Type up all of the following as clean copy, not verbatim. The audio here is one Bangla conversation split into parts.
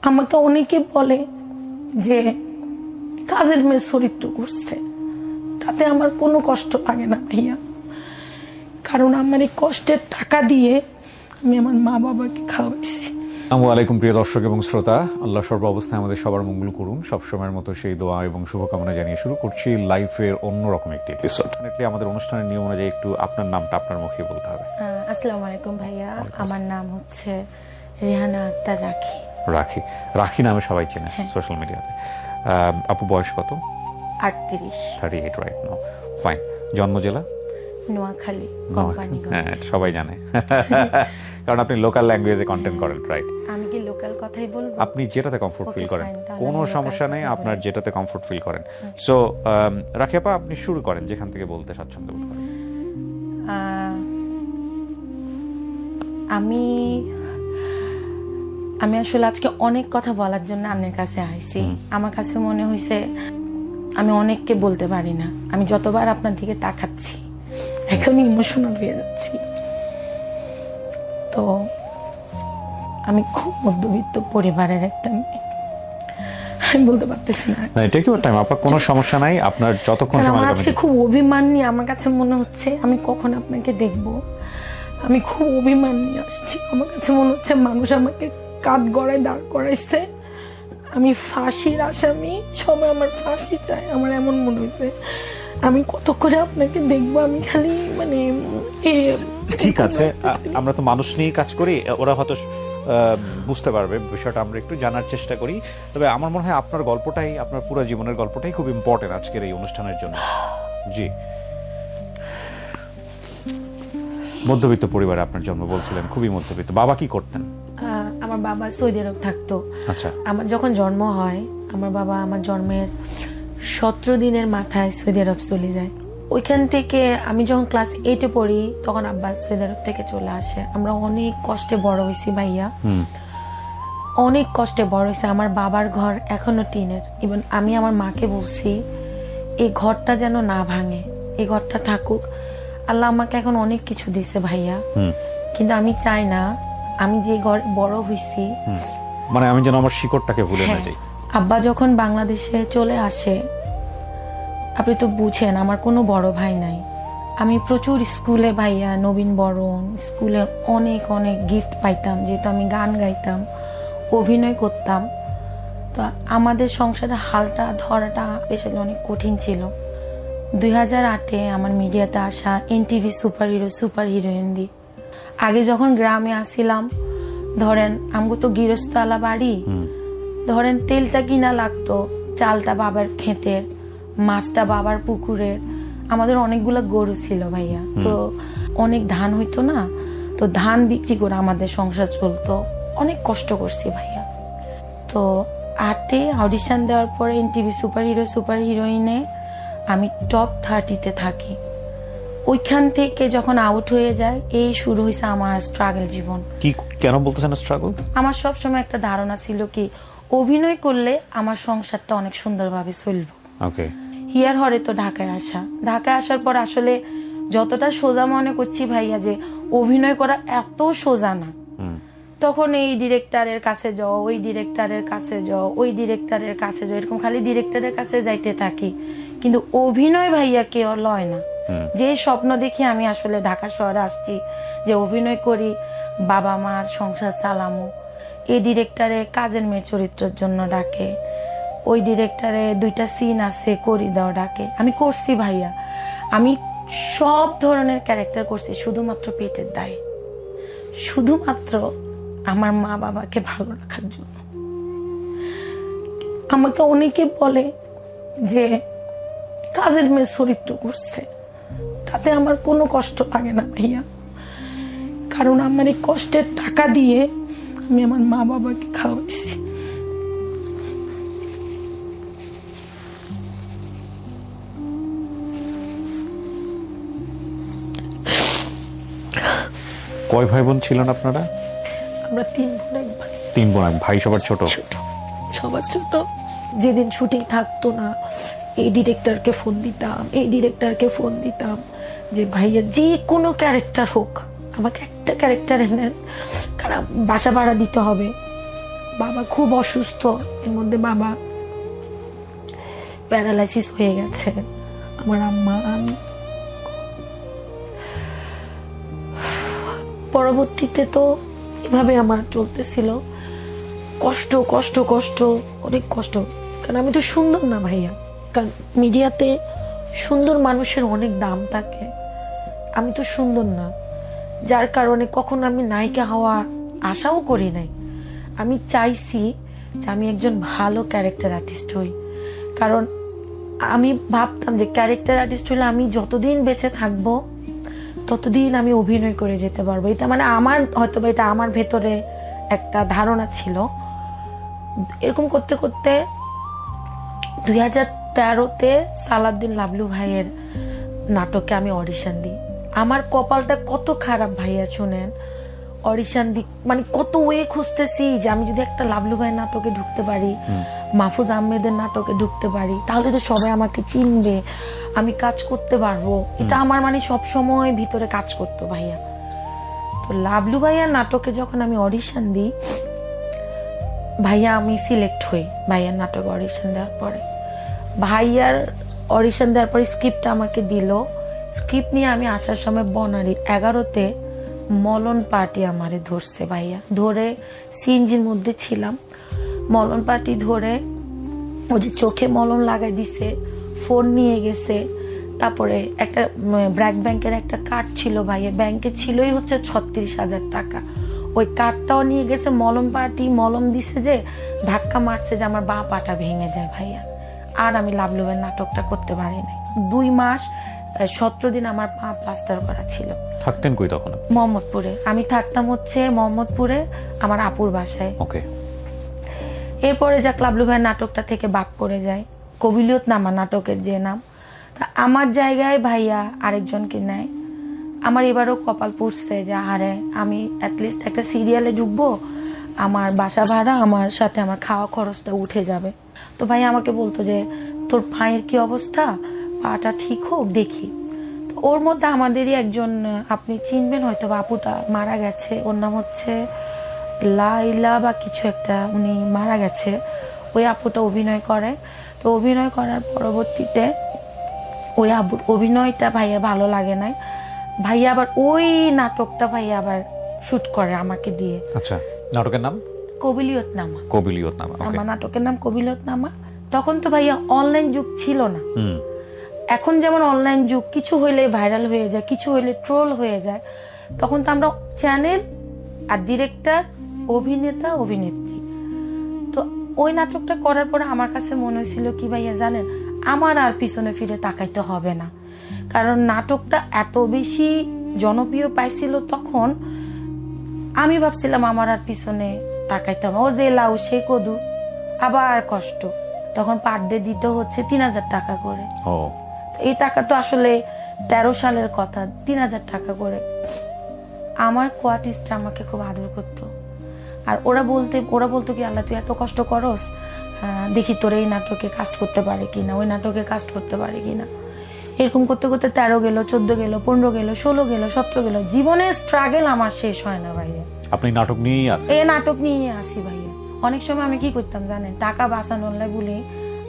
আমাকে অনেকে বলে যে কাজের মেয়ে চরিত্র করছে, তাতে আমার কোনো কষ্ট লাগে না ভাইয়া, কারণ আমার এই কষ্টের টাকা দিয়ে আমি আমার মা বাবাকে খাওয়াইছি। আসসালামু আলাইকুম প্রিয় দর্শক এবং শ্রোতা, আল্লাহ সর্ব অবস্থায় আমাদের সবার মঙ্গল করুন। সবসময়ের মতো সেই দোয়া এবং শুভকামনা জানিয়ে শুরু করছি লাইফের অন্যরকম একটি এপিসোড। আমাদের অনুষ্ঠানের নিয়ম অনুযায়ী একটু আপনার নামটা আপনার মুখে বলতে হবে। আসসালামু আলাইকুম ভাইয়া, আমার নাম হচ্ছে রেহানা আক্তার রাখি। রাখি রাখি নামে সবাই চেনে সোশ্যাল মিডিয়াতে। আপু বয়স কত? 38 রাইট নাও। ফাইন। জন্ম জেলা? নোয়াখালী। হ্যাঁ, সবাই জানে কারণ আপনি লোকাল ল্যাঙ্গুয়েজে কন্টেন্ট করেন, রাইট? আমি কি লোকাল কথাই বলবো? আপনি যেটাতে কমফোর্ট ফিল করেন, কোনো সমস্যা নেই, আপনার যেটাতে কমফোর্ট ফিল করেন। সো রাখি আপা, আপনি শুরু করেন যেখান থেকে বলতে স্বাচ্ছন্দ্য বোধ করেন। আমি আসলে আজকে অনেক কথা বলার জন্য আপনার কাছে আইছি। আমার কাছে মনে হয়েছে আমি অনেককে বলতে পারি না। আমি যতবার আপনার দিকে তাকাচ্ছি এখন ইমোশনাল হয়ে যাচ্ছি। তো আমি খুব মধ্যবিত্ত পরিবারের একটা মেয়ে, আমি বলতে পারতেছি না। টেক ইউর টাইম আপা, কোনো সমস্যা নাই, আপনার যতক্ষণ সময় লাগে। আজকে খুব অভিমান নিয়ে আমার কাছে মনে হচ্ছে আমি কখন আপনাকে দেখবো। আমি খুব অভিমান নিয়ে আসছি। আমার কাছে মনে হচ্ছে মানুষ আমাকে কাঠ গড়ায় দাঁড় করাইছে, আমি ফাঁসির আসামি, সবাই আমার ফাঁসি চায়। আমার এমন মনে হয়েছে আমি কত করে আপনাকে দেখবো, আমি খালি মানে ঠিক আছে, আমরা তো মানুষ নিয়ে কাজ করি, ওরা হয়তো বুঝতে পারবে বিষয়টা, আমরা একটু জানার চেষ্টা করি। তবে আমার মনে হয় আপনার গল্পটাই, আপনার পুরো জীবনের গল্পটাই খুব ইম্পর্টেন্ট আজকের এই অনুষ্ঠানের জন্য। জি, মধ্যবিত্ত পরিবারে আপনার জন্ম বলছিলেন, খুবই মধ্যবিত্ত। বাবা কি করতেন? আমার বাবা সৌদি আরব থাকতো। আচ্ছা। আমার যখন জন্ম হয়, আমার বাবা আমার জন্মের 17 দিনের মাথায় সৌদি আরব চলে যায়। ওইখান থেকে আমি যখন ক্লাস 8-এ পড়ি তখন আব্বা সৌদি আরব থেকে চলে আসে। আমরা অনেক কষ্টে বড় হয়েছি ভাইয়া, অনেক কষ্টে বড় হয়েছে। আমার বাবার ঘর এখনো টিনের। ইভেন আমি আমার মাকে বলছি এই ঘরটা যেন না ভাঙে, এই ঘরটা থাকুক। আল্লাহ আমাকে এখন অনেক কিছু দিছে ভাইয়া, কিন্তু আমি চাই না আমি যে ঘর বড় হয়েছি, মানে আমি যেন আমার শিকড়টাকে ভুলে না যাই। আব্বা যখন বাংলাদেশে চলে আসে, আপনি তো বুঝেন আমার কোনো বড় ভাই নাই। আমি প্রচুর স্কুলে ভাইয়া নবীন বরণ, স্কুলে অনেক অনেক গিফট পাইতাম, যেহেতু আমি গান গাইতাম, অভিনয় করতাম। তো আমাদের সংসারের হালটা ধরাটা আসলে অনেক কঠিন ছিল। 2008-এ আমার মিডিয়াতে আসা NTV super hero super heroine দি। আগে যখন গ্রামে আসিলাম, ধরেন আমগো তো গৃহস্থলা বাড়ি, ধরেন তেলটা কিনা লাগতো, চালটা বাবার ক্ষেতের, মাছটা বাবার পুকুরের। আমাদের অনেকগুলো গরু ছিল ভাইয়া, তো অনেক ধান হইতো না, তো ধান বিক্রি করে আমাদের সংসার চলতো। অনেক কষ্ট করছি ভাইয়া। তো 8-এ অডিশন দেওয়ার পরে এনটিভি সুপার হিরো সুপার হিরোইনে আমি টপ 30-তে থাকি। ওইখান থেকে যখন আউট হয়ে যায়, এই শুরু হয়েছে আমার স্ট্রাগল জীবন। কি কেন বলতেছেন স্ট্রাগল? আমার সবসময় একটা ধারণা ছিল কি অভিনয় করলে আমার সংসারটা অনেক সুন্দরভাবে চলবে। ওকে। হিয়ার হরে তো ঢাকায় আসা, ঢাকায় আসার পর আসলে যতটা সোজা মনে করছি ভাইয়া যে অভিনয় করা এত সোজা না। তখন এই ডিরেক্টরের কাছে যাও, ওই ডিরেক্টরের কাছে যাও, ওই ডিরেক্টরের কাছে যাও, এরকম খালি ডিরেক্টরের কাছে যাইতে থাকি, কিন্তু অভিনয় ভাইয়া কেউ লয় না। যে স্বপ্ন দেখি আমি আসলে ঢাকা শহরে আসছি, যে অভিনয় করি, বাবা মার সংসার চালামো, এই ডিরেক্টরে কাজের মেয়ের চরিত্রের জন্য ডাকে, ওই ডিরেক্টরে 2টা সিন আছে করি দাও ডাকে। আমি করছি ভাইয়া, আমি সব ধরনের ক্যারেক্টার করছি শুধুমাত্র পেটের দায়ে, শুধুমাত্র আমার মা বাবাকে ভালো রাখার জন্য। আমাকে অনেকে বলে যে কাজের মেয়ে চরিত্র করছে, তাতে আমার কোনো কষ্ট লাগে না ভাইয়া, কারণ আমার এই কষ্টের টাকা দিয়ে আমি আমার মা বাবাকে খাওয়াইছি। কয় ভাই বোন ছিলেন আপনারা? আমরা 3 বোন 1 ভাই। 3 বোন 1 ভাই। সবার ছোট? সবার ছোট। যেদিন শুটিং থাকতো না, এই ডিরেক্টরকে ফোন দিতাম, এই ডিরেক্টরকে ফোন দিতাম যে ভাইয়া যে কোনো ক্যারেক্টার হোক আমাকে একটা ক্যারেক্টার এনেন, কারণ বাসা ভাড়া দিতে হবে, বাবা খুব অসুস্থ, এর মধ্যে বাবা প্যারালাইসিস হয়ে গেছে, আমার আম্মা, আমি। পরবর্তীতে তো এভাবে আমার চলতেছিল, কষ্ট কষ্ট কষ্ট, অনেক কষ্ট। কারণ আমি তো সুন্দর না ভাইয়া, কারণ মিডিয়াতে সুন্দর মানুষের অনেক দাম থাকে, আমি তো সুন্দর না, যার কারণে কখনো আমি নায়িকা হওয়া আশাও করি নাই। আমি চাইছি যে আমি একজন ভালো ক্যারেক্টার আর্টিস্ট হই, কারণ আমি ভাবতাম যে ক্যারেক্টার আর্টিস্ট হলে আমি যতদিন বেঁচে থাকবো ততদিন আমি অভিনয় করে যেতে পারবো। এটা মানে আমার হয়তো বা এটা আমার ভেতরে একটা ধারণা ছিল। এরকম করতে করতে 2013-তে সালাউদ্দিন লাবলু ভাইয়ের নাটকে আমি অডিশন দিই। আমার কপালটা কত খারাপ ভাইয়া শুনেন, অডিশন দিই মানে কত ওয়ে খুঁজতেছি যে আমি যদি একটা লাবলু ভাইয়ের নাটকে ঢুকতে পারি, মাহফুজ আহমেদের নাটকে ঢুকতে পারি, তাহলে তো সবাই আমাকে চিনবে, আমি কাজ করতে পারবো। এটা আমার মানে সব সময় ভিতরে কাজ করতো ভাইয়া। তো লাবলু ভাইয়ার নাটকে যখন আমি অডিশন দিই, ভাইয়া আমি সিলেক্ট হই ভাইয়ার নাটকে অডিশন দেওয়ার পরে। ভাইয়ার অডিশন দেওয়ার পরে স্ক্রিপ্টটা আমাকে দিল। স্ক্রিপ্ট নিয়ে আমি আসার সময় বনারি 11-তে মলন পার্টি আমারে ধরছে ভাইয়া, ধরে সিএনজির মধ্যে ছিলাম, মলন পার্টি ধরে ও যে চোখে মলন লাগাই দিছে, ফোন নিয়ে গেছে, তারপরে একটা ব্র্যাক ব্যাংকের একটা কার্ড ছিল ভাইয়া, ব্যাংকে ছিলই হচ্ছে 36,000 টাকা, ওই কার্ডটাও নিয়ে গেছে। মলম পার্টি মলম দিছে যে ধাক্কা মারছে যে আমার বাঁ পাটা ভেঙে যায় ভাইয়া। আর আমি লাবলুবের নাটকটা করতে পারি নাই। 2 মাস 17 দিন আমার পা প্লাস্টার করা ছিল। থাকতেন কই তখন? মোহাম্মদপুরে। আমি থাকতাম হচ্ছে মোহাম্মদপুরে আমার আপুর বাসায়। ওকে। এরপরে যাক লাবলু ভাইয়ের নাটকটা থেকে বাদ পড়ে যায়, কবিলিয়ত নামা নাটকের যে নাম, তা আমার জায়গায় ভাইয়া আরেকজনকে নেয়। আমার এবারও কপাল পুড়ছে যে আরে আমি অ্যাটলিস্ট একটা সিরিয়ালে ঢুকবো, আমার বাসা ভাড়া, আমার সাথে আমার খাওয়া খরচটা উঠে যাবে। তো ভাই আমাকে বলতো যে তোর পায়ের কি অবস্থা, পাটা ঠিক হোক দেখি। তো ওর মধ্যে আমাদেরই একজন, আপনি চিনবেন হয়তো, আপুটা মারা গেছে, ওর নাম হচ্ছে লাইলা বা কিছু একটা, উনি মারা গেছে। ওই আপুটা অভিনয় করে। তো অভিনয় করার পরবর্তীতে ওই আপুর অভিনয়টা ভাইয়া ভালো লাগে নাই, ভাইয়া আবার ওই নাটকটা ভাইয়া আবার শুট করে আমাকে দিয়ে। আচ্ছা, নাটকের নাম কবিলিয়ত নামা। কবিলিয়ত নামা। আমার নাটকের নাম কবিলিয়ত নামা। তখন তো ভাইয়া অনলাইন যুগ ছিল না। এখন যেমন অনলাইন যুগ, কিছু হইলে ভাইরাল হয়ে যায়, কিছু হইলে ট্রোল হয়ে যায়। তখন তো আমরা চ্যানেল আর ডিরেক্টর, অভিনেতা, অভিনেত্রী। তো ওই নাটকটা করার পরে আমার কাছে মনে হয়েছিল কি ভাইয়া জানেন, আমার আর পিছনে ফিরে তাকাইতে হবে না, কারণ নাটকটা এত বেশি জনপ্রিয় পাইছিল তখন। আমি ভাবছিলাম আমার আর পিছনে তাকাইতে হবে, ও যে লাউ সে কদু, আবার কষ্ট। তখন পার ডে দিতে হচ্ছে 3,000 টাকা করে। এই টাকা তো আসলে 13 সালের কথা, 3,000 টাকা করে। আমার কোয়ার্টিস্টটা আমাকে খুব আদর করতো, আর ওরা বলতো কি আল্লাহ তুই এত কষ্ট করস, দেখি তোর এই নাটকে কাজ করতে পারে কিনা, ওই নাটকে কাজ করতে পারে কিনা। এরকম করতে করতে 13 গেল, 14 গেল, 15 গেল, 16 গেল, 17 গেল। জীবনের স্ট্রাগল আমার শেষ হয় না ভাইয়া। আপনি নাটক নিয়েই আছেন? এই নাটক নিয়ে আসি ভাইয়া। অনেক সময় আমি কি করতাম জানেন, টাকা বাঁচানোর বলে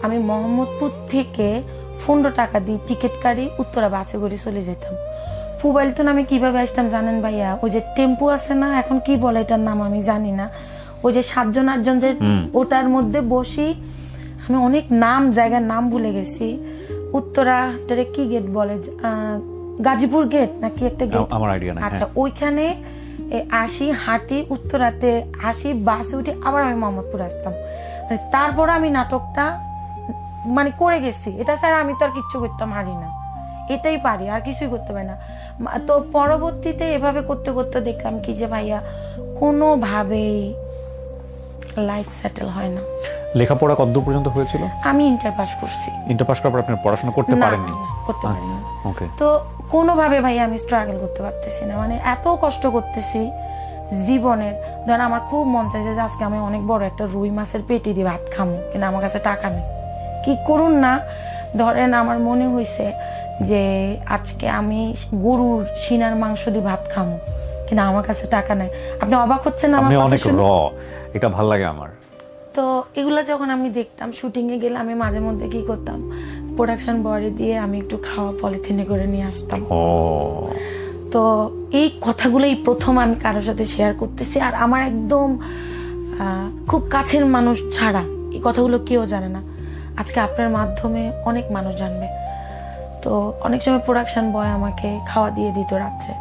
আমি মোহাম্মদপুর থেকে 15 টাকা দিয়ে টিকিট কাটি, উত্তরা বাসে করে চলে যেতাম। পুবাইলতন আমি কিভাবে আসতাম জানেন ভাইয়া, ওই যে টেম্পু আছে না, এখন কি বলে এটার নাম আমি জানি না, ওই যে 7জন 8জন যে, ওটার মধ্যে বসি। আমি অনেক নাম, জায়গার নাম ভুলে গেছি। উত্তরা কি গেট বলে, গাজীপুর গেট নাকি একটা গেট, আমার আইডিয়া নাই। আচ্ছা, ওইখানে আসি, হাঁটি, উত্তরাতে আসি, বাসে উঠি, আবার আমি মোহাম্মদপুর আসতাম। তারপর আমি নাটকটা মানে করে গেছি। এটা স্যার আমি তো আর কিচ্ছু করতে পারি না, এটাই পারি, আর কিছুই করতে পারি না। তো পরবর্তীতে এভাবে করতে করতে দেখলাম কি যে ভাইয়া কোনোভাবেই লাইফ সেটেল হয় না। লেখাপড়া কতদূর পর্যন্ত হয়েছিল? আমি ইন্টার পাস করছি। ইন্টার পাস করার পর আপনি পড়াশোনা করতে পারেননি? করতে পারিনি। ওকে। তো কোনোভাবে ভাইয়া আমি স্ট্রাগল করতে পারতেছি না, মানে এত কষ্ট করতেছি জীবনের। ধরেন আমার খুব মন চাইছে যে আজকে আমি অনেক বড় একটা রুই মাছের পেটি দিয়ে ভাত খামো, কিন্তু আমার কাছে টাকা নেই, কি করুন না। ধরেন আমার মনে হয়েছে যে আজকে আমি গরুর সিনার মাংস দিয়ে ভাত খামো, কিন্তু আমার কাছে টাকা নাই। আপনি অবাক হচ্ছেন আমার কথা শুনে? এটা ভাল লাগে আমার। তো এগুলো যখন আমি দেখতাম, শুটিংয়ে গেলে আমি মাঝে মধ্যে কি করতাম, প্রোডাকশন বডি দিয়ে আমি একটু খাওয়া পলিথিনে করে নিয়ে আসতাম। ও তো এই কথাগুলোই প্রথম আমি কারোর সাথে শেয়ার করতেছি, আর আমার একদম খুব কাছের মানুষ ছাড়া এই কথাগুলো কেউ জানে না। আজকে আপনার মাধ্যমে অনেক মানুষ জানবে। তো অনেক সময় প্রোডাকশন বয় আমাকে খাওয়া দিয়ে দিত রাত্রে,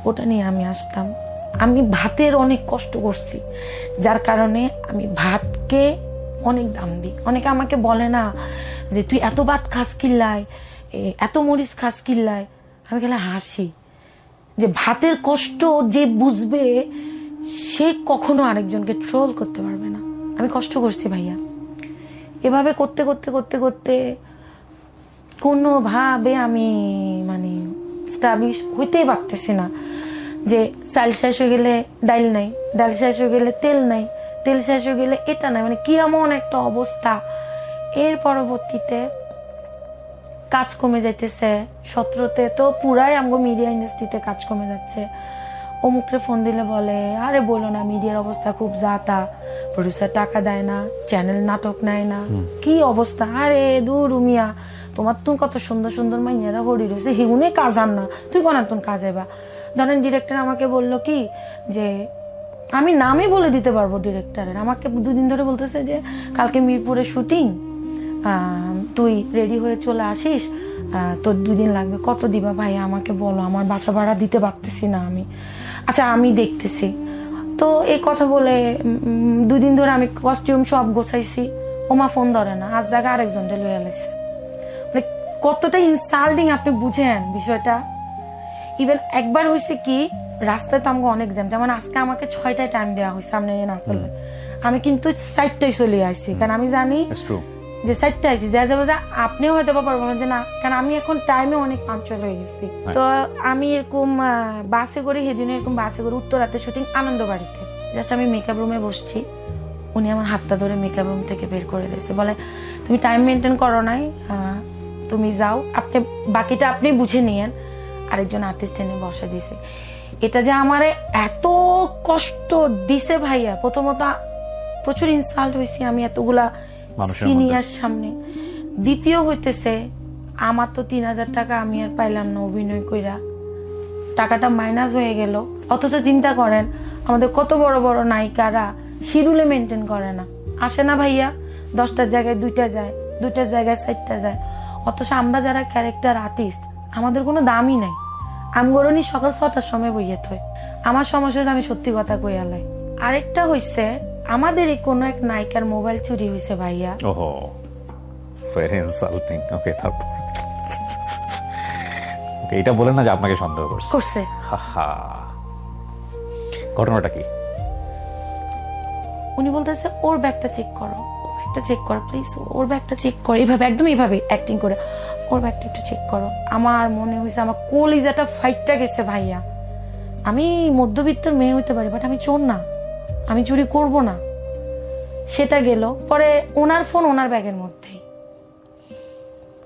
ওটা নিয়ে আমি আসতাম। আমি ভাতের অনেক কষ্ট করছি, যার কারণে আমি ভাতকে অনেক দাম দিই। অনেকে আমাকে বলে না যে তুই এত ভাত খাস কিল্লায়, এত মরিচ খাস কিল্লায়। আমি গেলে হাসি যে ভাতের কষ্ট যে বুঝবে সে কখনো আরেকজনকে ট্রোল করতে পারবে না। আমি কষ্ট করছি ভাইয়া, এভাবে করতে করতে করতে করতে কোনোভাবে আমি মানে স্টাবলিশ হইতেই পারতেছি না। যে চাল শেষ হয়ে গেলে ডাল নাই, ডাল শেষ হয়ে গেলে তেল নাই, তেল শেষ হয়ে গেলে এটা নাই, মানে কি এমন একটা অবস্থা। এর পরবর্তীতে কাজ কমে যাইতেছে। 17তে তো পুরাই আমগো মিডিয়া ইন্ডাস্ট্রিতে কাজ কমে যাচ্ছে। অমুকরে ফোন দিলে বলে আরে বলো না, মিডিয়ার অবস্থা খুব যাতা, প্রডিউসার টাকা দেয় না, চ্যানেল নাটক নেয় না, কি অবস্থা। আরে দূর রুমিয়া, তোমার তুমি কত সুন্দর সুন্দর মাইয়ারা হরি রয়েছে, হিগুনে কাজ আন না, তুই কোন তুন কাজ এবা। ধরেন ডিরেক্টর আমাকে বললো কি যে আমি নামই বলে দিতে পারবো ডিরেক্টরের, আমাকে 2 দিন ধরে বলতেছে যে কালকে মিরপুরে শুটিং, তুই রেডি হয়ে চলে আসিস, তোর 2 দিন লাগবে। কত দিবা ভাই আমাকে বলো, আমার বাসা ভাড়া দিতে পারতেছি না আমি। আচ্ছা আমি দেখতেছি। তো এই কথা বলে 2 দিন ধরে আমি কস্টিউম সব গোছাইছি, ওমা ফোন ধরে না, আজ জায়গায় আরেকজন লইয়া লাইছে। মানে কতটা ইনসাল্টিং আপনি বুঝেন বিষয়টা। ইভেন একবার হয়েছে কি, রাস্তায় তো আমাকে অনেক জ্যাম, যেমন আজকে আমাকে 6টায় টাইম দেওয়া হয়েছে সামনে না চললে, আমি কিন্তু 4টায় চলে আসছি, কারণ আমি জানি যে 4টায় আসছি, দেখা যাবে যে আপনিও হয়তো পারবেন যে না, কারণ আমি এখন টাইমে অনেক পাঞ্চুয়াল হয়ে গেছি। তো আমি এরকম বাসে করে, সেদিন এরকম বাসে করে উত্তরাতে শুটিং আনন্দবাড়িতে, জাস্ট আমি মেকআপ রুমে বসছি, উনি আমার হাতটা ধরে মেকআপ রুম থেকে বের করে দিয়েছে, বলে তুমি টাইম মেনটেন করো নাই, তুমি যাও, আপনি বাকিটা আপনি বুঝে নিয়েন। আরেকজন আর্টিস্ট এনে বসে দিছে। এটা যে আমারে এত কষ্ট দিছে ভাইয়া, প্রথমত প্রচুর ইনসাল্ট হয়েছি আমি এতগুলা সিনিয়র সামনে। দ্বিতীয় হইতেছে আমার তো 3000 টাকা আমি আর পাইলাম না অভিনয় কইরা, টাকাটা মাইনাস হয়ে গেল। অথচ চিন্তা করেন আমাদের কত বড় বড় নায়িকারা শিডিউলে মেনটেন করে না, আসে না ভাইয়া, 10টার জায়গায় 2টা যায়, 2টার জায়গায় 4টা যায়। অথচ আমরা যারা ক্যারেক্টার আর্টিস্ট আমাদের কোনো দামই নাই। আমগরণী সকাল 6টার সময় বইয়ে থয়। আমার সমস্যা হচ্ছে আমি সত্যি কথা কইয়ালাই। আরেকটা হইছে আমাদের কোনো এক নায়িকার মোবাইল চুরি হয়েছে ভাইয়া। ওহো, ভেরি ইনসাল্টিং। ওকে, তারপর ওকে, এটা বলেন না যে আপনাকে সন্দেহ করছে। হাহা, ঘটনাটা কি? উনি বলতেছে ওর ব্যাগটা চেক করো, ওর ব্যাগটা চেক করো প্লিজ, ওর ব্যাগটা চেক করো, এইভাবে একদম এইভাবে অ্যাক্টিং করে ওর ব্যাগটা একটু চেক করো। আমার মনে হয়েছে আমার কলিজাটা ফাইটটা গেছে ভাইয়া। আমি মধ্যবিত্তের মেয়ে হইতে পারি, বাট আমি চোর না, আমি চুরি করব না। সেটা গেল পরে ওনার ফোন ওনার ব্যাগের মধ্যেই।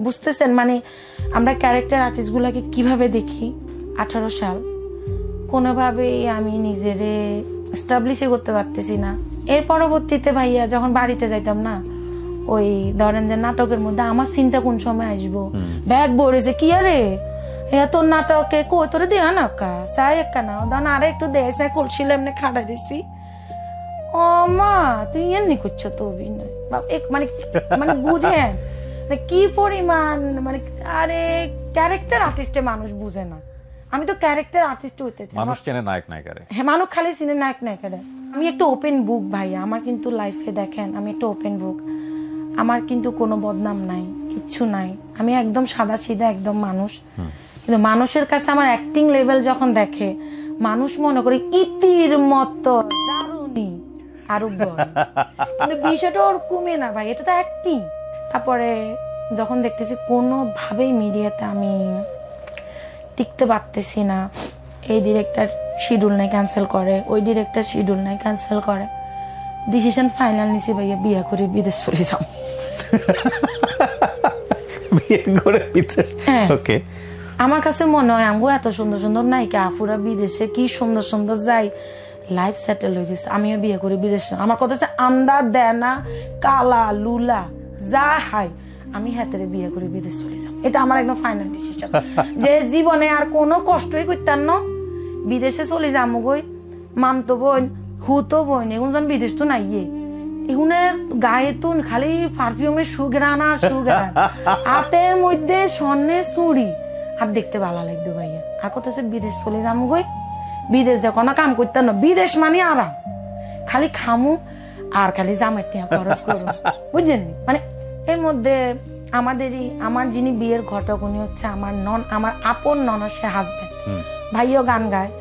বুঝতেছেন মানে আমরা ক্যারেক্টার আর্টিস্ট গুলাকে কিভাবে দেখি। 18 সাল কোনোভাবেই আমি নিজেরে এস্টাবলিশে করতে পারতেছি না। এর পরবর্তীতে ভাইয়া যখন বাড়িতে যাইতাম না, ওই ধরেন যে নাটকের মধ্যে আমার সিনটা কোন সময় আসবো, ব্যাগ বলেছে কি আরে তোর নাটকে কই তোরে দেয়া না কা সাই একা না ধরেন আরে একটু দেয় কলছিল এমনি খাড়া দিছি। ও মা তুই এমনি করছো তো অভিনয়, মানে মানে বুঝেন কি পরিমাণ, মানে আরে ক্যারেক্টার আর্টিস্টে মানুষ বুঝে না। আমি তো ক্যারেক্টার আর্টিস্ট হইতে চাই, মানুষ চেনে নায়ক নায়িকারে। হ্যাঁ, মানুষ খালি চিনে নায়ক নায়িকারে। আমি একটা ওপেন বুক ভাই, আমার কিন্তু লাইফে দেখেন আমি একটা ওপেন বুক, আমার কিন্তু কোনো বদনাম নাই, কিচ্ছু নাই, আমি একদম সাদা সিধা একদম মানুষ। কিন্তু মানুষের কাছে আমার অ্যাক্টিং লেভেল যখন দেখে মানুষ মনে করে ইতির মতো দারুণী আরো বড়, কিন্তু বিষয়টা ওর কমে না ভাই, এটা তো অ্যাক্টিং। তারপরে যখন দেখতেছি কোনোভাবেই মিডিয়াতে আমি টিকতে পারতেছি না, এই ডিরেক্টর শিডিউল নাই ক্যান্সেল করে, ওই ডিরেক্টর শিডিউল নাই ক্যান্সেল করে, ডিসিশন ফাইনাল নিছি ভাইয়া বিয়ে করে বিদেশ চলে যাও। বিয়ে করে বিদেশ? ওকে, আমার কাছে মনে হয় আমগো এত সুন্দর সুন্দর নায়িকা আফুরা বিদেশে কি সুন্দর সুন্দর যায়, লাইফ সেটেল হয়ে গেছে, আমিও বিয়ে করি বিদেশ। আমার কথা হচ্ছে আন্দা দেনা কালা লুলা যা হাই আমি হাতেরে বিয়ে করে বিদেশ চলে যাব। এটা আমার একদম ফাইনাল ডিসিশন, যে জীবনে আর কোনো কষ্টই করতাম না, বিদেশে চলে যাবো গই। মামতো বোন হুতো বোন এখন যেন বিদেশ তো নাইয়ে, এগুনের গায়ে তো খালি পারফিউমের সুগ্রান আর সুগ্রান, হাতের মধ্যে স্বর্ণের চুড়ি, আর দেখতে ভালো লাগবে ভাইয়া। আর কথা হচ্ছে বিদেশ চলে যাবো গই, বিদেশ যা কোনো কাম করতাম না, বিদেশ মানে আরাম, খালি খামু আর খালি জামাই টিয়া খরচ করবো, বুঝছেন? মানে এর মধ্যে আমার যিনি বিয়ের ঘটক উনি হচ্ছে আমার আপন ননদ, সে হাজবেন্ড, ভাইও গান গায়।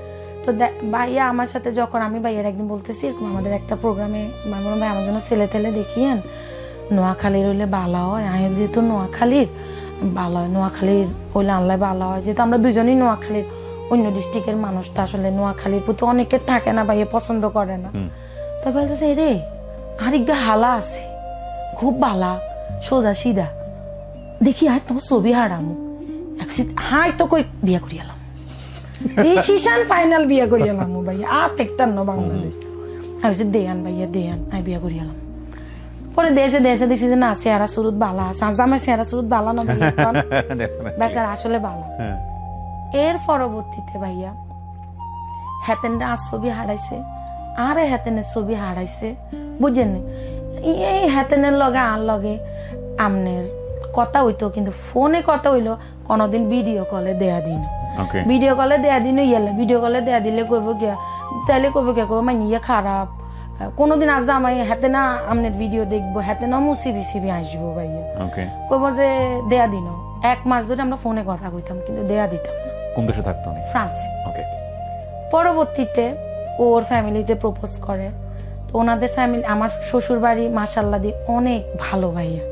তো ভাইয়া আমার সাথে যখন আমি ভাইয়ার একদিন বলতেছি এরকম আমাদের একটা প্রোগ্রামে ভাই আমার জন্য ছেলে তেলে দেখিয়েন, নোয়াখালীর হইলে ভালো হয়, আমি যেহেতু নোয়াখালীর ভালো হয়, নোয়াখালীর হইলে আল্লাহ ভালো হয়, যেহেতু আমরা দুজনই নোয়াখালীর, অন্য ডিস্ট্রিক্টের মানুষ তো আসলে নোয়াখালীর প্রতি অনেকের থাকে না, ভাইয়া পছন্দ করে না। তো বলতেছে রে আরেকটা হালা আছে খুব ভালা সোজা সিধা, দেখি আয় তোমার ছবি হারামু, হাই তো কই বিয়া করি এলাম, ডিসিশন ফাইনাল বিয়া করি এলাম ভাইয়া, আর দেখতাম না বাংলাদেশ। আমি দেয়ান ভাইয়া দেয়ান, আমি বিয়া করি এলাম। পরে দেশে দেখছি যে না চেহারা শুরুত বালা, সাজামের চেহারা শুরুত বালা না বেচারা আসলে বালা। এর পরবর্তীতে ভাইয়া হেতেনটা আর ছবি হারাইছে, আরে হেতেনের ছবি হারাইছে, বুঝছেন? এই হেতেনের লগে আর লগে আমনের কথা হইতো, কিন্তু ফোনে কথা হইলো, কোনদিন ভিডিও কলে দেয়া দিন, ভিডিও কলে দেয়া দিন ইয়েলে, ভিডিও কলে দেয়া দিলে কইব গিয়া, তাইলে কইব গিয়া কইব মাইয়া খারাপ, কোনদিন আজ আমায় হাতে না আমনের ভিডিও দেখবো, হাতে না মুসিবি আসবো ভাইয়া, কইব যে দেয়া দিন। 1 মাস ধরে আমরা ফোনে কথা কইতাম, কিন্তু দেয়া দিতাম না। কোন দেশে থাকতো? ফ্রান্সে। পরবর্তীতে ওর ফ্যামিলিতে প্রপোজ করে, তো ওনাদের ফ্যামিলি, আমার শ্বশুর বাড়ি মাশাআল্লাহ দিয়ে অনেক ভালো ভাইয়া,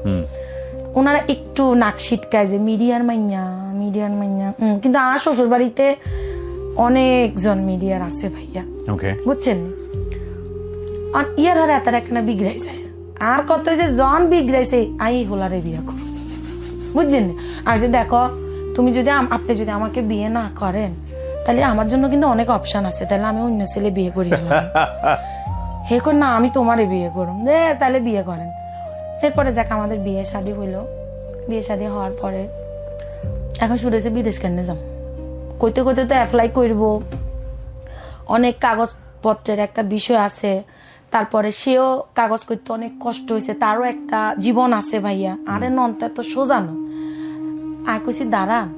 ওনারা একটু নাক ছিটকায় যে মিডিয়ার মাইয়া, কিন্তু আমার শ্বশুর বাড়িতে অনেকজন মিডিয়ার আছে ভাইয়া, বুঝছেন? ইয়ার আর এত একটা বিগড়াই যায়, আর কত যে জন বিগড়াইছে আই হোলারে বিয়ে করো, বুঝছেন? আর যে দেখো আপনি যদি আমাকে বিয়ে না করেন তাহলে আমার জন্য কিন্তু অনেক অপশন আছে, তাহলে আমি অন্য ছেলে বিয়ে করি হে কর না আমি তোমারে বিয়ে করুম, তাহলে বিয়ে করেন। এরপরে যাক আমাদের বিয়ে শাদী হইলো, বিয়ে শাদী হওয়ার পরে এখন শুরু হয়েছে বিদেশ কেন যাম, কইতে তো অ্যাপ্লাই করবো, অনেক কাগজপত্রের একটা বিষয় আছে, তারপরে সেও কাগজ করতে অনেক কষ্ট হয়েছে, তারও একটা জীবন আছে ভাইয়া, আরে নন্তা তো সোজানো। আয় কইছি দাঁড়ান,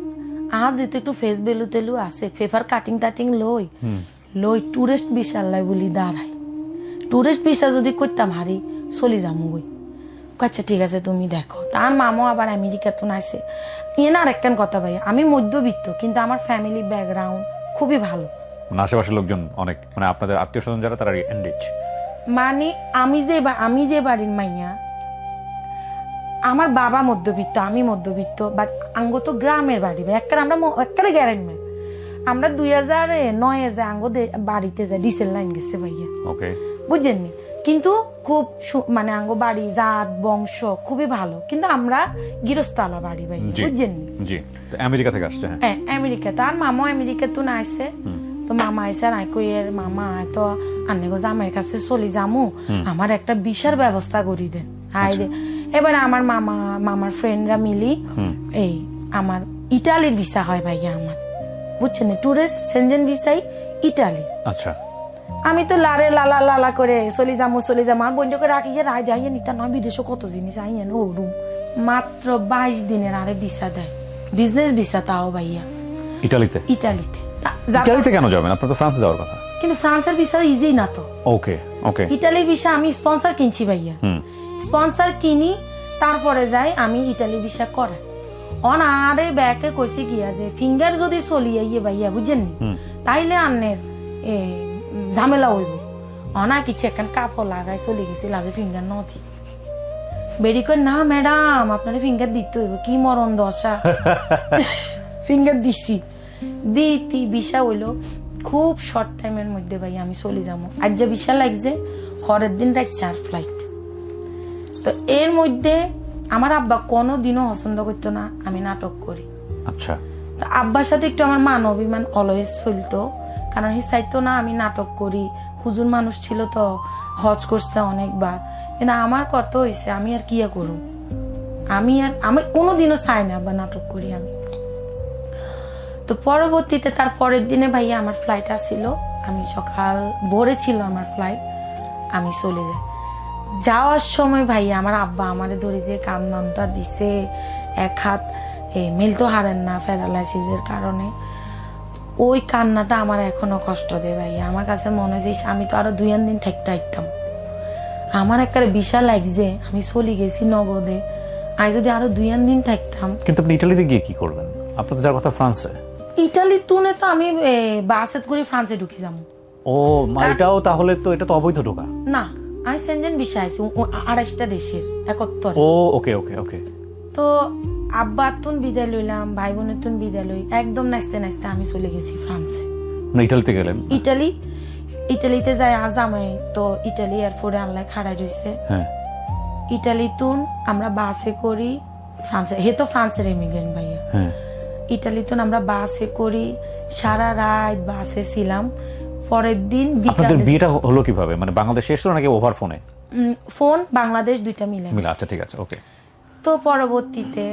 আজ যেহেতু একটু ফেস বেলু টেলু আছে, ফেফার কাটিং টাটিং লই টুরিস্ট ভিসা লাই বলি দাঁড়াই, টুরিস্ট ভিসা যদি করতাম হারি চলি যামু গই। আচ্ছা ঠিক আছে তুমি দেখো। তার মামা আবার আমেরিকা তো নাইছে, না আরেকটান কথা ভাইয়া, আমি মধ্যবিত্ত কিন্তু আমার ফ্যামিলি ব্যাকগ্রাউন্ড খুবই ভালো, আশেপাশের লোকজন অনেক, মানে আপনাদের আত্মীয় স্বজন যারা তারা এনরিচ, মানে আমি যে বাড়ির মাইয়া, আমার বাবা মধ্যবিত্ত, আমি মধ্যবিত্ত, বাট আঙ্গ তো গ্রামের বাড়ি ভাই, আমরা গ্যারেন্ট, আমরা 2009 যে আঙ্গ বাড়িতে যাই, ডিসেল লাইন গেছে ভাইয়া, বুঝছেন? কিন্তু খুব মানে আঙ্গ বাড়ি জাত বংশ খুবই ভালো, কিন্তু আমরা গৃহস্থলা বাড়ি ভাই, বুঝছেন? আমেরিকা থেকে আসছে, হ্যাঁ আমেরিকা। তার মামা আমেরিকা তো না আসছে, তো মামা আইসা নাই কইয়ের মামা তো আন্নে গো জামাইয়ের কাছে চলি যামু, আমার একটা ভিসার ব্যবস্থা করি দেন। হাইরে এবার আমার মামার ফ্রেন্ডরা মিলি এই আমার ইটালির ভিসা হয় ভাইয়া আমার, বুঝছেন? টুরিস্ট সেনজেন ভিসাই ইটালি। আচ্ছা আমি তো লারে লালা করে চলি যামু আর বন্ধুকে রাখিয়ে রায় যাইয়ে নিতা নয়, বিদেশে কত জিনিস আইয়েন ও রুম, মাত্র 22 দিনের আরে ভিসা দেয়, বিজনেস ভিসা, তাও ভাইয়া ইটালিতে। ইটালিতে কেন যাবেন? আপনার তো ফ্রান্সে যাওয়ার কথা। কিন্তু ফ্রান্সের ভিসা ইজি না তো। ওকে ইটালির ভিসা আমি স্পন্সর কিনছি ভাইয়া, স্পন্সর কিনি তারপরে যাই আমি ইটালি ভিসা করে। আরে ব্যাকে কইছে গিয়া যে ফিঙ্গার যদি চলিয়ে ইয়ে ভাইয়া, বুঝছেন? তাইলে আন্নের ঝামেলা হইব, অনা কিছু একখান কাপড় লাগাই চলে গেছি, লাজে ফিঙ্গার নথি বেরি কই না ম্যাডাম আপনার ফিঙ্গার দিতে হইব, কি মরণ দশা। ফিঙ্গার দিছি, দিতি ভিসা হইলো খুব শর্ট টাইমের মধ্যে ভাই আমি চলে যাবো। আজ যে ভিসা লাগছে হরের দিন রাত 4 ফ্লাইট। তো এর মধ্যে আমার আব্বা কোনোদিনও পছন্দ করতো না আমি নাটক করি। আচ্ছা, তো আব্বার সাথে একটু আমার মান অভিমান অলওয়েজ চলতো, কারণ হি চাইতো না আমি নাটক করি, হুজুর মানুষ ছিল তো, হজ করছে অনেকবার, কিন্তু আমার কত হয়েছে, আমি আর কি করব, আমি কোনোদিনও চাই না বা নাটক করি আমি। তো পরবর্তীতে তার পরের দিনে ভাইয়া আমার ফ্লাইট আসছিল, আমি সকাল ভোরে ছিল আমার ফ্লাইট, আমি চলে যাই। যাওয়ার সময় ভাইয়া আমার আব্বা আমারে ধরে যে কান্নানটা দিছে, এক হাত মিলতো হারেন না প্যারালাইসিসের কারণে, ওই কান্নাটা আমার এখনো কষ্ট দেয় ভাইয়া। আমার কাছে মনে হয়েছে আমি তো আরো 2 দিন থাকতে আইতাম, আমার একটা বিশাল লাগছে, আমি চলে গেছি নগদে, আমি যদি আরো 2 দিন থাকতাম। কিন্তু আপনি ইটালিতে গিয়ে কি করবেন? আপনার তো যাওয়ার কথা ফ্রান্সে। ইটালি তুনে তো আমি বাসে করে ফ্রান্সে ঢুকে যাবো। ও এটাও তাহলে তো, এটা তো অবৈধ ঢোকা না, আমি সেনজেন ভিসা আইছি 28টা দেশের 71। ও ওকে ওকে ওকে। তো আব্বা তুন বিদায় লইলাম, ভাই বোনের তুন বিদায় লই, একদম নাচতে নাচতে আমি চলে গেছি ফ্রান্সে। না ইটালিতে গেলেন? ইটালিতে যাই আজ আমি তো ইটালি এয়ারপোর্টে আনলাই খাড়াই রয়েছে। হ্যাঁ, ইটালি তুন আমরা বাসে করি ফ্রান্সে, হে তো ফ্রান্সের ইমিগ্রেন্ট ভাইয়া। হ্যাঁ, ইটালি তুন আমরা বাসে করি, সারা রাত বাসে ছিলাম। পরের দিন আপনাদের বিয়েটা হলো কিভাবে? মানে বাংলাদেশে এসেছিল নাকি ওভার ফোনে? ফোন বাংলাদেশ দুইটা মিলে। আচ্ছা ঠিক আছে, ওকে। তো পরবর্তীতে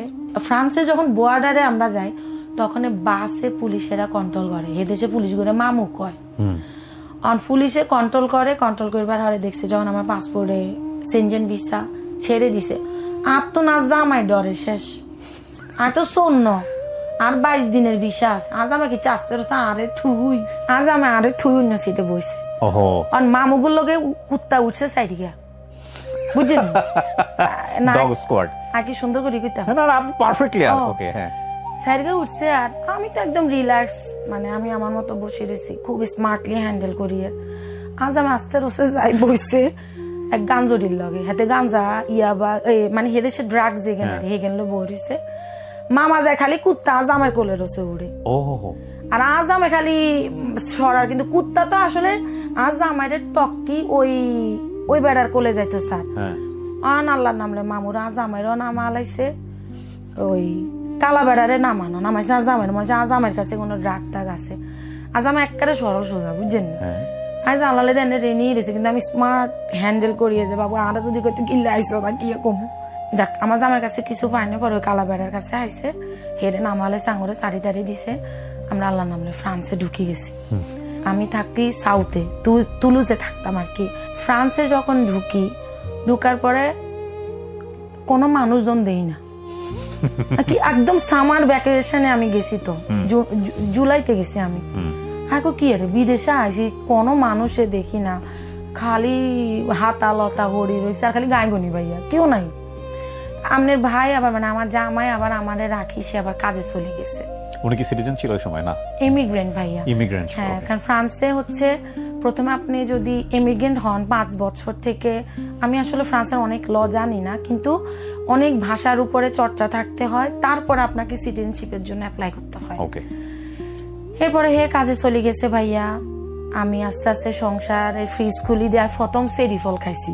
ফ্রান্সে যখন বর্ডারে আমরা যাই, তখন বাসে পুলিশেরা কন্ট্রোল করে, এদেশে পুলিশ করে মামু কয়, পুলিশে কন্ট্রোল করবার হরে দেখছে যখন আমার পাসপোর্টে সেনজেন ভিসা ছেড়ে দিছে, আর তো না জামাই ডরে শেষ, আর তো শূন্য, আর 22 দিনের ভিসা আছে, আজ আমাকে চাষতে আরে থুই, আজ আমি আরে থুই অন্য সিটে বসে, আর মামুগুর লগে কুত্তা উঠছে সাইড গিয়া, বুঝছেন না? ডগ স্কোয়াড আর কি সুন্দর করে কইতাম, না না আপনি পারফেক্টলি ওকে। হ্যাঁ, সাইডে উঠছে, আর আমি তো একদম রিল্যাক্স, মানে আমি আমার মতো বসে রয়েছি, খুব স্মার্টলি হ্যান্ডেল করি। আজ আমি আস্তে রসে যাই বসে এক গাঞ্জরির লগে, হাতে গাঞ্জা ইয়াবা মানে হেদেশে ড্রাগ যেখানে হেগেনলো বই রয়েছে, মামা যায় খালি কুত্তা আজ আমার কোলে রসে উড়ে, আর আজ আমি খালি সরার, কিন্তু কুত্তা তো আসলে আজ আমাদের টক্কি ওই বেড়ার কোলে যাইতো স্যার। আন আল্লাহর নামলে মামুরা আজ আমারও নামা আলাইছে, ওই কালা বেড়ারে নামাইছে আজ আমার মনে আজ আমার কাছে কোনো ড্রাগ টাগ আছে, আজ আমি একবারে সরল সোজা, বুঝছেন? আজ আল্লাহ দেন রেনি রয়েছে, কিন্তু আমি স্মার্ট হ্যান্ডেল করিয়ে যে বাবু আরা যদি কইতে কিনলে আইসো না কি কম, যাক আমার জামার কাছে কিছু পাইনি, পরে ওই কালা বেড়ার কাছে আইসে, হেরে নামালে সাঙ্গরে সারি তারি দিছে, আমরা আল্লাহ নামলে ফ্রান্সে ঢুকে গেছি। আমি থাকি সাউথে, তুলুজে থাকতাম আর কি। ফ্রান্সে যখন ঢুকার পরে কোনো মানুষজন দেই না কি, একদম সামার ভ্যাকেশনে আমি গেছি, তো জুলাইতে গেছি আমি, এখন কি আরে বিদেশে আইসি, কোনো মানুষে দেখি না, খালি হাতা লতা হরি রয়েছে, আর খালি গায়গনি ভাইয়া কেউ নাই। আমনের ভাই আবার মানে আমার জামাই আবার আমারে রাখি, সে আবার কাজে চলে গেছে। উনি কি সিটিজেন ছিল ওই সময়? না, ইমিগ্রেন্ট ভাইয়া। হ্যাঁ, কারণ ফ্রান্সে হচ্ছে প্রথমে আপনি যদি ইমিগ্রেন্ট হন 5 বছর থেকে, আমি আসলে ফ্রান্সের অনেক ল জানি না, কিন্তু অনেক ভাষার উপরে চর্চা থাকতে হয়, তারপর আপনাকে সিটিজেনশিপের জন্য অ্যাপ্লাই করতে হয়। এরপরে হে কাজে চলে গেছে ভাইয়া, আমি আস্তে আস্তে সংসারের ফ্রিজ খুলি দিয়ে প্রথম সেরিফল খাইছি,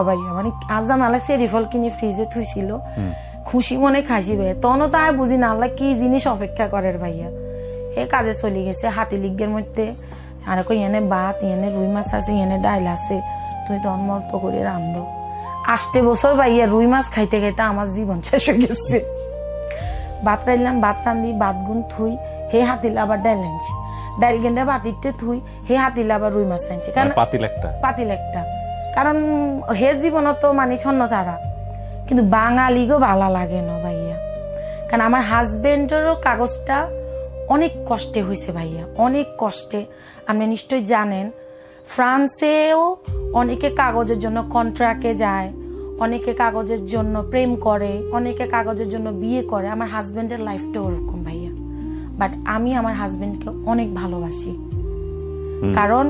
ভাইয়া মানে আজাম আল্লাহ সেরিফল কিনে ফ্রিজে থুইছিল, খুশি মনে খাইছি ভাইয়া, তখনও তাই বুঝি না আল্লাহ কি জিনিস অপেক্ষা করে ভাইয়া। হে কাজে চলে গেছে, হাতি লিগের মধ্যে আর এনে ভাত, এনে রুই মাছ আছে, এনে ডাইল আছে, তুমি তখন মত করে রান্ধো। 8 বছর ভাইয়া রুই মাছ খাইতে খাইতে আমার জীবন শেষ হয়ে গেছে। ভাত রাইলাম, ভাত রান্ধি, ভাত গুন থুই, হে হাতিলে আবার ডাইল আনছি, ডাইল গেন্দা বাটিতে থুই, হে হাতিলে আবার রুই মাছ আনছি, কারণ পাতিল একটা, কারণ হে জীবন তো মানে ছন্ন ছাড়া, কিন্তু বাঙালিগো ভালো লাগে না ভাইয়া, কারণ আমার হাজবেন্ডেরও কাগজটা অনেক কষ্টে হয়েছে ভাইয়া, অনেক কষ্টে। আপনি নিশ্চয়ই জানেন ফ্রান্সেও অনেকে কাগজের জন্য কন্ট্রাক্টে যায়, অনেকে কাগজের জন্য প্রেম করে, অনেকে কাগজের জন্য বিয়ে করে। আমার হাজবেন্ডের লাইফটা ওরকম ভাইয়া, বাট আমি আমার হাজবেন্ডকে অনেক ভালোবাসি, কারণ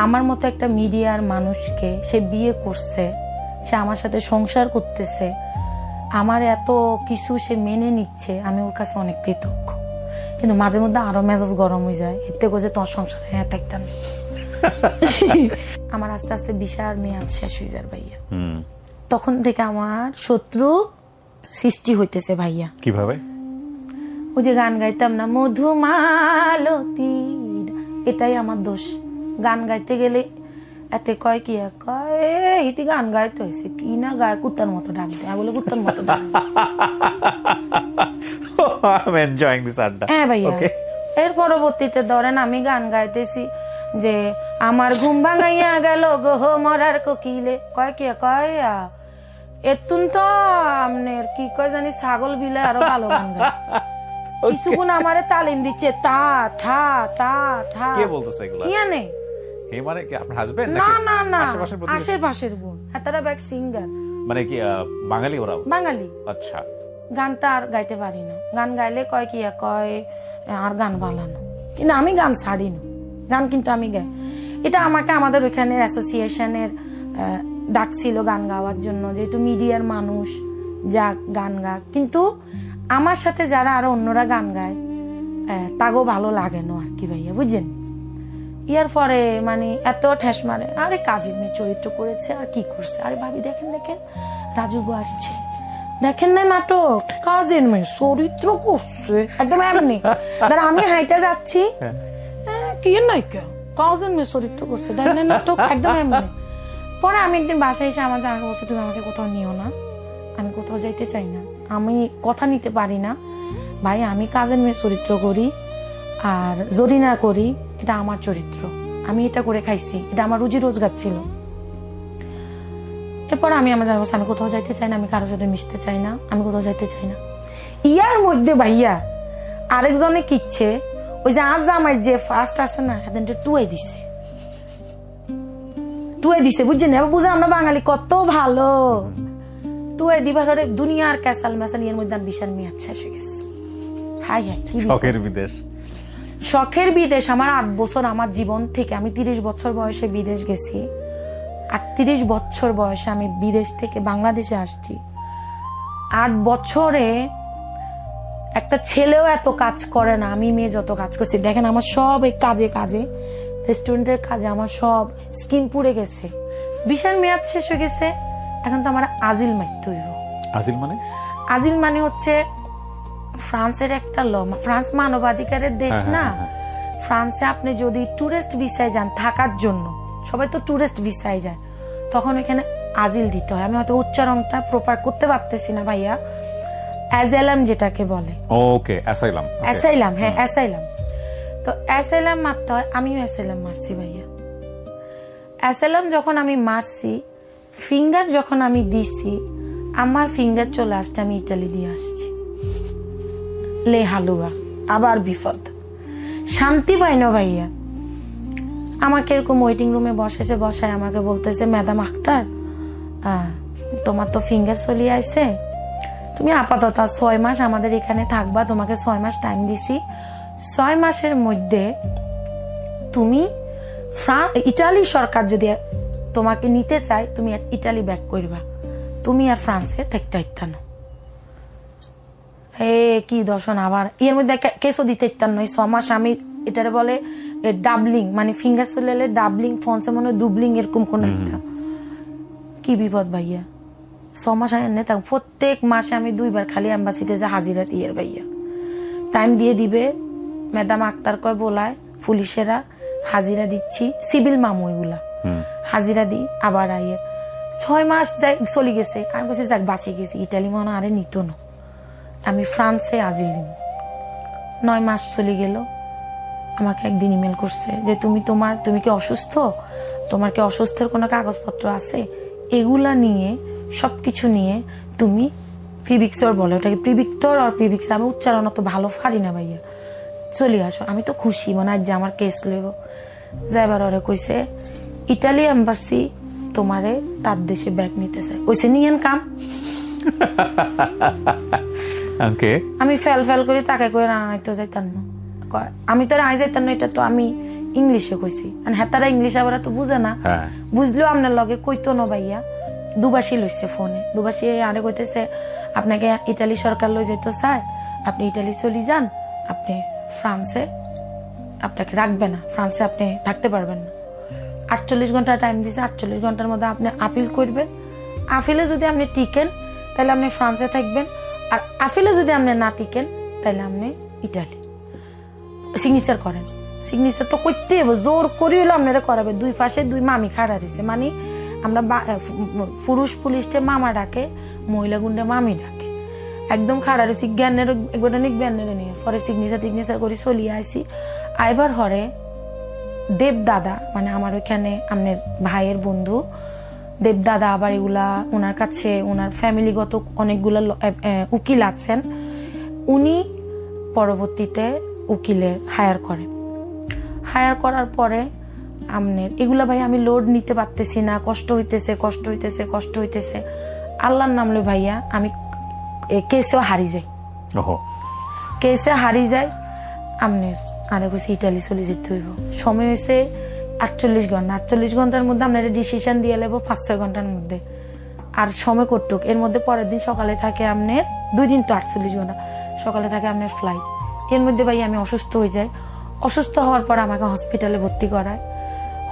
আমার মতো একটা মিডিয়ার মানুষকে সে বিয়ে করছে, সে আমার সাথে সংসার করতেছে, আমার এত কিছু সে মেনে নিচ্ছে, আমি ওর কাছে অনেক কৃতজ্ঞ। কিন্তু মাঝে মধ্যে আরো মেজাজ গরম হয়ে যায়, এতে করে তোর সংসারে হ্যাঁ থাকতাম। আমার আস্তে আস্তে ভিসার মেয়াদ শেষ হয়ে যায় ভাইয়া, তখন থেকে আমার শত্রু সৃষ্টি হইতেছে ভাইয়া। কিভাবে? ওই যে গান গাইতাম না, মধুমালতী, এটাই আমার দোষ। গান গাইতে গেলে এতে কয় কি কয় ইতি গান গাইতে হয়েছে কি না গায়ে কুত্তার মতো ডাক দেয়, আমি বলে কুত্তার মতো ডাক I'm enjoying this আড্ডা। হ্যাঁ ভাইয়া। এর পরবর্তীতে ধরেন আমি গান গাইতেছি যে আমার ঘুম ভাঙাইয়া গেল গো মরার কোকিলে, কয় কি কয় এতুন তো আমনের কি কয় জানি ছাগল বিলে আরো ভালো গান গায়। কিছুক্ষণ আমারে তালিম দিচ্ছে তা থা তা থা। কে বলতেছে এগুলো? ইয়া নেই হে মানে কি আপনার হাজবেন্ড না নাকি? না না, আশেপাশের প্রতিবেশী? আশেপাশের বোন, এতারা ব্যাক সিঙ্গার। মানে কি বাঙালি ওরাও? বাঙালি। আচ্ছা। গানটা আর গাইতে পারি না, গান গাইলে কয় কি কয় আর গান বালানো, কিন্তু আমি গান ছাড়ি না, গান কিন্তু আমি গাই। এটা আমাকে আমাদের ওইখানে অ্যাসোসিয়েশনের ডাকছিল গান গাওয়ার জন্য, যেহেতু মিডিয়ার মানুষ যা গান গা, কিন্তু আমার সাথে যারা আরো অন্যরা গান গায় তাগো ভালো লাগে না আর কি ভাইয়া, বুঝছেন। ইয়ার পরে মানে এত ঠেস মারে, আরে কাজের মেয়ে চরিত্র করেছে আর কি করছে, আরে ভাবি দেখেন দেখেন রাজু গো আসছে, দেখেন না নাটক, কাজের মেয়ে চরিত্র করছে একদম এমনি। ধর আমি হাইটা যাচ্ছি কি নাই কে কাজের মেয়ে চরিত্র করছে, দেখেন না নাটক একদম এমনি। পরে আমি একদিন বাসায় এসে আমার জামাকে বলছি তুমি আমাকে কোথাও নিও না, আমি কোথাও যাইতে চাই না, আমি কথা নিতে পারি না ভাই, আমি কাজের মেয়ে চরিত্র করি আর জরিনা করি, এটা আমার চরিত্র, আমি এটা করে খাইছি, এটা আমার রুজি রোজগার ছিল। এরপর আমি আমার জানাবো আমি কোথাও যাইতে চাই না, আমি কারোর সাথে মিশতে চাই না, আমি কোথাও যাইতে চাই না। ইয়ার মধ্যে ভাইয়া আরেকজনে কিচ্ছে, ওই যে আজ আমার যে ফার্স্ট আছে না এদিন টুয়ে দিছে, টুয়ে দিছে বুঝছেন। এবার বুঝে আমরা বাঙালি কত ভালো, টুয়ে দিবার দুনিয়ার ক্যাসাল ম্যাসাল এর মধ্যে বিশাল মেয়াদ শেষ হয়ে গেছে। হাই হাই শখের বিদেশ, শখের বিদেশ। আমার 8 বছর আমার জীবন থেকে, আমি 30 বছর বয়সে বিদেশ গেছি, 38 বছর বয়সে আমি বিদেশ থেকে বাংলাদেশে আসছি। 8 বছরে একটা ছেলেও এত কাজ করে না আমি মেয়ে যত কাজ করছি। দেখেন আমার সব এই কাজে কাজে রেস্টুরেন্টের কাজে আমার সব স্কিন পুড়ে গেছে, বিশাল মেয়াদ শেষ হয়ে গেছে। এখন তো আমার আজিল মারতে হইব। আজিল মানে? আজিল মানে হচ্ছে ফ্রান্সের একটা ল, ফ্রান্স মানবাধিকারের দেশ না। ফ্রান্সে আপনি যদি টুরিস্ট ভিসায় যান থাকার জন্য, সবাই তো টুরিস্ট ভিসায় যায়, তখন এখানে আজিল দিতে হয়। আমি হয়তো উচ্চারণটা প্রপার করতে পারতেছি না ভাইয়া, অ্যাসাইলাম যেটাকে বলে। ওকে, অ্যাসাইলাম। অ্যাসাইলাম, হ্যাঁ অ্যাসাইলাম। তো অ্যাসাইলাম মারতে হয়, আমিও অ্যাসাইলাম মারছি ভাইয়া। অ্যাসাইলাম যখন আমি মারছি, ফিঙ্গার যখন আমি দিছি, আমার ফিঙ্গার চলে আসছে আমি ইটালি দিয়ে আসছি। লে হালুয়া, আবার বিপদ, শান্তি পাই না ভাইয়া। আমাকে এরকম ওয়েটিং রুমে বসায় আমাকে বলতেছে ম্যাডাম আক্তার তোমার তো ফিঙ্গার চলিয়ে আইছে, তুমি আপাতত 6 মাস আমাদের এখানে থাকবা, তোমাকে 6 মাস টাইম দিছি, 6 মাসের মধ্যে তুমি ইটালি সরকার যদি তোমাকে নিতে চায় তুমি ইটালি ব্যাক করবা, তুমি আর ফ্রান্সে থাকতে ইত্যান্ন। কি দর্শন, আবার এর মধ্যে কেসও দিতে ইত্যান্ন। 6 মাস আমি এটারে বলে ডাবলিং, মানে ফিঙ্গার চলে এলে ডাবলিং, ফোনসে মনে হয় দুবলিং, এরকম কোন একটা। কি বিপদ ভাইয়া, 6 মাস এনে থাক, প্রত্যেক মাসে আমি 2 বার খালি এম্বাসিতে যা হাজিরা দিয়ে ভাইয়া, টাইম দিয়ে দিবে ম্যাডাম আক্তার কয় বলায় পুলিশেরা, হাজিরা দিচ্ছি, সিভিল মামু এগুলা, হাজিরা দিই আবার আইয়ের। 6 মাস যাই চলে গেছে, আমি বলছি যাক বাঁচি গেছি, ইটালি মনে আরে নিত না, আমি ফ্রান্সে আজিল দিন। 9 মাস চলে গেল, আমাকে একদিন ইমেল করছে যে তুমি কি অসুস্থ, তোমার কি অসুস্থের কোনো কাগজপত্র আছে, এগুলা নিয়ে সবকিছু নিয়ে তুমি ফিবিক্সর বলে, ওটাকে প্রিভিক্টর আর প্রিভিক্স, আমি উচ্চারণ তো ভালো পারি না ভাইয়া, চলে আসো। আমি তো খুশি, মনে হয় যে আমার কেস লইব। যাইবার ওরে কইছে ইটালি এম্বাসি তোমারে তার দেশে ব্যাগ নিতেছে, কইছে নিয়েন কাম। আমি ফেল করে তাকে কই আই তো যাইতাম না, আমি তো আই যাইতাম না, এটা তো আমি ইংলিশে কইছি, হেতারা ইংলিশ আবার তো বুঝে না, বুঝলেও আপনার লগে কইতো না ভাইয়া। দুবাসী লইছে ফোনে, দুবাসী আরে কইতেছে আপনাকে ইটালি সরকার লই যেতে চায়, আপনি ইটালি চলে যান, আপনি ফ্রান্সে আপনাকে রাখবে না, ফ্রান্সে আপনি থাকতে পারবেন না। 48 ঘন্টা টাইম দিছে, 48 ঘন্টার মধ্যে আপনি আপিল করবেন, আপিলে যদি আপনি টিকেন তাহলে আপনি ফ্রান্সে থাকবেন, আর আপিলে যদি আপনি না টিকেন তাহলে আপনি ইটালি সিগনেচার করেন। সিগনেচার তো করতে হবে, জোর করিল আপনারা করাবে। দুই পাশে দুই মামি খাড়া রয়েছে, মানে আমরা পুরুষ পুলিশে মামা ডাকে, মহিলা গুন্ডে মামি ডাকে, একদম খাড়া রয়েছি জ্ঞানের একবার জ্ঞানের নিয়ে পরে সিগনেচার করে চলিয়ে আইসি। আইবার হরে দেবদাদা, মানে আমার ওইখানে আপনার ভাইয়ের বন্ধু দেবদাদা, আবার এগুলা ওনার কাছে ওনার ফ্যামিলিগত অনেকগুলো উকিল আছেন, উনি পরবর্তীতে উকিলের হায়ার করেন। হায়ার করার পরে আপনার এগুলা ভাই আমি লোড নিতে পারতেছি না, কষ্ট হইতেছে। আল্লাহর নাম লো ভাইয়া আমি কেসেও হারি যাই, আপনার আরে বসে ইটালি চলে যেতে হইব। সময় হয়েছে 48 ঘন্টা, 48 ঘন্টার মধ্যে আপনার ডিসিশন দিয়ে নেবো 5-6 ঘন্টার মধ্যে। আর সময় কটুক, এর মধ্যে পরের দিন সকালে থাকে আপনার 2 দিন তো 48 ঘন্টা, সকালে থাকে আপনার ফ্লাইট। এর মধ্যে ভাই আমি অসুস্থ হয়ে যাই। অসুস্থ হওয়ার পর আমাকে হসপিটালে ভর্তি করায়।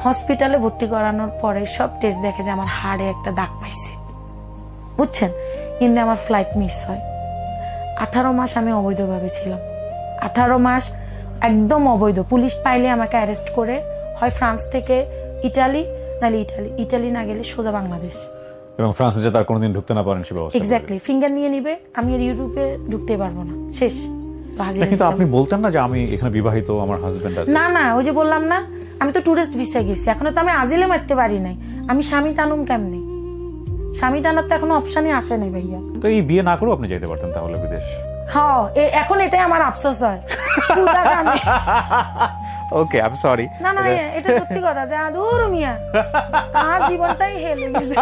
হসপিটালে ভর্তি করানোর পরে সব টেস্ট দেখে যে আমার হাড়ে একটা দাগ পাইছে, বুঝছেন, কিন্তু আমার ফ্লাইট মিস হয়। 18 মাস আমি অবৈধভাবে ছিলাম, 18 মাস একদম অবৈধ। পুলিশ পাইলে আমাকে অ্যারেস্ট করে হয় ফ্রান্স থেকে ইটালি, নাহলে ইটালি না গেলে সোজা বাংলাদেশ। এবং ফ্রান্সে যে তার কোনোদিন ঢুকতে না পারেন সে ব্যবস্থা। এক্স্যাক্টলি, ফিঙ্গার নিয়ে নিবে, আমি আর ইউরোপে ঢুকতে পারবো না, শেষ। কিন্তু আপনি বলতেন না যে আমি এখানে বিবাহিত, আমার হাজবেন্ড আছে? না, ওই যে বললাম না, আমি তো টুরিস্ট ভিসায় গেছি, এখনো তো আমি আজিলে মারতে পারি নাই। আমি স্বামী টানুম কেমনে? স্বামী টানার তো এখনো অপশনই আসে নাই ভাইয়া। তো এই বিয়ে না করেও আপনি যেতে পারতেন তাহলে বিদেশ। হ্যাঁ, এখন এটাই আমার আফসোস হয়। ওকে, আই এম সরি। না, এটা সত্যি কথা যে দূর মিয়া আমার জীবনটাই হেলে গেছে।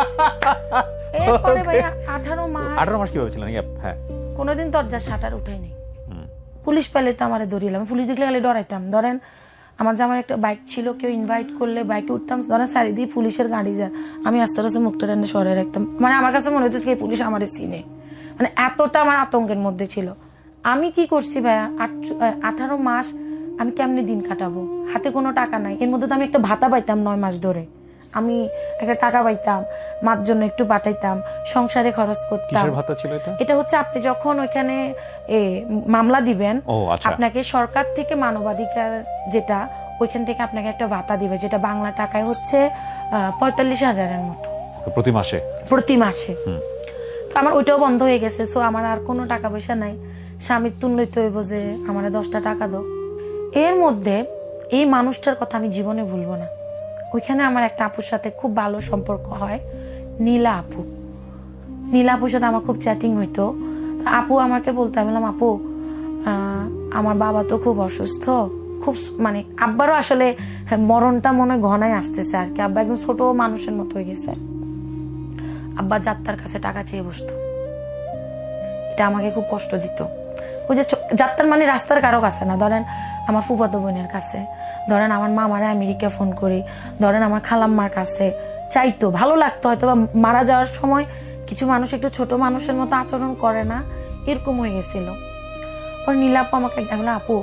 এরপরে ভাইয়া 18 মাস কিভাবে ছিলেন? হ্যাঁ, কোনোদিন দরজার শাটার উঠাই নাই। পুলিশ পেলে তো আমার দৌড়িলাম, পুলিশ দেখলে খালি ডরাইতাম। ধরেন আমার জামার একটা বাইক ছিল, কেউ ইনভাইট করলে বাইকে উঠতাম, ধরেন চারিদিকে পুলিশের গাড়ি যায়, আমি আস্তে আস্তে মুখটা টেনে সরে রাখতাম। মানে আমার কাছে মনে হতো এই পুলিশ আমার চিনে, মানে এতটা আমার আতঙ্কের মধ্যে ছিল। আমি কি করছি ভাইয়া, 18 মাস আমি কেমনে দিন কাটাবো? হাতে কোনো টাকা নাই। এর মধ্যে তো আমি একটা ভাতা পাইতাম 9 মাস ধরে, আমি একটা টাকা পাইতাম, মার জন্য একটু পাঠাইতাম, সংসারে খরচ করতাম। কিসের ভাতা ছিল এটা? এটা হচ্ছে আপনি যখন ওইখানে মামলা দিবেন, আপনাকে সরকার থেকে মানবাধিকার যেটা, ওইখান থেকে আপনাকে একটা ভাতা দিবে, যেটা বাংলা টাকায় হচ্ছে 45,000-এর মতো প্রতি মাসে। তো আমার ওইটাও বন্ধ হয়ে গেছে। সো আমার আর কোনো টাকা পয়সা নাই, স্বামীর তুলতে হইব যে আমার 10টা টাকা দাও। এর মধ্যে এই মানুষটার কথা আমি জীবনে ভুলবো না। ওইখানে আমার একটা আপুর সাথে খুব ভালো সম্পর্ক হয়, নীলা আপুর সাথে আমার খুব চ্যাটিং হইতো। আপু আমাকে বলতে, আমি বললাম আপু আমার বাবা তো খুব অসুস্থ, খুব মানে আব্বারও আসলে মরণটা মনে ঘনায় আসতেছে আর কি। আব্বা একদম ছোট মানুষের মতো হয়ে গেছে। আব্বা যাত্রার কাছে টাকা চেয়ে বসতো, এটা আমাকে খুব কষ্ট দিত। ওই যে যাত্রার মানে রাস্তার কারো কাছে না, ধরেন আমার ফুফাতো বোনের কাছে, ধরেন আমার মামারা আমেরিকা ফোন করি, ধরেন আমার খালাম্মার কাছে চাইতো। ভালো লাগতো হয়তো, বা মারা যাওয়ার সময় কিছু মানুষ একটু ছোট মানুষের মতো আচরণ করে না, এরকম হয়ে গেছিল। পর নীলাপু আমাকে বলে আপু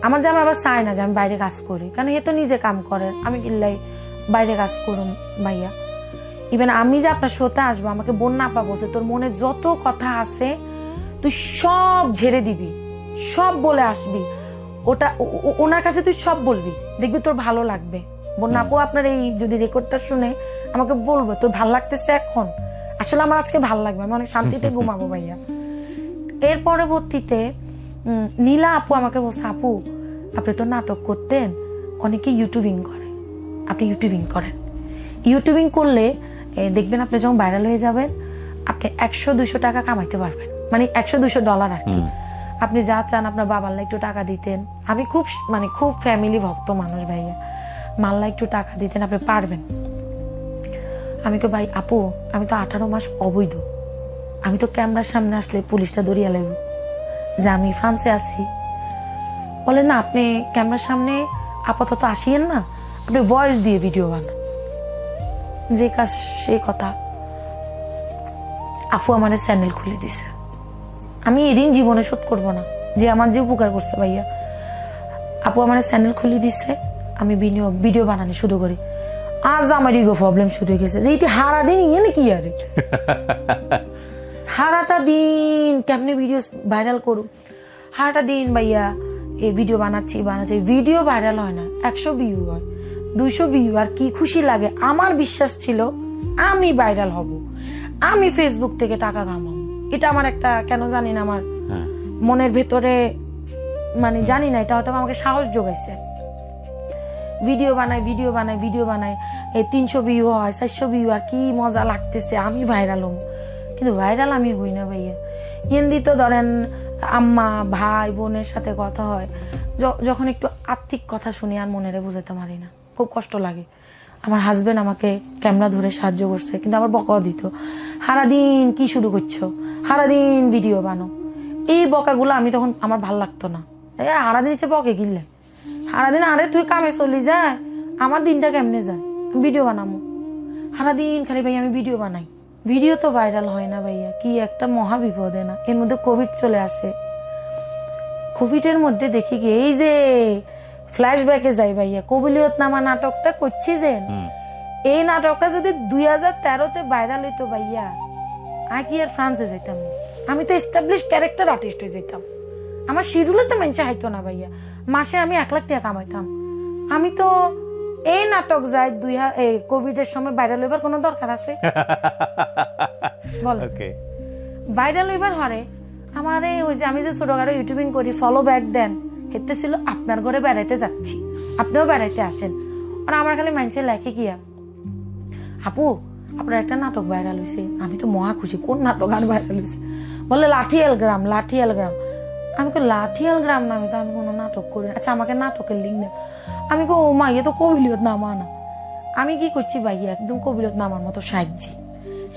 আমার জামা আবার চায় না যে আমি বাইরে কাজ করি, কারণ এ তো নিজে কাম করে, আমি কিল্লাই বাইরে কাজ করুন ভাইয়া। ইভেন আমি যে আপনার শোতে আসবো, আমাকে বন্যা আপা বলছে তোর মনে যত কথা আছে তুই সব ঝেড়ে দিবি, সব বলে আসবি, ওটা ওনার কাছে তুই সব বলবি, দেখবি তোর ভালো লাগবে। বন্যা আপু আপনার এই যদি রেকর্ডটা শুনে আমাকে বলবো তোর ভাল লাগতেছে এখন, আসলে আমার আজকে ভাল লাগবে, আমি অনেক শান্তিতে ঘুমাবো ভাইয়া। এর পরবর্তীতে নীলা আপু আমাকে বলছে আপু আপনি তো নাটক করতেন, অনেকে ইউটিউবিং করে, আপনি ইউটিউবিং করেন, ইউটিউবিং করলে দেখবেন আপনি যখন ভাইরাল হয়ে যাবেন আপনি 100-200 টাকা কামাইতে পারবেন, মানে $100-200 আর কি। আপনি যা চান, আপনার বাবার একটু টাকা দিতেন, আমি খুব মানে খুব ফ্যামিলি ভক্ত মানুষ ভাইয়া, মাল্লা একটু টাকা দিতেন, আপনি পারবেন। আমি তো ভাই আপু আমি তো 18 মাস অবৈধ, আমি তো ক্যামেরার সামনে আসলে পুলিশটা দরিয়া লাগব যে আমি ফ্রান্সে আছি। বলে না আপনি ক্যামেরার সামনে আপাতত আসিয়েন না, আপনি ভয়েস দিয়ে ভিডিও বানান, যে কাজ সেই কথা। আপু আমার চ্যানেল খুলে দিছে, আমি এদিন জীবনে শোধ করবো না, যে আমার যে উপকার করছে ভাইয়া। আপু আমার চ্যানেল খুলে দিছে, আমি ভিডিও বানানো শুরু করি। আজ আমার ইগো প্রবলেম শুরু হয়ে গেছে যে এটি হারা দিন ইয়ে নাকি আরে হারাটা দিন কেমনে ভিডিও ভাইরাল করুক। সারাটা দিন ভাইয়া এই ভিডিও বানাচ্ছি ভিডিও ভাইরাল হয় না, 100 ভিউ হয়, 200 ভিউ, আর কি খুশি লাগে। আমার বিশ্বাস ছিল আমি ভাইরাল হব, আমি ফেসবুক থেকে টাকা কামাবো। এটা আমার একটা কেন জানি না আমার মনের ভেতরে মানে জানি না, এটা হয়তো আমাকে সাহস যোগাইছে। ভিডিও বানাই এই 300 ভিউ হয়, 400 ভিউ, আর কি মজা লাগতেছে, আমি ভাইরাল হব। কিন্তু ভাইরাল আমি হই না ভাইয়া। হিন্দি তো ধরেন আম্মা ভাই বোনের সাথে কথা হয়, যখন একটু আর্থিক কথা শুনি আর মনেরে বুঝাতে পারি না, খুব কষ্ট লাগে। আমার হাজবেন্ড আমাকে ক্যামেরা ধরে সাহায্য করছে, কিন্তু আমার বকাও দিত, সারাদিন কি শুরু করছো, সারাদিন ভিডিও বানো। এই বকাগুলো আমি তখন আমার ভাল লাগতো না। সারাদিন ইচ্ছে বকে গিললে, সারাদিন আরে তুই কামে চলি যায়, আমার দিনটা কেমনে যায়, ভিডিও বানাবো সারাদিন খালি। ভাই আমি ভিডিও বানাই, ভিডিও তো ভাইরাল হয় না ভাইয়া, কি একটা মহা বিপদে না। এর মধ্যে কোভিড চলে আসে, কোভিডের মধ্যে দেখি কি এই যে ফ্ল্যাশব্যাকে যাই ভাইয়া, কবিলিয়তনামা নাটকটা করছি যে, এই নাটকটা যদি 2013-তে ভাইরাল হইতো ভাইয়া, আগে আর ফ্রান্সে যেতাম, আমি তো এস্টাবলিশ ক্যারেক্টার আর্টিস্ট হয়ে যেতাম। আমার শিডিউলে তো মেনচে হাইতো না ভাইয়া, মাসে আমি 1 লাখ টাকা কামাইতাম। আমি তো এই নাটক যাই কোভিডের সময় ভাইরাল হইবার কোনো দরকার আছে? বল, ভাইরাল হইবার হরে আমার ওই যে আমি যে ছোটখাটো ইউটিউবিং করি, ফলো ব্যাক দেন, হেতে ছিল আপনার ঘরে বেড়াইতে যাচ্ছি, আপনিও বেড়াইতে আসেন। আর আমার খালি মানছে লেখে গিয়া, আপু আপনার একটা নাটক ভাইরাল হয়েছে। আমি তো মহা খুশি, কোন নাটক আর ভাইরাল হয়েছে? বলে লাঠিয়াল গ্রাম। আমি কো লাঠিয়াল গ্রাম না, আমি তো আমি কোনো নাটক করি না। আচ্ছা আমাকে নাটকের লিঙ্ক দেন। আমি কো ও মা, ইয়ে তো কবিলিয়ত নামা না। আমি কি করছি ভাইয়া, একদম কবিলিয়ত নামার মতো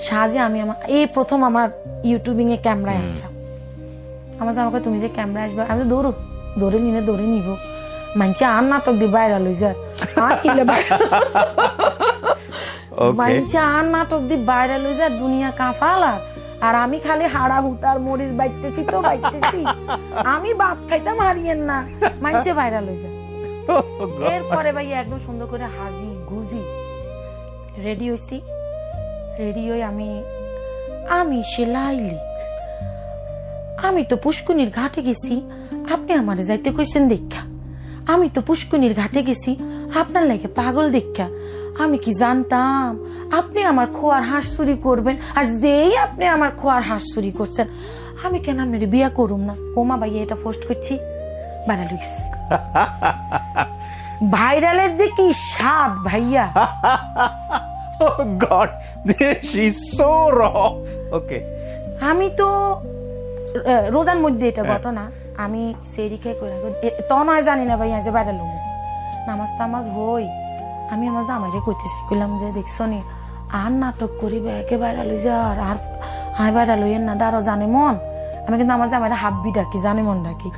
সাজে আমি আমার এই প্রথম আমার ইউটিউবিং এ ক্যামেরায় আসা। আমার আমাকে তুমি যে ক্যামেরা আসবে, আমি তো দৌড়ে নিব, মানছে আর নাটক দিয়ে ভাইরাল হয়ে যায়, মানছে আর নাটক দিয়ে ভাইরাল হয়ে যায়, দুনিয়া কাঁফালার। আর আমি খালি হাড়া হুতার মরিচ বাইতেছি তো বাইতেছি, আমি ভাত খাইতাম হারিয়েন না, মানছে ভাইরাল হয়ে যায়। এরপরে ভাইয়া একদম সুন্দর করে হাজি গুজি রেডি হয়েছি, রেডি হয়ে আমি সেলাইলি, আমি তো পুষ্কুনির ঘাটে গেছি, আপনি আমারে যাইতে কইছেন দেখা। আমি তো পুষ্কুনির ঘাটে গেছি, আপনার লাগে পাগল দেখা। আমি কি জানতাম আপনি আমার খোয়ার হাঁস চুরি করবেন, আর যেই আপনি আমার খোয়ার হাঁস চুরি করছেন, আমি কেন আপনার বিয়া করুম না? ওমা ভাইয়া এটা পোস্ট করছি, ভাইরাল হইছে। ভাইরালের যে কি স্বাদ ভাইয়া, Oh God, she's so raw. Okay. আমি তো রোজার মধ্যে এটা ঘটনা, আমি সেরি খেয়ে করে তো নয় জানি না ভাইয়া যে ভাইরাল হবো, নামাজ হই। আমি আমার জামাইরে কইতে চাই, কইলাম যে দেখছো নি আর নাটক করিবে একে ভাইরাল হয়ে যা, আর হাই ভাইরাল হইয়েন না, দাঁড়ো জানে মন। আমি কিন্তু আমার জামাইরা হাব্বি ডাকি, জানে মন ডাকি।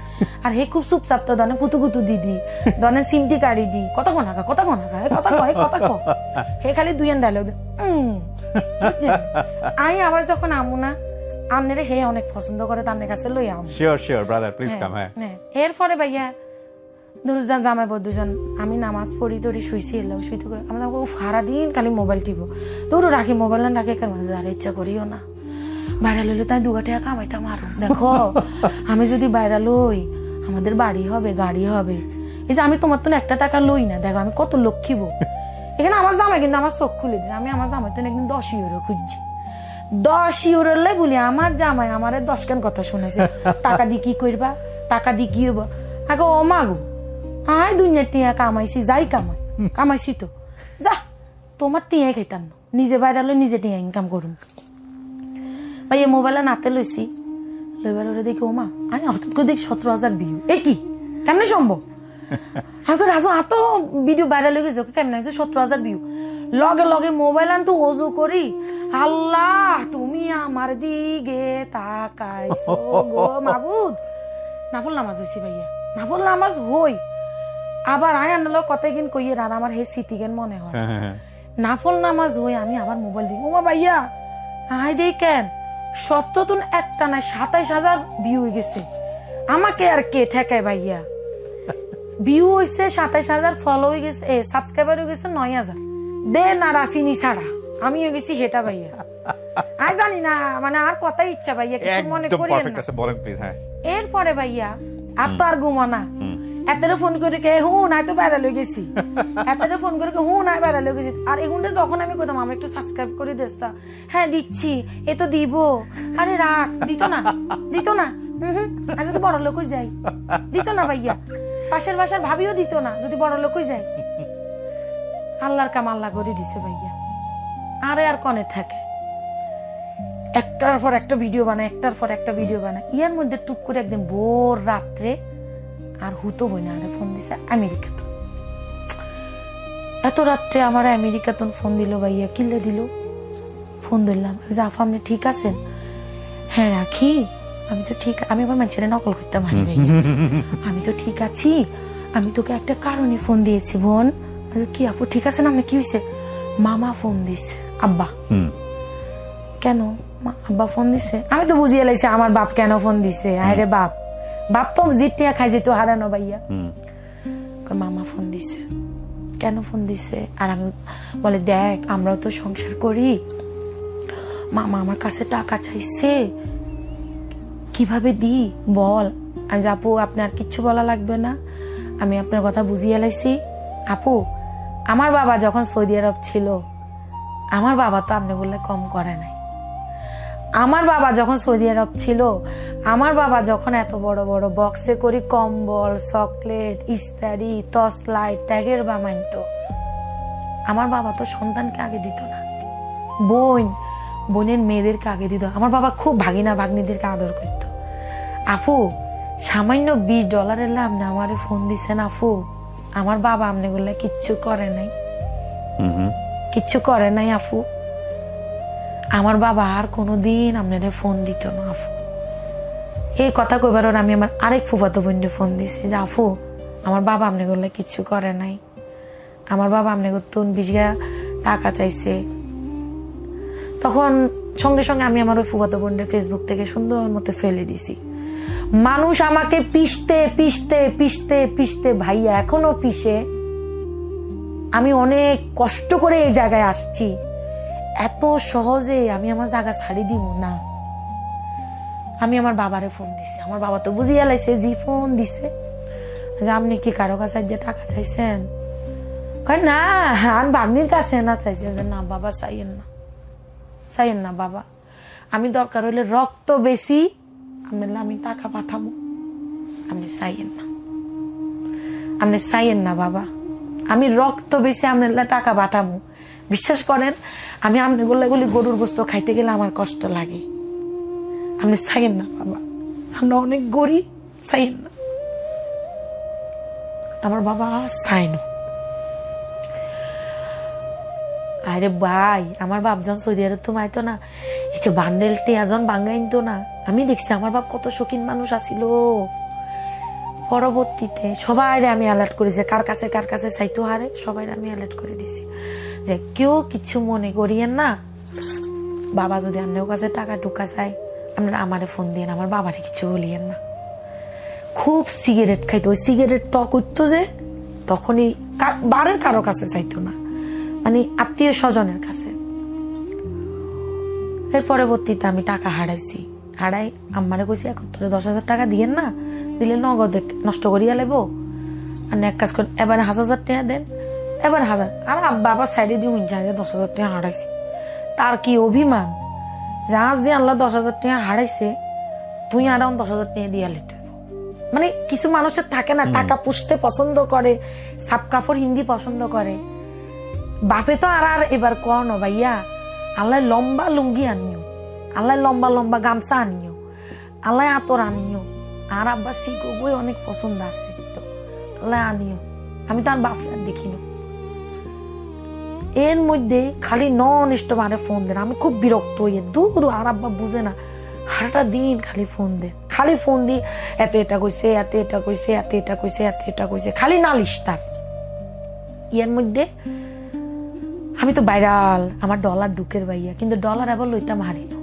আর হে খুব চুপচাপ তো, ধরেন কুতু দিদি, ধরেন সিমটি কাড়ি দি, কথা কনাকা কথা কো, হে খালি দুইয়ান ডায়লগ দে। আমি আবার যখন আমু না, আমনেরে হে অনেক পছন্দ করে, তার কাছে লই আম। Sure, brother, please come. হ্যাঁ, এরপরে ভাইয়া দুজন জামাই বউ দুজন, আমি নামাজ পড়ি ধরি শুইছি, এলাম শুইতে করে আমরা সারাদিন খালি মোবাইল টিপো, দৌড়ো রাখি মোবাইল না রাখি, আর ইচ্ছা করিও না। ভাইরাল হইলে তাই 2 টাকা কামাইতাম আরো। দেখো আমি যদি ভাইরাল হই, আমাদের বাড়ি হবে, গাড়ি হবে। এই যে আমি তোমার তো 1 টাকা লই না, দেখো আমি কত লক্ষ্মীব। এখানে আমার জামাই কিন্তু আমার চোখ খুলে দিন, আমি আমার জামাই তো একদিন 10 ইউরো খুঁজছি, 10 ইউরো লাই বলি। আমার জামাই আমার 10 কেন কথা শুনেছে, টাকা দিয়ে কি করবা, টাকা দিয়ে কি হবো? আগে ও মাগো আয় দুনিয়ার টিয়া কামাইছি, যাই কামাইছি তো যা, তোমার টিয়াই খাইতাম না, নিজে ভাইরাল নিজে টিয়া ইনকাম করুন। ভাই এই মোবাইলে নাতে লইছি, লইবার ওরা দেখি ওমা আমি হঠাৎ করে দেখি 17,000 ভিউ। এ কি কেমনে সম্ভব? আমি রাজু এত ভিডিও ভাইরাল হয়ে গেছে, কেমন হয়েছে 17,000 ভিউ? লগে মোবাইল আনতো ওজু করি, আল্লাহ তুমি আমার দিকে তাকাইছো গো মাবুদ। নাফল নামাজ হয়েছি ভাইয়া, নাফল নামাজ হই আবার আয় আনলো কতদিন কইয়ে, আর আমার হে স্মৃতিজ্ঞান মনে হয়। নাফল নামাজ হই আমি আবার মোবাইল দিই, ওমা ভাইয়া আয় দেই কেন 17 তো একটা নাই 27,000 ভিউ হয়ে গেছে। আমাকে আর কে ঠেকায় ভাইয়া? ভিউ হয়েছে 27,000, ফলো হয়ে গেছে, সাবস্ক্রাইবার হয়ে গেছে 9,000। দে না রাসিনি ছাড়া আমি হয়ে গেছি হেটা ভাইয়া। আমি জানি না মানে আর কথাই ইচ্ছা ভাইয়া কিছু মনে একদম করিয়েন পারফেক্ট না। আছে, বলেন প্লিজ। হ্যাঁ, এরপরে ভাইয়া আর তো আর ঘুমো না, এতটা ফোন করে কে হুন আয় তো বেড়া লই গেছি, এতটা ফোন করে কে হুন আয় বেড়া লই গেছি। আর এগুলো যখন আমি কইতাম আমরা একটু সাবস্ক্রাইব করে দিচ্ছা, হ্যাঁ দিচ্ছি, এ তো দিব, আরে রাখ, দিত না আমি তো বড় লোকই যাই, দিত না ভাইয়া, পাশের বাসার ভাবিও দিত না যদি বড় লোকই যাই। আল্লাহর কাম আল্লাহ করে দিছে ভাইয়া, আরে আর কনে থাকে, একটার পর একটা ভিডিও বানায়, একটার পর একটা ভিডিও বানায়। ইয়ার মধ্যে টুক করে একদিন ভোর রাত্রে আর হুতো বই না আরে ফোন দিছে আমেরিকাতে। এত রাত্রে আমার আমেরিকাতে ফোন দিল ভাইয়া, কিল্লে দিল, ফোন ধরলাম, জাফা আপনি ঠিক আছেন? হ্যাঁ রাখি, আমি তো ঠিক, আমি আবার মানুষের নকল করতে পারি ভাইয়া, আমি তো ঠিক আছি, আমি তোকে একটা কারণে ফোন দিয়েছি বোন। কি আপু ঠিক আছেন? আপনি কি হয়েছে? মামা ফোন দিচ্ছে, আব্বা। কেন আব্বা ফোন দিছে? আমি তো বুঝিয়ে লাইছি আমার বাপ কেন ফোন দিছে। আরে বাপ তো জিতিয়া খাই যেত হারানো ভাইয়া। মামা ফোন দিছে, কেন ফোন দিছে? আর আমি বলে দেখ আমরাও তো সংসার করি, মামা আমার কাছে টাকা চাইছে, কিভাবে দি বল। আমি আপু আপনি আর কিচ্ছু বলা লাগবে না, আমি আপনার কথা বুঝিয়ে লাইছি। আপু আমার বাবা যখন সৌদি আরব ছিল, আমার বাবা তো আপনি বললে কম করে নাই। আমার বাবা যখন সৌদি আরব ছিল, আমার বাবা যখন এত বড় বড় বক্সে করি কম্বল, চকলেট, ইস্তারি, টর্চ লাইট, ট্যাগের বা মানতো, আমার বাবা তো সন্তানকে আগে দিত না, বোনের মেয়েদেরকে আগে দিত। আমার বাবা খুব ভাগিনা ভাগ্নিদেরকে আদর করত। আপু সামান্য $20 লাভ না আমারে ফোন দিছেন আপু, আমার বাবা আপনি বললে কিচ্ছু করে নাই, কিচ্ছু করে নাই আপু। আমার বাবা আর কোনোদিন আপনাদের ফোন দিত না আপু। এই কথা কইবার আমি আমার আরেক ফুফাতো বোনকে ফোন দিছি যে আপু আমার বাবা আপনি বললে কিচ্ছু করে নাই, আমার বাবা আপনি করতেন 20 টাকা চাইছে। তখন সঙ্গে সঙ্গে আমি আমার ওই ফুফাতো বোনকে ফেসবুক থেকে সুন্দর মতো ফেলে দিছি। মানুষ আমাকে পিষতে পিষতে পিষতে পিষতে ভাইয়া এখনো পিষে। আমি অনেক কষ্ট করে এই জায়গায় আসছি, এত সহজে আমি আমার জায়গা ছাড়ি দিব না। আমি আমার বাবারে ফোন দিছি, আমার বাবা তো বুঝিয়ে লাইছে, জি ফোন দিছে যে আপনি কি কারো কাছে যে টাকা চাইছেন? না আমি বাগনির কাছে না চাইছি। না বাবা চাইয়েন না, চাইয়েন না বাবা, আমি দরকার হইলে রক্ত বেশি আপনার আমি টাকা পাঠাবো, আপনি চাইয়েন না, আপনি চাইয়েন না বাবা, আমি রক্ত বেশি আপনার টাকা পাঠাবো। বিশ্বাস করেন আমি আপনি বললে বলি গরুর গোস্ত খাইতে গেলে আমার কষ্ট লাগে, আপনি চাইয়েন না বাবা, আমরা অনেক গরিব, চাইয়েন না। আমার বাবা চাইন। আরে ভাই আমার বাপ যখন সৌদি আরব তো মাইতো না, এই যে বান্ডেল টেয়াজন বাঙ্গাইতো না, আমি দেখছি আমার বাপ কত শৌখিন মানুষ আছিল। পরবর্তীতে সবাই আমি অ্যালার্ট করেছি, কার কাছে চাইতো হারে সবাই আমি অ্যালার্ট করে দিছি যে কেউ কিছু মনে করিয়েন না, বাবা যদি আপনার কাছে টাকা ঢুকা চাই আপনারা আমারে ফোন দিয়ে আমার বাবারে কিছু বলিয়েন না। খুব সিগারেট খাইতো, ওই সিগারেট টক উঠতো যে তখনই বাড়ির কারো কাছে চাইতো না, মানে আত্মীয় স্বজনের কাছে। এর পরবর্তীতে আমি টাকা হারাই আমারে কইছি এখন তোর 10,000 টাকা দিয়েন না, দিলে নগদ নষ্ট করিয়া লেবো, আর এক কাজ করেন এবার 1,000 টাকা দেন, এবার 1000। আর বাবা সাইডে দিয়ে যায় যে 10,000 টাকা হারাইছি, তার কি অভিমান যা যে আল্লাহ 10,000 টাকা হারাইছে তুই আর 10,000 টাকা দিয়া লিতে। মানে কিছু মানুষের থাকে না টাকা পুষতে পছন্দ করে, সাপ কাপড় হিন্দি পছন্দ করে। বাপে তো আর এবার কন ভাইয়া আল্লাহ লম্বা লুঙ্গি আনিও, আল্লাহ লম্বা লম্বা গামছা আনিও, আল্লাহ আতর আনিও, আর আব্বা সিগো বই অনেক পছন্দ আছে, আল্লাহ আনিও। আমি তো আর বাপরে দেখি না। এর মধ্যে খালি নন স্টপ আরে ফোন দেন, আমি খুব বিরক্ত হইয়ে দূর। আর আব্বা বুঝে না, সারাটা দিন খালি ফোন দেন, খালি ফোন দিয়ে এত এটা কইছে, এত এটা কইছে, এত এটা কইছে, এত এটা কইছে, খালি নালিশ তার। এর মধ্যে আমি তো ভাইরাল, আমার ডলার ঢুকের ভাইয়া, কিন্তু ডলার এবার লইতাম হারি না।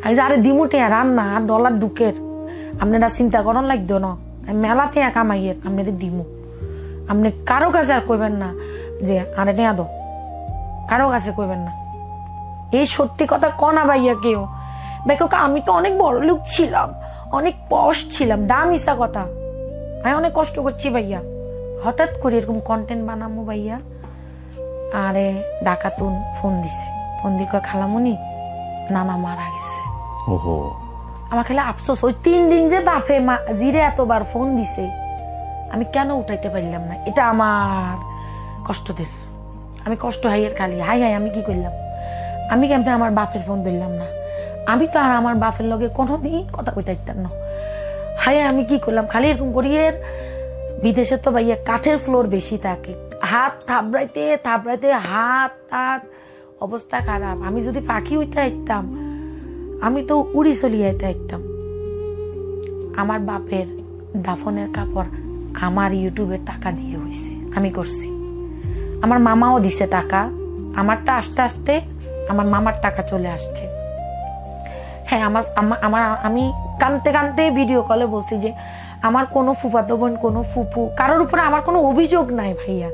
আমি যে আরে দিমুটে রান্না আর ডলার ঢুকের আপনারা চিন্তা করেন লাগতো না, মেলাতে কামাইয়ের আপনারা দিমু। আপনি কারো কাছে আর কইবেন না যে আরে নেয়া দো, কারো কাছে কইবেন না। এই সত্যি কথা কনা ভাইয়া কেউ ভাই কাকা আমি তো অনেক বড় লোক ছিলাম, অনেক পশ ছিলাম, দামিসা কথা। আমি অনেক কষ্ট করছি ভাইয়া। হঠাৎ করে এরকম কন্টেন্ট বানাবো ভাইয়া, আরে ডাকাতুন ফোন দিছে, ফোন দিয়ে কয় খালামুনি নানা মারা গেছে। ওহো, আমার খালি আফসোস, ওই 3 দিন যে বাপে জিরে এতবার ফোন দিছে আমি কেন উঠাইতে পারলাম না, এটা আমার কষ্টদের। আমি কষ্ট হাইয়ের খালি হাই হাই আমি কি করলাম, আমি কেমন আমার বাপের ফোন ধরলাম না, আমি তো আর আমার বাপের লগে কোনোদিন কথা কইতে পারতাম না। হাই আমি কি করলাম, খালি এরকম করি। বিদেশে তো ভাইয়া কাঠের ফ্লোর বেশি থাকে, হাত থাবড়াইতে থাবড়াইতে হাত হাত অবস্থা খারাপ। আমি যদি পাখি হইতে আইতাম আমি তো উড়ি চলিয়ে আইতে আইতাম। আমার বাপের দাফনের কাপড় আমার ইউটিউবের টাকা দিয়ে হয়েছে, আমি করছি। আমার মামাও দিছে টাকা, আমারটা আস্তে আস্তে আমার মামার টাকা চলে আসছে। হ্যাঁ আমি কানতে কানতে ভিডিও কলে বলছি যে আমার কোনো ফুফাতো বোন, কোনো ফুফু, কারোর উপরে আমার কোনো অভিযোগ নাই ভাইয়া,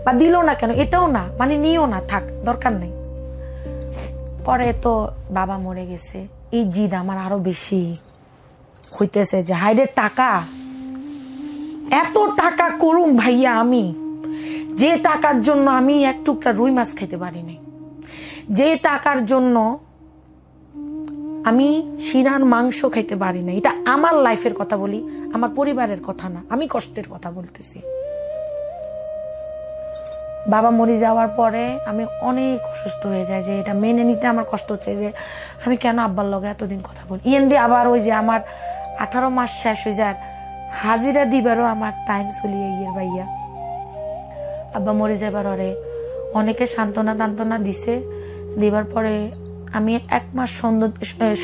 বা দিল না কেন এটাও না, মানে নিও না, থাক দরকার নেই। পরে তো বাবা মরে গেছে, এই জিদ আমার আরো বেশি হইতেছে যে হাইডের টাকা, এত টাকা করুম ভাইয়া আমি, যে টাকার জন্য আমি এক টুকরা রুই মাছ খেতে পারি নাই, যে টাকার জন্য আমি শিরার মাংস খাইতে পারি না। এটা আমার লাইফের কথা বলি, আমার পরিবারের কথা না, আমি কষ্টের কথা বলতেছি। বাবা মরে যাওয়ার পরে আমি অনেক অসুস্থ হয়ে যাই, যে এটা মেনে নিতে আমার কষ্ট হচ্ছে যে আমি কেন আব্বার লগে এতদিন কথা বলি। দিয়ে আবার ওই যে আমার 18 মাস শেষ হয়ে যায়, হাজিরা দিবারও আমার টাইম চলিয়ে ভাইয়া। আব্বা মরে যাবার পরে অনেকে সান্ত্বনা টান্তনা দিছে, দিবার পরে আমি 1 মাস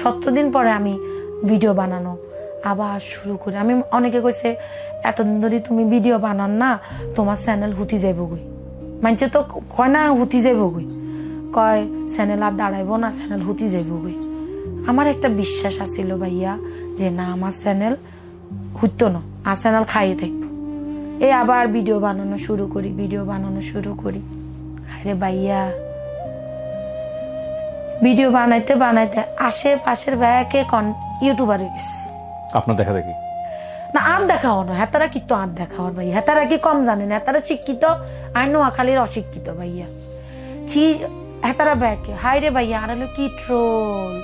17 দিন পরে আমি ভিডিও বানানো আবার শুরু করি। আমি অনেকে কইছে এতদিন ধরে তুমি ভিডিও বানান না, তোমার চ্যানেল হুতি যাইব গই। মানছে তো কয় না হুতি যাইব গই, কয় চ্যানেল আর দাঁড়াইবো না, চ্যানেল হুতি যাইব গই। আমার একটা বিশ্বাস আছিল ভাইয়া যে না আমার চ্যানেল হুতো না, আর চ্যানেল খাইয়ে থাকবো। এই আবার ভিডিও বানানো শুরু করি, ভিডিও বানানো শুরু করি। আরে ভাইয়া ভিডিও বানাইতে বানাইতে আশেপাশের ব্যাকে ইউটিউবার হয়ে গেছে। আপনার দেখা দেখি না আর দেখাও না, হেতারা কি তো আর দেখাও ভাই, হেতারা কি কম জানেন, হেতারা শিক্ষিত, আই নোয়াখালীর অশিক্ষিত ভাইয়া। হেতারা ব্যাকে হাই রে ভাইয়া, আর হলো কি ট্রোল,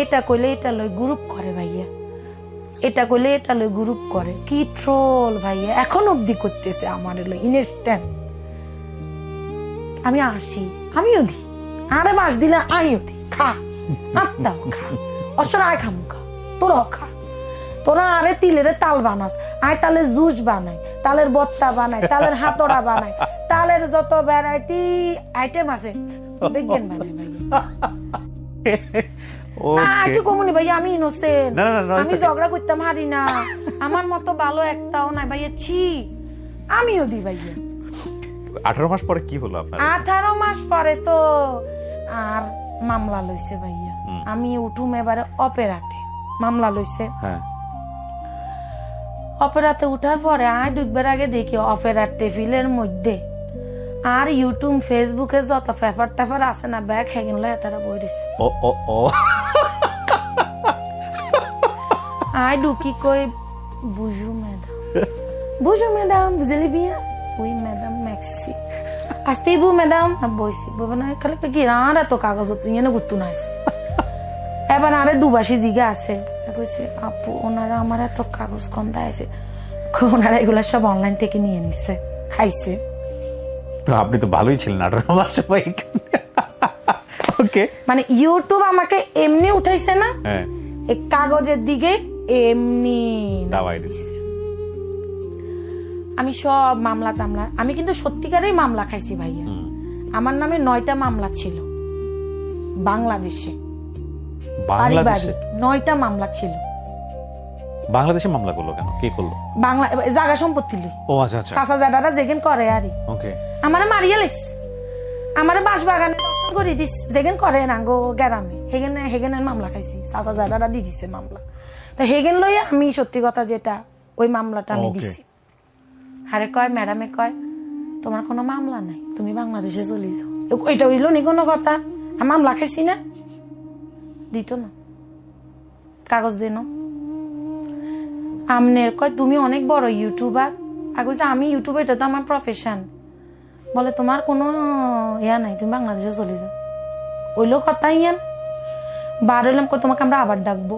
এটা কইলে এটা লই গ্রুপ করে ভাইয়া, এটা কইলে এটা লই গ্রুপ করে, কি ট্রোল ভাইয়া এখন অব্দি করতেছে আমার লই ইনস্ট্যান্ট। আমি আসি আমিও দি, আরে বাস দিলে আমিও দি, খা আত্মাও খা, অসর আয় খামু খা, তোরাও খা। তোরা আরে তিলের তাল বানাস, আয় তালের জুস বানাই, তালের বত্তা বানাই, তালের হাতড়া বানাই, তালের যত ভ্যারাইটি আইটেম আছে বিজ্ঞান বানাই ভাইয়া। কি কমুনি ভাইয়া আমি ইনোসেন্ট, আমি ঝগড়া করতাম হারি না, আমার মতো ভালো একটাও নাই ভাইয়া, ছি আমিও দি ভাইয়া। 18 মাস পরে কি হলো আপনার? 18 মাস পরে তো আর মামলা লইছে ভাইয়া, আমি উঠুম এবারে অপেরাতে মামলা লইছে। হ্যাঁ, অপেরাতে উঠার পরে আয় ঢুকবার আগে দেখি অপেরার টেবিলের মধ্যে আর ইউটিউব ফেসবুকে যত পেপার টেপার আছে না ব্যাগ হেগেন লয় তারা বইরিস। আয় ঢুকি কই বুঝু ম্যাডাম বুঝলি বিয়া ওই ম্যাডাম ম্যাক্সি আসতেই বু ম্যাডাম বইছি বলবো না খালি কি আর এত কাগজ এনে ঘুরতু না আছে। এবার আরে দুবাসী জিগা আছে, কইছে আপু ওনারা আমার এত কাগজ কম দেয়ছে, ওনারা এগুলা সব অনলাইন থেকে নিয়ে নিচ্ছে খাইছে। তো আপনি তো ভালোই ছিলেন 18 মাস সবাই। ওকে, মানে ইউটিউব আমাকে এমনি উঠাইছে না, এই কাগজের দিকে এমনি দাবাই দিছে। আমি সব মামলা টামলা, আমি কিন্তু সত্যিকারেই মামলা খাইছি ভাইয়া। আমার নামে 9টা মামলা ছিল বাংলাদেশে, 9টা মামলা ছিল। বাংলাদেশে মামলা করলো কেন, কে করলো? বাংলা জায়গা সম্পত্তি লই। ও আচ্ছা আচ্ছা, চাচা জাডারা যেগেন করে আরি ওকে, আমারে মারিয়া লাইস, আমারে বাঁশ বাগানে দর্শন করে দিস, যেগেন করে নাঙ্গো গ্রামে, হেগেনের মামলা খাইছি, চাচা জাডারা দি দিছে মামলা। তো হেগেন লইয়া আমি সত্যি কথা যেটা ওই মামলাটা আমি দিছি। আরে কয় ম্যাডামে কয় তোমার কোনো মামলা নাই, তুমি বাংলাদেশে চলে যাও। এটা হইলো নি কোনো কথা? আমি মামলা খাইছি না, দিত না, কাগজ দেন। আমনের কয় তুমি অনেক বড় ইউটিউবার, আর কইছে আমি ইউটিউবার, এটা তো আমার প্রফেশন। বলে তোমার কোনো ইয়া নাই, তুমি বাংলাদেশে চলে যাও। ওইলো কথা ইয়ান বার হইলাম, তোমাকে আমরা আবার ডাকবো।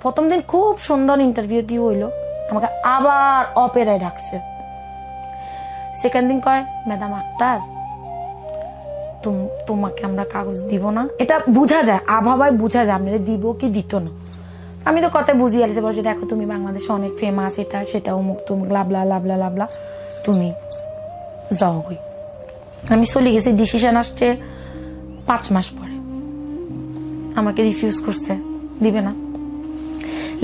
প্রথম দিন খুব সুন্দর ইন্টারভিউ দিয়ে হইলো, আমাকে আবার অপেরায় ডাকছে। সেকেন্ড দিন কয় ম্যাডাম আক্তার তোমাকে আমরা কাগজ দিব না। এটা বোঝা যায়, আবহাওয়ায় বোঝা যায় আপনারা দিব কি দিত না। আমি তো কথা বুঝিয়ে আলিছে, বলছি দেখো তুমি বাংলাদেশে অনেক ফেমাস, এটা সেটা অমুক তুমুক লাবলা লাবলা লাবলা, তুমি যাও কই। আমি চলে গেছি, ডিসিশন আসছে 5 মাস পরে। আমাকে রিফিউজ করছে, দিবে না।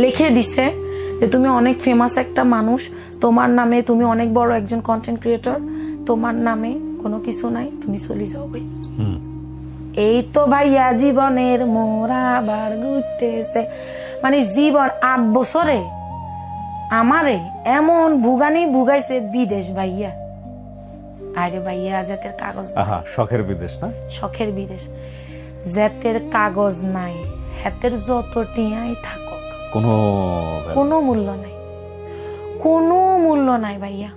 লিখে দিছে যে তুমি অনেক ফেমাস একটা মানুষ, তোমার নামে, তুমি অনেক বড় একজন কন্টেন্ট ক্রিয়েটর, তোমার নামে কোনো কিছু নাই, তুমি চলে যাও ভাই। এই তো ভাইয়া জীবনের মোরা বার ঘুরতেছে, মানে জীবন 8 বছরে আমারে এমন ভুগানি ভুগাইছে বিদেশ ভাইয়া। আরে ভাইয়া জাতের কাগজ, শখের বিদেশ না, শখের বিদেশ, জাতের কাগজ নাই, হাতের যত টিয়াই থাকুক কোনো মূল্য নাই, কোনো মূল্য নাই ভাইয়া,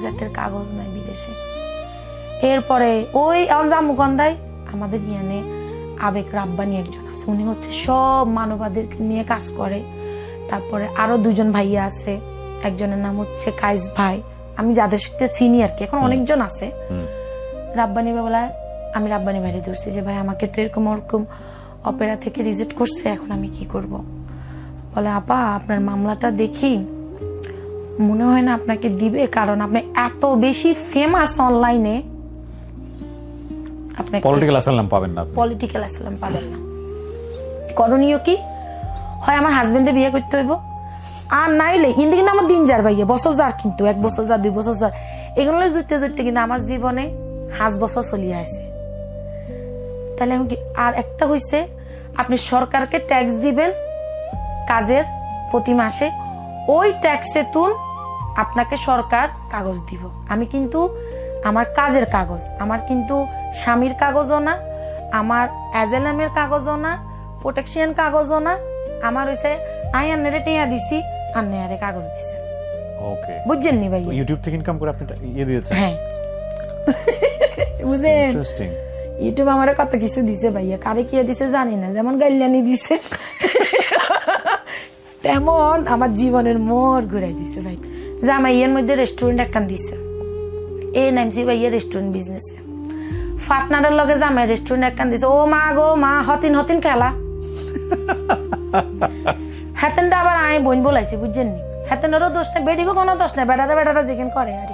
জাতের কাগজ নাই বিদেশে। এরপরে ওই জামুকন্দায় আমাদের ইয়ানে আবেগ রাব্বানি একজন আছে, উনি হচ্ছে সব মানবাধিকার নিয়ে কাজ করে। তারপরে আরো 2 জন ভাইয়া আছে, একজনের নাম হচ্ছে কাইস ভাই, আমি যাদেরকে চিনি আর কি, এখন অনেকজন আছে। রাব্বানি বলা, আমি রাব্বানি ভাইরে ধরছি যে ভাই আমাকে তো এরকম ওরকম অপেরা থেকে রিজেক্ট করছে, এখন আমি কি করব। বলে আপা আপনার মামলাটা দেখি মনে হয় না আপনাকে দিবে, কারণ আপনি এত বেশি ফেমাস অনলাইনে, আপনি পলিটিক্যাল অ্যাসাইলাম পাবেন না, পলিটিক্যাল অ্যাসাইলাম পাবেন না। করণীয় কি, হয় আমার হাজবেন্ডে বিয়ে করতে হইব, আর নাইলে কিন্তু কিন্তু আমার দিন যার ভাইয়া, বছর যার, কিন্তু 1 বছর যার, 2 বছর যার, এগুলো জুড়তে জুড়তে কিন্তু আমার জীবনে 5 বছর চলিয়ে আছে। তাহলে এখন কি, আর একটা হইছে আপনি সরকারকে ট্যাক্স দিবেন কাজের প্রতি মাসে, ওই ট্যাক্সে তুন আপনাকে সরকার কাগজ দিব। আমি কিন্তু আমার কাজের কাগজ, আমার কিন্তু স্বামীর কাগজও না, আমার অ্যাজেলামের কাগজও না, প্রোটেকশন কাগজও না, আমার হইছে আই আন্নারে টিয়া দিছি, আন্নারে কাগজ দিছে। ওকে, বুঝছেন নি ভাই, ইউটিউব থেকে ইনকাম করে আপনি ইয়ে দিয়েছেন। হ্যাঁ বুঝেন, ইন্টারেস্টিং। ইউটিউব আমারে কত কিছু দিছে ভাইয়া, কারে কি দিছে জানি না, যেমন গাইলানি দিছে তেমন আমার জীবনের মোড় ঘুরাই দিছে ভাই। জামাইয়ের মধ্যে রেস্টুরেন্ট একখান দিছে, এই নামছি ভাইয়া রেস্টুরেন্ট বিজনেসে। ফাটনারের লগে জামাই রেস্টুরেন্ট একখান দিছে, ও মা গো মা, হতিন হতিন খেলা। হাতেনটা আবার আয় বোন বলাইছি, বুঝছেন নি, হাতেনেরও দোষ নাই, বেডিগো কোনো দোষ নাই, বেটারা যেখান করে আর।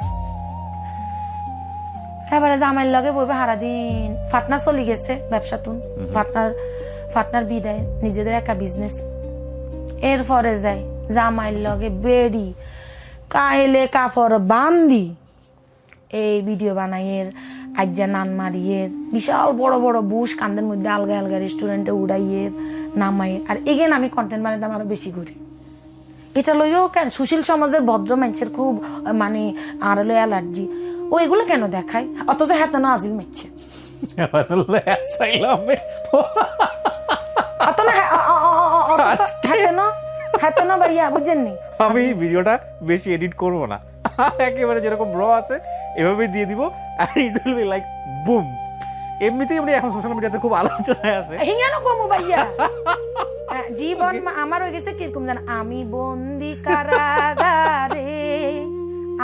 এবারে জামাইয়ের লগে বইবে সারাদিন, ফাটনা চলি গেছে ব্যবসা তুন, ফাটনার বিদায়, নিজেদের একা বিজনেস। এরপরে যাই জামাইয়ের লগে বেড়ি কাইলে কাপড় বান্দি, এই ভিডিও বানাইয়ের, আজ্জা নান মারিয়ের, বিশাল বড় বড় বুশ কান্দের মধ্যে আলগা আলগা রেস্টুরেন্টে উড়াইয়ের নামাইয়ের। আর এগেন আমি কন্টেন্ট বানাইতাম আরো বেশি করি। এটা লইও কেন, সুশীল সমাজের ভদ্র মানুষের খুব মানে আর হলো অ্যালার্জি, ও এগুলো কেন দেখায়, অথচ হাতে না আজিল মেচ্ছে। হাতে না ভাইয়া, বুঝছেন নি, আমি ভিডিওটা বেশি এডিট করব না, একেবারে যেরকম ব্র আছে এভাবে দিয়ে দিব, আর it will be like boom. এমনিতেই আপনি এখন সোশ্যাল মিডিয়াতে খুব আলোচনায় আছে, হিঙ্গানো কমু ভাইয়া। জীবন আমার হয়ে গেছে কিরকম জান, আমি বন্দি কারাগারে,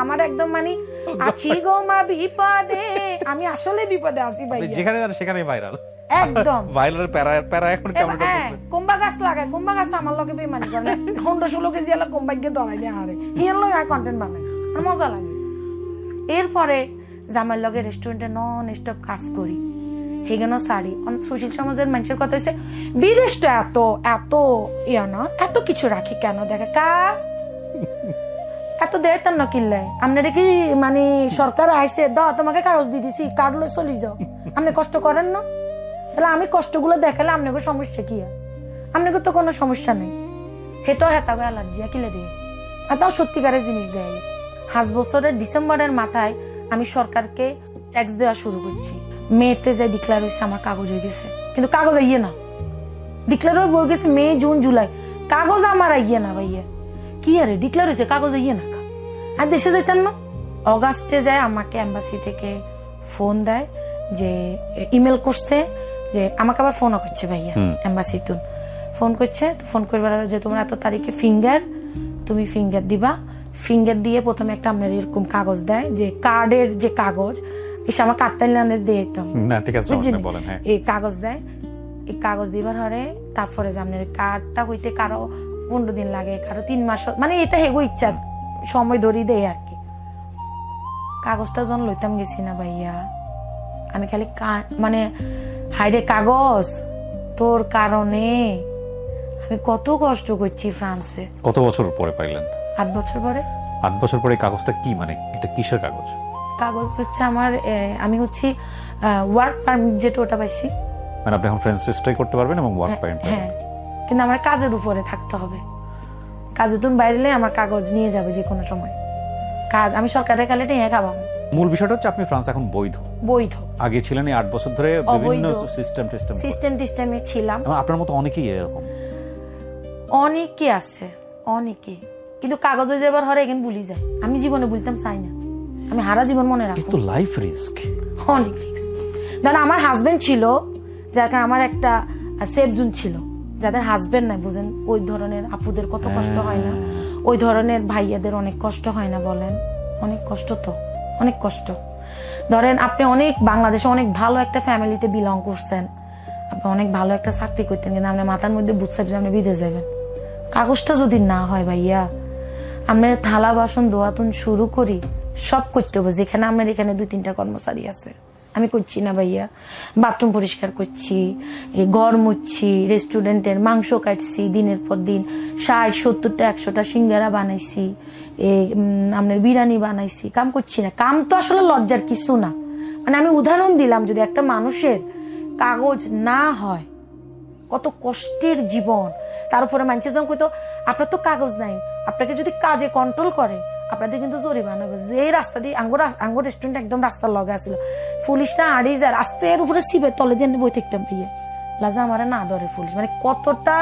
আমার একদম মানে আছি গো মা বিপদে, আমি আসলে বিপদে আছি ভাই, যেখানে যান সেখানে ভাইরাল, একদম ভাইরাল। প্যারা এখন কেমন কুম্বা গাছ লাগায়, কুম্বা গাছ আমার লগে বেমানি করে, 15-16 কেজি এলা কুম্বাইকে দড়াই দিয়ে হারে, হিয়ার লগে কন্টেন্ট বানায়, মজা লাগে। এরপরে জামাইয়ের লগে রেস্টুরেন্টে নন স্টপ কাজ করি, হেগেনো শাড়ি। সুশীল সমাজের মানুষের কথা হচ্ছে বিদেশটা এত এত ইয়া না, এত কিছু রাখি কেন, দেখে কা এত দেয় তার না কিনলে আপনারা কি মানে সরকার আইসে দ তোমাকে কাগজ দিয়ে দিছি, কার্ড লই চলি যাও, আপনি কষ্ট করেন না, তাহলে আমি কষ্টগুলো দেখালে আপনাকে সমস্যা কি, আপনাকে তো কোনো সমস্যা নেই। হেটাও হেতা গো অ্যালার্জি কিলে দিয়ে, এটাও সত্যিকারের জিনিস দেয়। 5 বছরের ডিসেম্বরের মাথায় আমি সরকারকে ট্যাক্স দেওয়া শুরু করছি, মেতে যাই ডিক্লার হয়েছে, আমার কাগজ হয়ে গেছে। কিন্তু কাগজ আইয়ে না। ডিক্লেয়ার বই গেছে মে, জুন, জুলাই, কাগজ আমার আইয়ে না ভাইয়া। কি আরে ডিক্লেয়ার হয়েছে, কাগজ আইয়ে না। আর দেশে যাইতাম না। অগাস্টে যায় আমাকে এম্বাসি থেকে ফোন দেয়, যে ইমেল করছে, যে আমাকে আবার ফোনও করছে ভাইয়া এম্বাসি তুন ফোন করছে। তো ফোন করবার যে তোমার এত তারিখে তুমি ফিঙ্গার দিবা। ফিঙ্গার দিয়ে প্রথমে একটা আপনার এরকম কাগজ দেয়, যে কার্ডের যে কাগজ, এসে আমার কার্ডটা দিয়ে দিতাম, এই কাগজ দেয়। এই কাগজ দিবার হরে তারপরে যে আপনার কার্ডটা হইতে কারো 15 দিন লাগে, কারো 3 মাস, মানে এটা হেগো ইচ্ছা সময় ধরি দেয় আর কি। কাগজটা যখন লইতাম গেছি না ভাইয়া, আমি খালি মানে হাইরে কাগজ, তোর কারণে আমি কত কষ্ট করছি ফ্রান্সে। কত বছর পরে পাইলেন? 8 বছর পরে। 8 বছর পরে কাগজটা কি, মানে এটা কিসের কাগজ? কাগজ হচ্ছে আমার, আমি হচ্ছে ওয়ার্ক পারমিট যেটা, ওটা পাইছি। মানে আপনি এখন ফ্রেঞ্চ স্টে করতে পারবেন এবং ওয়ার্ক পারমিট? হ্যাঁ, কিন্তু আমার কাজের উপরে থাকতে হবে। কাজে তুমি বাইরে আমার কাগজ নিয়ে যাবে যে কোনো সময়। কাজ আমি সরকারের কালে নিয়ে খাবাম। মূল বিষয়টা হচ্ছে আপনি ফ্রান্স এখন বৈধ। আগে ছিলেন 8 বছর ধরে বিভিন্ন সিস্টেমে ছিলাম। আপনার মতো অনেকেই এরকম, অনেকে আছে, অনেকে, কিন্তু কাগজ হয়ে যাবার হরে এখন ভুলি যায়। আমি জীবনে ভুলতাম চাই না, আমি হারা জীবন মনে রাখবো। কিন্তু লাইফ রিস্ক, অনেক রিস্ক। ধরেন আমার হাজবেন্ড ছিল, যার কারণে আমার একটা সেফ জোন ছিল। যাদের হাজবেন্ড নাই, বুঝেন ওই ধরনের আপুদের কত কষ্ট হয় না, ওই ধরনের ভাইয়াদের অনেক কষ্ট হয় না বলেন? অনেক কষ্ট তো, অনেক কষ্ট। ধরেন আপনি অনেক বাংলাদেশে অনেক ভালো একটা ফ্যামিলিতে বিলং করছেন, আপনি অনেক ভালো একটা চাকরি করতেন, কিন্তু আপনার মাথার মধ্যে বুঝছেন যে আপনি বিদেশ যাবেন। কাগজটা যদি না হয় ভাইয়া, আমরা থালা বাসন ধোয়াতুন শুরু করি সব করতে হবে। যেখানে আপনার এখানে 2-3টা কর্মচারী আছে, আমি করছি না ভাইয়া। বাথরুম পরিষ্কার করছি, ঘর মুছছি, রেস্টুরেন্টের মাংস কাটছি, দিনের পর দিন 60, 70টা 100টা সিঙ্গারা বানাইছি, আপনার বিরিয়ানি বানাইছি। কাম করছি না? কাম তো আসলে লজ্জার কিছু না। মানে আমি উদাহরণ দিলাম, যদি একটা মানুষের কাগজ না হয়, কত কষ্টের জীবন। তার উপরে মানুষের যখন কইতো আপনার তো কাগজ নাই, আপনাকে যদি কাজে কন্ট্রোল করে আপনাদের কিন্তু জরিমানা হবে। যে রাস্তা দিয়ে আঙ্গুর রেস্টুরেন্ট একদম রাস্তার লগে আসছিল, পুলিশটা আড়িয়ে যায়, রাস্তার উপরে সিবের তলে দিয়ে বই থাকতাম ভাইয়া, লাজা আমার না ধরে পুলিশ। মানে কতটা,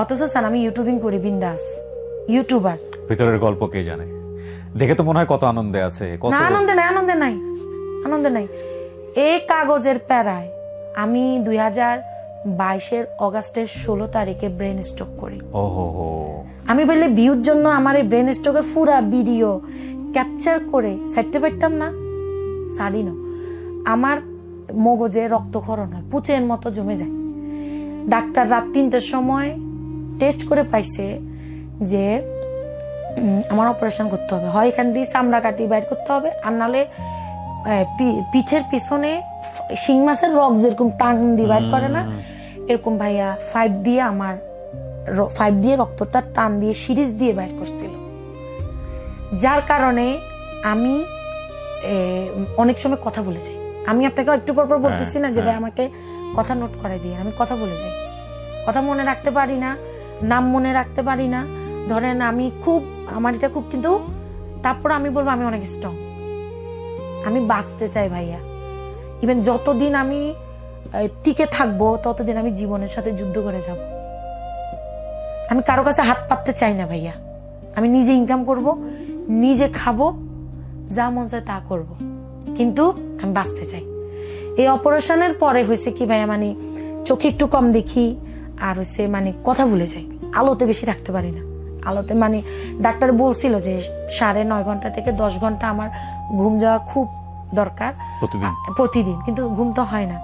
অথচ স্যার আমি ইউটিউবিং করি, বিন্দাস ইউটিউবার। ভিতরের গল্প কে জানে, দেখে তো মনে হয় কত আনন্দে আছে। না, আনন্দে নাই। এই কাগজের প্যারায় আমি 2022 অগাস্টের 16 তারিখে ব্রেন স্ট্রোক করি। আমি বললে ভিউর জন্য আমার এই ব্রেন স্ট্রোকের পুরা ভিডিও ক্যাপচার করে ছাড়তে পারতাম না, সারি না। আমার মগজে রক্তক্ষরণ হয়, পুচের মতো জমে যায়। ডাক্তার রাত 3টার সময় টেস্ট করে পাইছে যে আমার অপারেশন করতে হবে, হয় এখান দিয়ে চামড়া কাটি বাইর করতে হবে, আর নাহলে পিঠের পিছনে শিং মাছের রক যেরকম টান দিয়ে বাইর করে না, এরকম ভাইয়া 5 দিয়ে রক্তটা টান দিয়ে সিরিজ দিয়ে বাইর করছিল। যার কারণে আমি অনেক সময় কথা বলে যাই। আমি আপনাকে একটু পর বলতেছি না যে ভাই আমাকে কথা নোট করে দিয়ে, আমি কথা বলে যাই, কথা মনে রাখতে পারি না, নাম মনে রাখতে পারি না। ধরেন আমি আমার এটা খুব, কিন্তু তারপর আমি বলবো আমি অনেক স্ট্রং, আমি বাঁচতে চাই ভাইয়া। ইভেন যতদিন আমি টিকে থাকবো ততদিন আমি জীবনের সাথে যুদ্ধ করে যাব। আমি কারো কাছে হাত পাততে চাই না ভাইয়া। আমি নিজে ইনকাম করব, নিজে খাবো, যা মন চায় তা করব, কিন্তু আমি বাঁচতে চাই। এই অপারেশনের পরে হয়েছে কি ভাইয়া, মানে চোখে একটু কম দেখি, আর হচ্ছে মানে কথা ভুলে যাই, আলোতে বেশি থাকতে পারি না। আলোতে মানে ডাক্তার বলছিল যে 9.5 ঘন্টা থেকে 10 ঘন্টা আমার ঘুম যাওয়া খুব দরকার প্রতিদিন, কিন্তু ঘুম তো হয় না।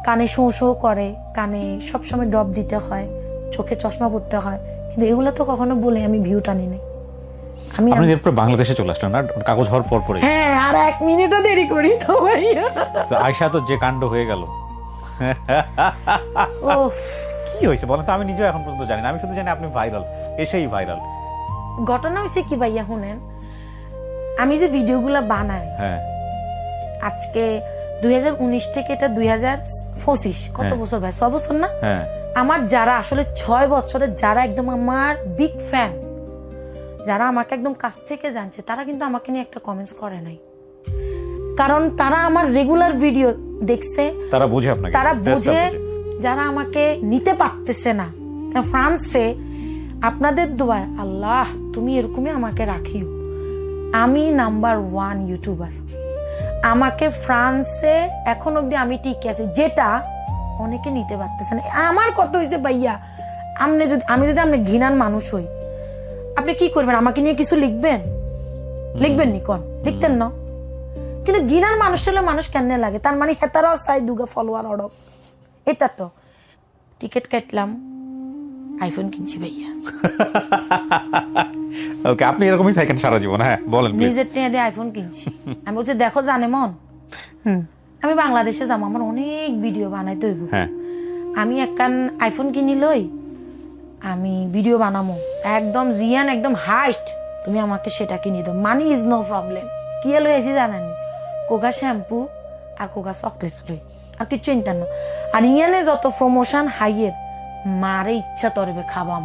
কানে শো শো করে, কানে সবসময় ড্রপ দিতে হয়, চোখে চশমা পরতে হয়, কিন্তু এগুলো তো কখনো বলে আমি ভিউ টানি নাই। আমি বাংলাদেশে চলে আসলাম না কাগজ হওয়ার পর পরে। হ্যাঁ, আর 1 মিনিটও দেরি করি না ভাইয়া। আয়শা তো যে কাণ্ড হয়ে গেল, কি হয়েছে বলেন তো? আমি নিজেও এখন পর্যন্ত জানি না, আমি শুধু জানি আপনি ভাইরাল, এসেই ভাইরাল। ঘটনা হয়েছে কি ভাইয়া শুনেন, আমি যে ভিডিওগুলো বানাই, আজকে 2019 থেকে এটা 2025, কত বছর ভাই? 6 বছর না? আমার যারা আসলে 6 বছরের, যারা একদম আমার বিগ ফ্যান, যারা আমাকে একদম কাছ থেকে জানছে, তারা কিন্তু আমাকে নিয়ে একটা কমেন্টস করে নাই। কারণ তারা আমার রেগুলার ভিডিও দেখছে, তারা বুঝে আপনাকে, তারা টেস্টটা বুঝে, যারা আমাকে নিতে পারতেছে না। ফ্রান্সে আপনাদের দোয়ায় আল্লাহ তুমি এরকমই আমাকে রাখিও, আমি নাম্বার 1 ইউটিউবার। আমাকে ফ্রান্সে এখন অব্দি আমি টিকে আছি, যেটা অনেকে নিতে পারতেছে না। আমার কত হয়েছে ভাইয়া, আমি যদি আপনি ঘৃণার মানুষ হই, আপনি কি করবেন? আমাকে নিয়ে কিছু লিখবেন? লিখবেন নি? কোন লিখতেন না? কিন্তু ঘৃণার মানুষ হলে মানুষ কেন লাগে? তার মানে হেতারাও চাই দুগা ফলোয়ার অড়ক। এটা তো টিকিট কাটলাম, আইফোন কিনছি ভাইয়া। ওকে, আপনি এরকমই থাকেন সারা জীবন? হ্যাঁ বলেন। নিজের টেনে দিয়ে আইফোন কিনছি। আমি বলছি দেখো জানে মন, আমি বাংলাদেশে যাবো, আমার অনেক ভিডিও বানাইতে হইব। আমি একখান আইফোন কিনি লই, আমি ভিডিও বানাবো একদম জিয়ান, একদম হাইস্ট, তুমি আমাকে সেটা কিনে দাও, মানি ইজ নো প্রবলেম। কি লই আছি জানেন? কোকা শ্যাম্পু আর কোকা চকলেট লই, আর কিছু চিন্তা না। আর ইয়ানে যত প্রমোশন হাইয়ের, মারে ইচ্ছা তরবে খাবাম,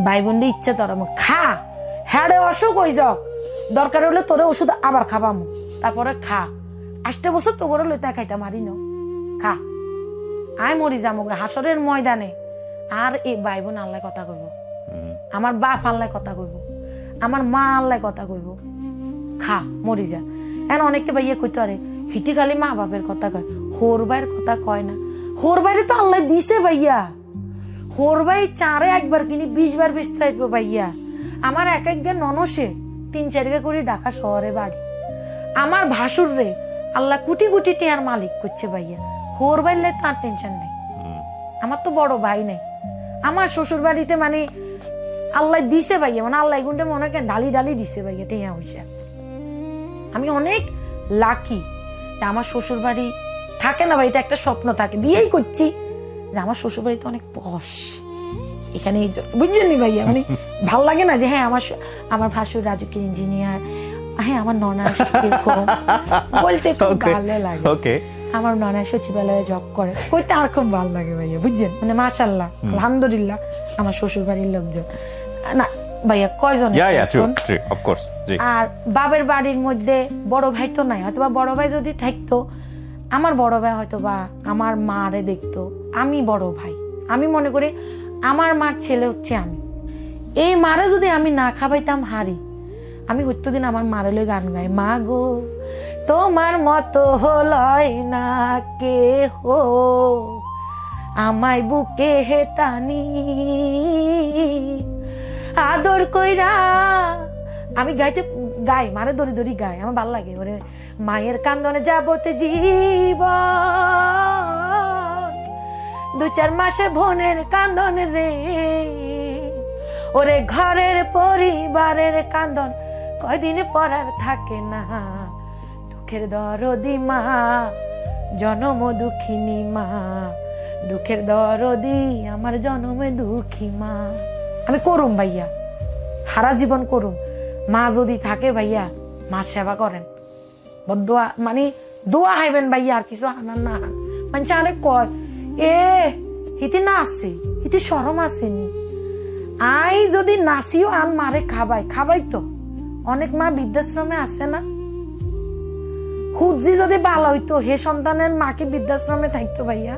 ভাই বোনদের ইচ্ছা তরবে খা, হ্যাঁ অসুখ হয়ে যাক, দরকার হলে তোরে ওষুধ আবার খাবাম, তারপরে খা। 8 বছর তো করে লইতে খাইতে মারি ন, খা, আয় মরি যাবো হাসরের ময়দানে। আর এই ভাই বোন আল্লাহ কথা কইব, আমার বাপ আল্লাহ কথা কইব, আমার মা আল্লাহ কথা কইব, খা মরি যা। এখন অনেককে ভাইয়া কইতে পারে হিটি খালি মা বাপের কথা কয়, হোর ভাইয়ের কথা কয় না। হোর বাইরে তো আল্লাহ দিছে ভাইয়া, হোর ভাই 4 একবার কিনি 20 বার বেচতে আসবো ভাইয়া। আমার এক গে ননসে 3-4 গে করে ঢাকা শহরে বাড়ি। আমার ভাসুর রে আল্লাহ কোটি কোটি টিয়ার মালিক করছে ভাইয়া, হোর বাইলে তার টেনশন নেই। আমার তো বড় ভাই নেই, আমার শ্বশুর বাড়িতে মানে আল্লাহ দিছে ভাইয়া, মানে আল্লাহ গুনটা মনে হয় ডালি ডালি দিছে ভাইয়া টিয়া হইছে। আমি অনেক লাকি যে আমার শ্বশুর বাড়ি থাকে না ভাই, এটা একটা স্বপ্ন থাকে, বিয়েই করছি যে আমার শ্বশুর বাড়িতে অনেক পশ, এখানে বুঝছেন নি ভাইয়া, মানে ভাল লাগে না যে হ্যাঁ আমার ভাসুর রাজুকের ইঞ্জিনিয়ার, হ্যাঁ আমার ননা বলতে খুব ভালো লাগে, আমার ননা সচিবালয়ে জব করে, কইতে আর খুব ভালো লাগে ভাইয়া, বুঝছেন? মানে মাশাআল্লাহ আলহামদুলিল্লাহ আমার শ্বশুর বাড়ির লোকজন না ভাইয়া কয়জন, আর বাবার বাড়ির মধ্যে বড় ভাই তো নাই, হয়তো বা বড় ভাই যদি থাকতো, আমার বড় ভাই হয়তো বা আমার মারে দেখতো, আমি বড় ভাই, আমি মনে করি আমার মার ছেলে হচ্ছে আমি, এই মারে যদি আমি না খাবাইতাম হারি, আমি হইতো দিন আমার মারে লই গান গাই, মা গো তোমার মতো হলয় না কে হো, আমায় বুকে হেটানি আদর কইরা, আমি গাই মারে দড়ি দড়ি গাই, আমার ভালো লাগে। ওরে মায়ের কান্দনে যাবতে জীবন, 2-4 মাসে বোনের কান্দন রে, ওরে ঘরের পরিবারের কান্দন কয়দিন পরার থাকে না, দুঃখের দরদি মা জনম দুঃখিনী মা, দুঃখের দরদি আমার জনমে দুঃখী মা। আমি করুম ভাইয়া, সারা জীবন করুম। মা যদি থাকে ভাইয়া, মা সেবা করেন, বদুয়া মানে দোয়া হাইবেন ভাইয়া, আর কিছু আনার না হান। মানে আরে কয় এ হিতি না আসে, হিতি শরম আসেনি, আই যদি নাসিও আন মারে খাবাই তো। অনেক মা বৃদ্ধাশ্রমে আসে না, হুজি যদি ভালো হইতো হে সন্তানের মাকে বৃদ্ধাশ্রমে থাকতো ভাইয়া।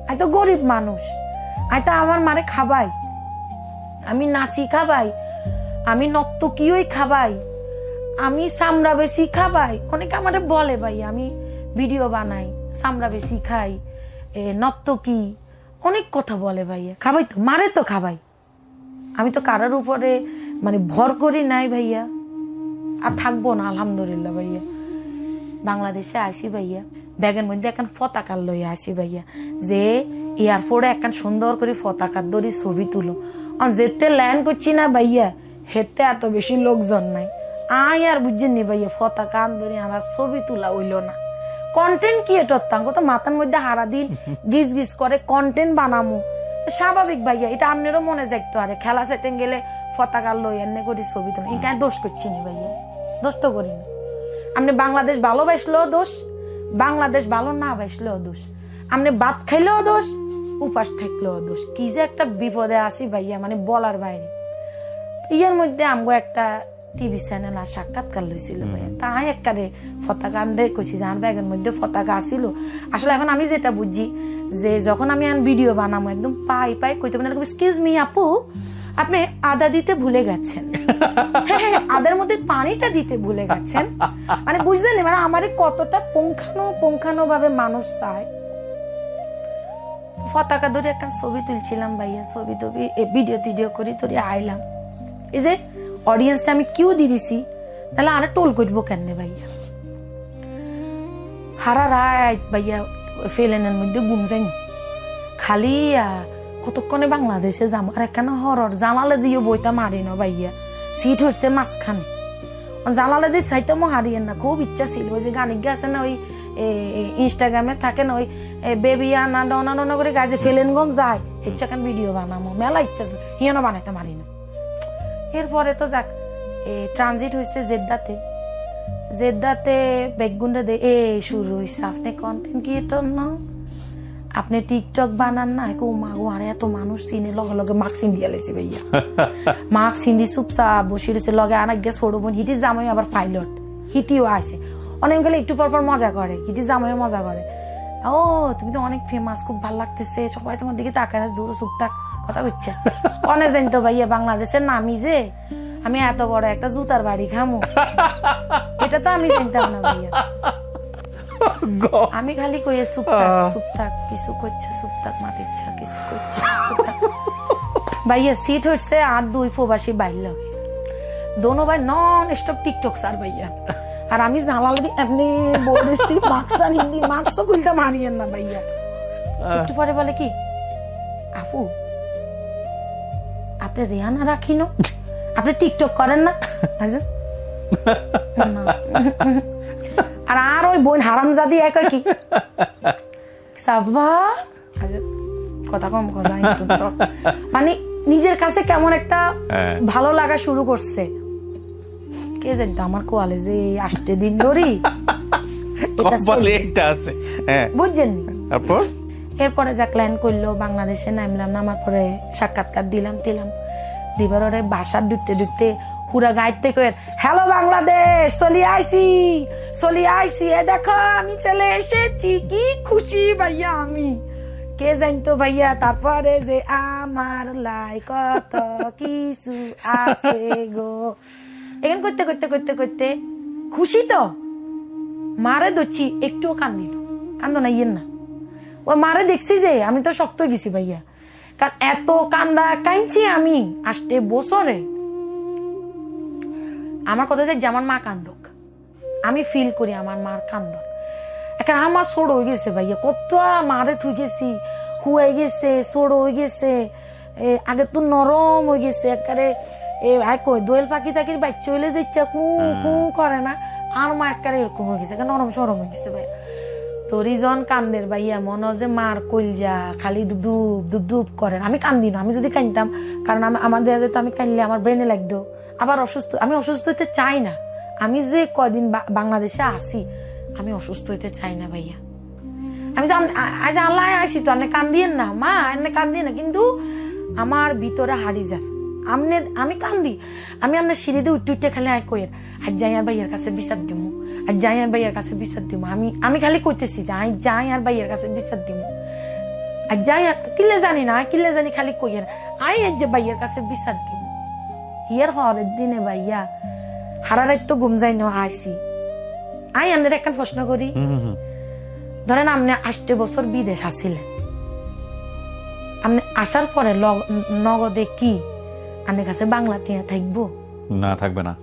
আই তো গরিব মানুষ, আই তো আমার মারে খাবাই, আমি নাসি খাবাই, আমি নর্তকীই খাবাই, আমি চামড়া বেশি খাবাই। অনেকে আমারে বলে ভাই, আমি ভিডিও বানাই, চামড়া বেশি খাই, নর্তকী, অনেক কথা বলে ভাইয়া। খাবাই তো, মারে তো খাবাই, আমি তো কারোর উপরে মানে ভর করি নাই ভাইয়া, আর থাকবো না আলহামদুলিল্লাহ ভাইয়া। বাংলাদেশে আসি ভাইয়া, ব্যাগের মধ্যে এখন পতাকা লইয়া আসি ভাইয়া, যে এয়ারপোর্টে এখন সুন্দর করে পতাকার দড়ি ছবি তুলো। যেতে ল্যান্ড করছি না ভাইয়া, হেতে এত বেশি লোকজন নাই, আয় আর বুঝছেন নি ভাইয়া, পতাকা আন্দোলন আর ছবি তোলা হইলো না। কন্টেন্ট ক্রিয়েটর তাঙ্গ তো মাথার মধ্যে হারা দিন গিজ গিজ করে কন্টেন্ট বানামো, স্বাভাবিক ভাইয়া, এটা আপনারও মনে যাইতো। আরে খেলা সেতে গেলে পতাকা লই এনে করে ছবি তোলা, এটা দোষ করছি নি ভাইয়া, দোষ তো করি না। আপনি বাংলাদেশ ভালোবাসলেও দোষ, বাংলাদেশ ভালো না বাসলেও দোষ, আপনি ভাত খাইলেও দোষ, উপাস থাকলেও দোষ। কি যে একটা বিপদে আসি ভাইয়া, মানে বলার বাইরে। ইয়ের মধ্যে আমগো একটা টিভি চ্যানেল আর সাক্ষাৎকার লইছিল ভাইয়া, তাই একবারে পতাকা আনতে কইছি যে আমার ব্যাগের মধ্যে পতাকা আসিল। আসলে এখন আমি যেটা বুঝছি যে যখন আমি ভিডিও বানাবো একদম পাই কইতে মানে এক্সকিউজ মি আপু, আপনি আদা দিতে ভুলে গেছেন, হ্যাঁ আদার মধ্যে পানিটা দিতে ভুলে গেছেন, মানে বুঝলেন মানে আমার কতটা পুঙ্খানো ভাবে মানুষ চায়। পতাকা ধরে একটা ছবি তুলছিলাম ভাইয়া, ছবি টবি ভিডিও করি ধরে আইলাম। এই যে অডিয়েন্সটা আমি কিউ দিয়ে দিছি, তাহলে আরে টোল করবো কেন ভাইয়া। হারা রাত ভাইয়া ফেলেনের মধ্যে ঘুম যাই, খালি কতক্ষণে বাংলাদেশে যাবো। আর একখানে হরর জানালে দিয়ে বইটা মারি না ভাইয়া, সিট হচ্ছে মাঝখানে, জানালে দিয়ে চাইতে মো হারিয়েন না। খুব ইচ্ছা ছিল ওই যে গানিক আছে না, ওই ইনস্টাগ্রামে থাকে না, ওই বেবি আনা ডনা করে গাছে ফেলেনগঞ্জ যায়, ইচ্ছা কেন ভিডিও বানাবো, মেলা ইচ্ছা ছিল, হিয়ানো বানাইতে মারি না। এরপরে তো যাক ট্রানজিট হয়েছে জেদ্দাতে বেগুনটা দে শুরু হয়েছে। আপনি কন্টেন্ট ক্রিয়েটর না, আপনি টিকটক বানান না, মাগো আরে এত মানুষ চিনে, লগে লগে মাস্ক চিন দিয়া লেছি ভাইয়া। মাস্ক চিন্দি চুপচাপ বসে রয়েছে, লগে আনাক গে ছোট বোন হিটি জামাই আবার পাইলট, হিটিও আছে। অনেক গেলে একটু পর মজা করে, হিটি জামাইও মজা করে, ও তুমি তো অনেক ফেমাস, খুব ভালো লাগতেছে, সবাই তোমার দিকে তাকায়, দূর চুপ থাক, কথা কইছে। অনেক জানতো ভাইয়া বাংলাদেশের নামি যে আমি এত বড় একটা জুতার বাড়ি খামো, এটা তো আমি জানতাম না ভাইয়া। আমি খালি কইয়ে চুপ থাক কিছু করছে, চুপ থাক মাতিচ্ছা কিছু করছে, চুপ থাক। ভাইয়া সিট হচ্ছে আর দুই প্রবাসী বাইর লাগে, দোনো ভাই নন স্টপ টিকটক স্যার ভাইয়া। আর আমি জানালা দিয়ে এমনি বলেছি মাস্ক আর হিন্দি মাস্কও খুলতে মারিয়েন না ভাইয়া। একটু পরে বলে কি আপু আপনি রেহানা রাখিনো, আপনি টিকটক করেন না? আর ওই বোন হারামজাদি এক কি সাবা কথা কম কথা, মানে নিজের কাছে কেমন একটা ভালো লাগা শুরু করছে। কে জানতো আমার কোয়ালে যে আসতে দিন ধরি বুঝছেন। এরপরে যা প্ল্যান করলো বাংলাদেশে নামলাম, নামার পরে সাক্ষাৎকার দিলাম দিবার ওরে বাসা ঢুকতে পুরা গাইড থেকে হ্যালো বাংলাদেশ চলি আইসি এ দেখো আমি চলে এসেছি, কি খুশি ভাইয়া আমি। কে জানতো ভাইয়া তারপরে যে আমার লাই কত কিছু আছে গো। এখন করতে খুশি তো মারে ধরছি, একটুও কান্দো না ইয়েন না। ও মারে দেখছি যে আমি তো শক্ত গেছি ভাইয়া, কারণ এত কাঁদছি আমি আসতে বছরে। আমার কথা যে আমার মা কান্দক, আমি ফিল করি আমার মার কান্দন। এখন আমার ছোট হয়ে গেছে ভাইয়া, কত মারে থুই গেছি, হুয়ে গেছে, ছোট হয়ে গেছে, আগে তো নরম হয়ে গেছে একেবারে। দোয়েল পাখি তাকির বাচ্চা হইলে যে ইচ্ছা কু কু করে না, আর মা একেবারে এরকম হয়ে গেছে, নরম সরম হয়ে গেছে ভাইয়া। তো রিজন কান্দের ভাইয়া, মনে যে মার কইলজা খালি দুব করেন। আমি কান্দি না, আমি যদি কান্দতাম, কারণ আমাদের তো আমি কানলে আমার ব্রেনে লাগতো আবার অসুস্থ। আমি অসুস্থ হইতে চাই না, আমি যে কয়দিন বাংলাদেশে আসি আমি অসুস্থ হইতে চাই না ভাইয়া। আমি আজ আল্লাহ আসি তো আপনি কান্দিয়েন না মা, এনে কান্দিয়ে না, কিন্তু আমার ভিতরে হারি যায়। আমি কান্দি, আমি আপনার সিঁড়িতে উঠতে খালি কইের আজ যাই আর ভাইয়ের কাছে বিচার দিমু, আজ যাই আর ভাইয়ের কাছে বিচার দিমু। আমি খালি কইতেছি যে আজ যাই আর ভাইয়ের কাছে বিচার দিমু, আজ যাই আর কিলে জানি খালি কইের আজ যে ভাইয়ের কাছে বিচার দিমু। হিয়ার হরের দিনে ভাইয়া হারা রাত তো ঘুম যাই না আইসি। আপনার একটা প্রশ্ন করি, ধরেন আপনি 8 বছর বিদেশ আসিলেন, আপনি আসার পরে নগদে কি আপনার কাছে বাংলা টিয়া থাকবো? না, থাকবে না,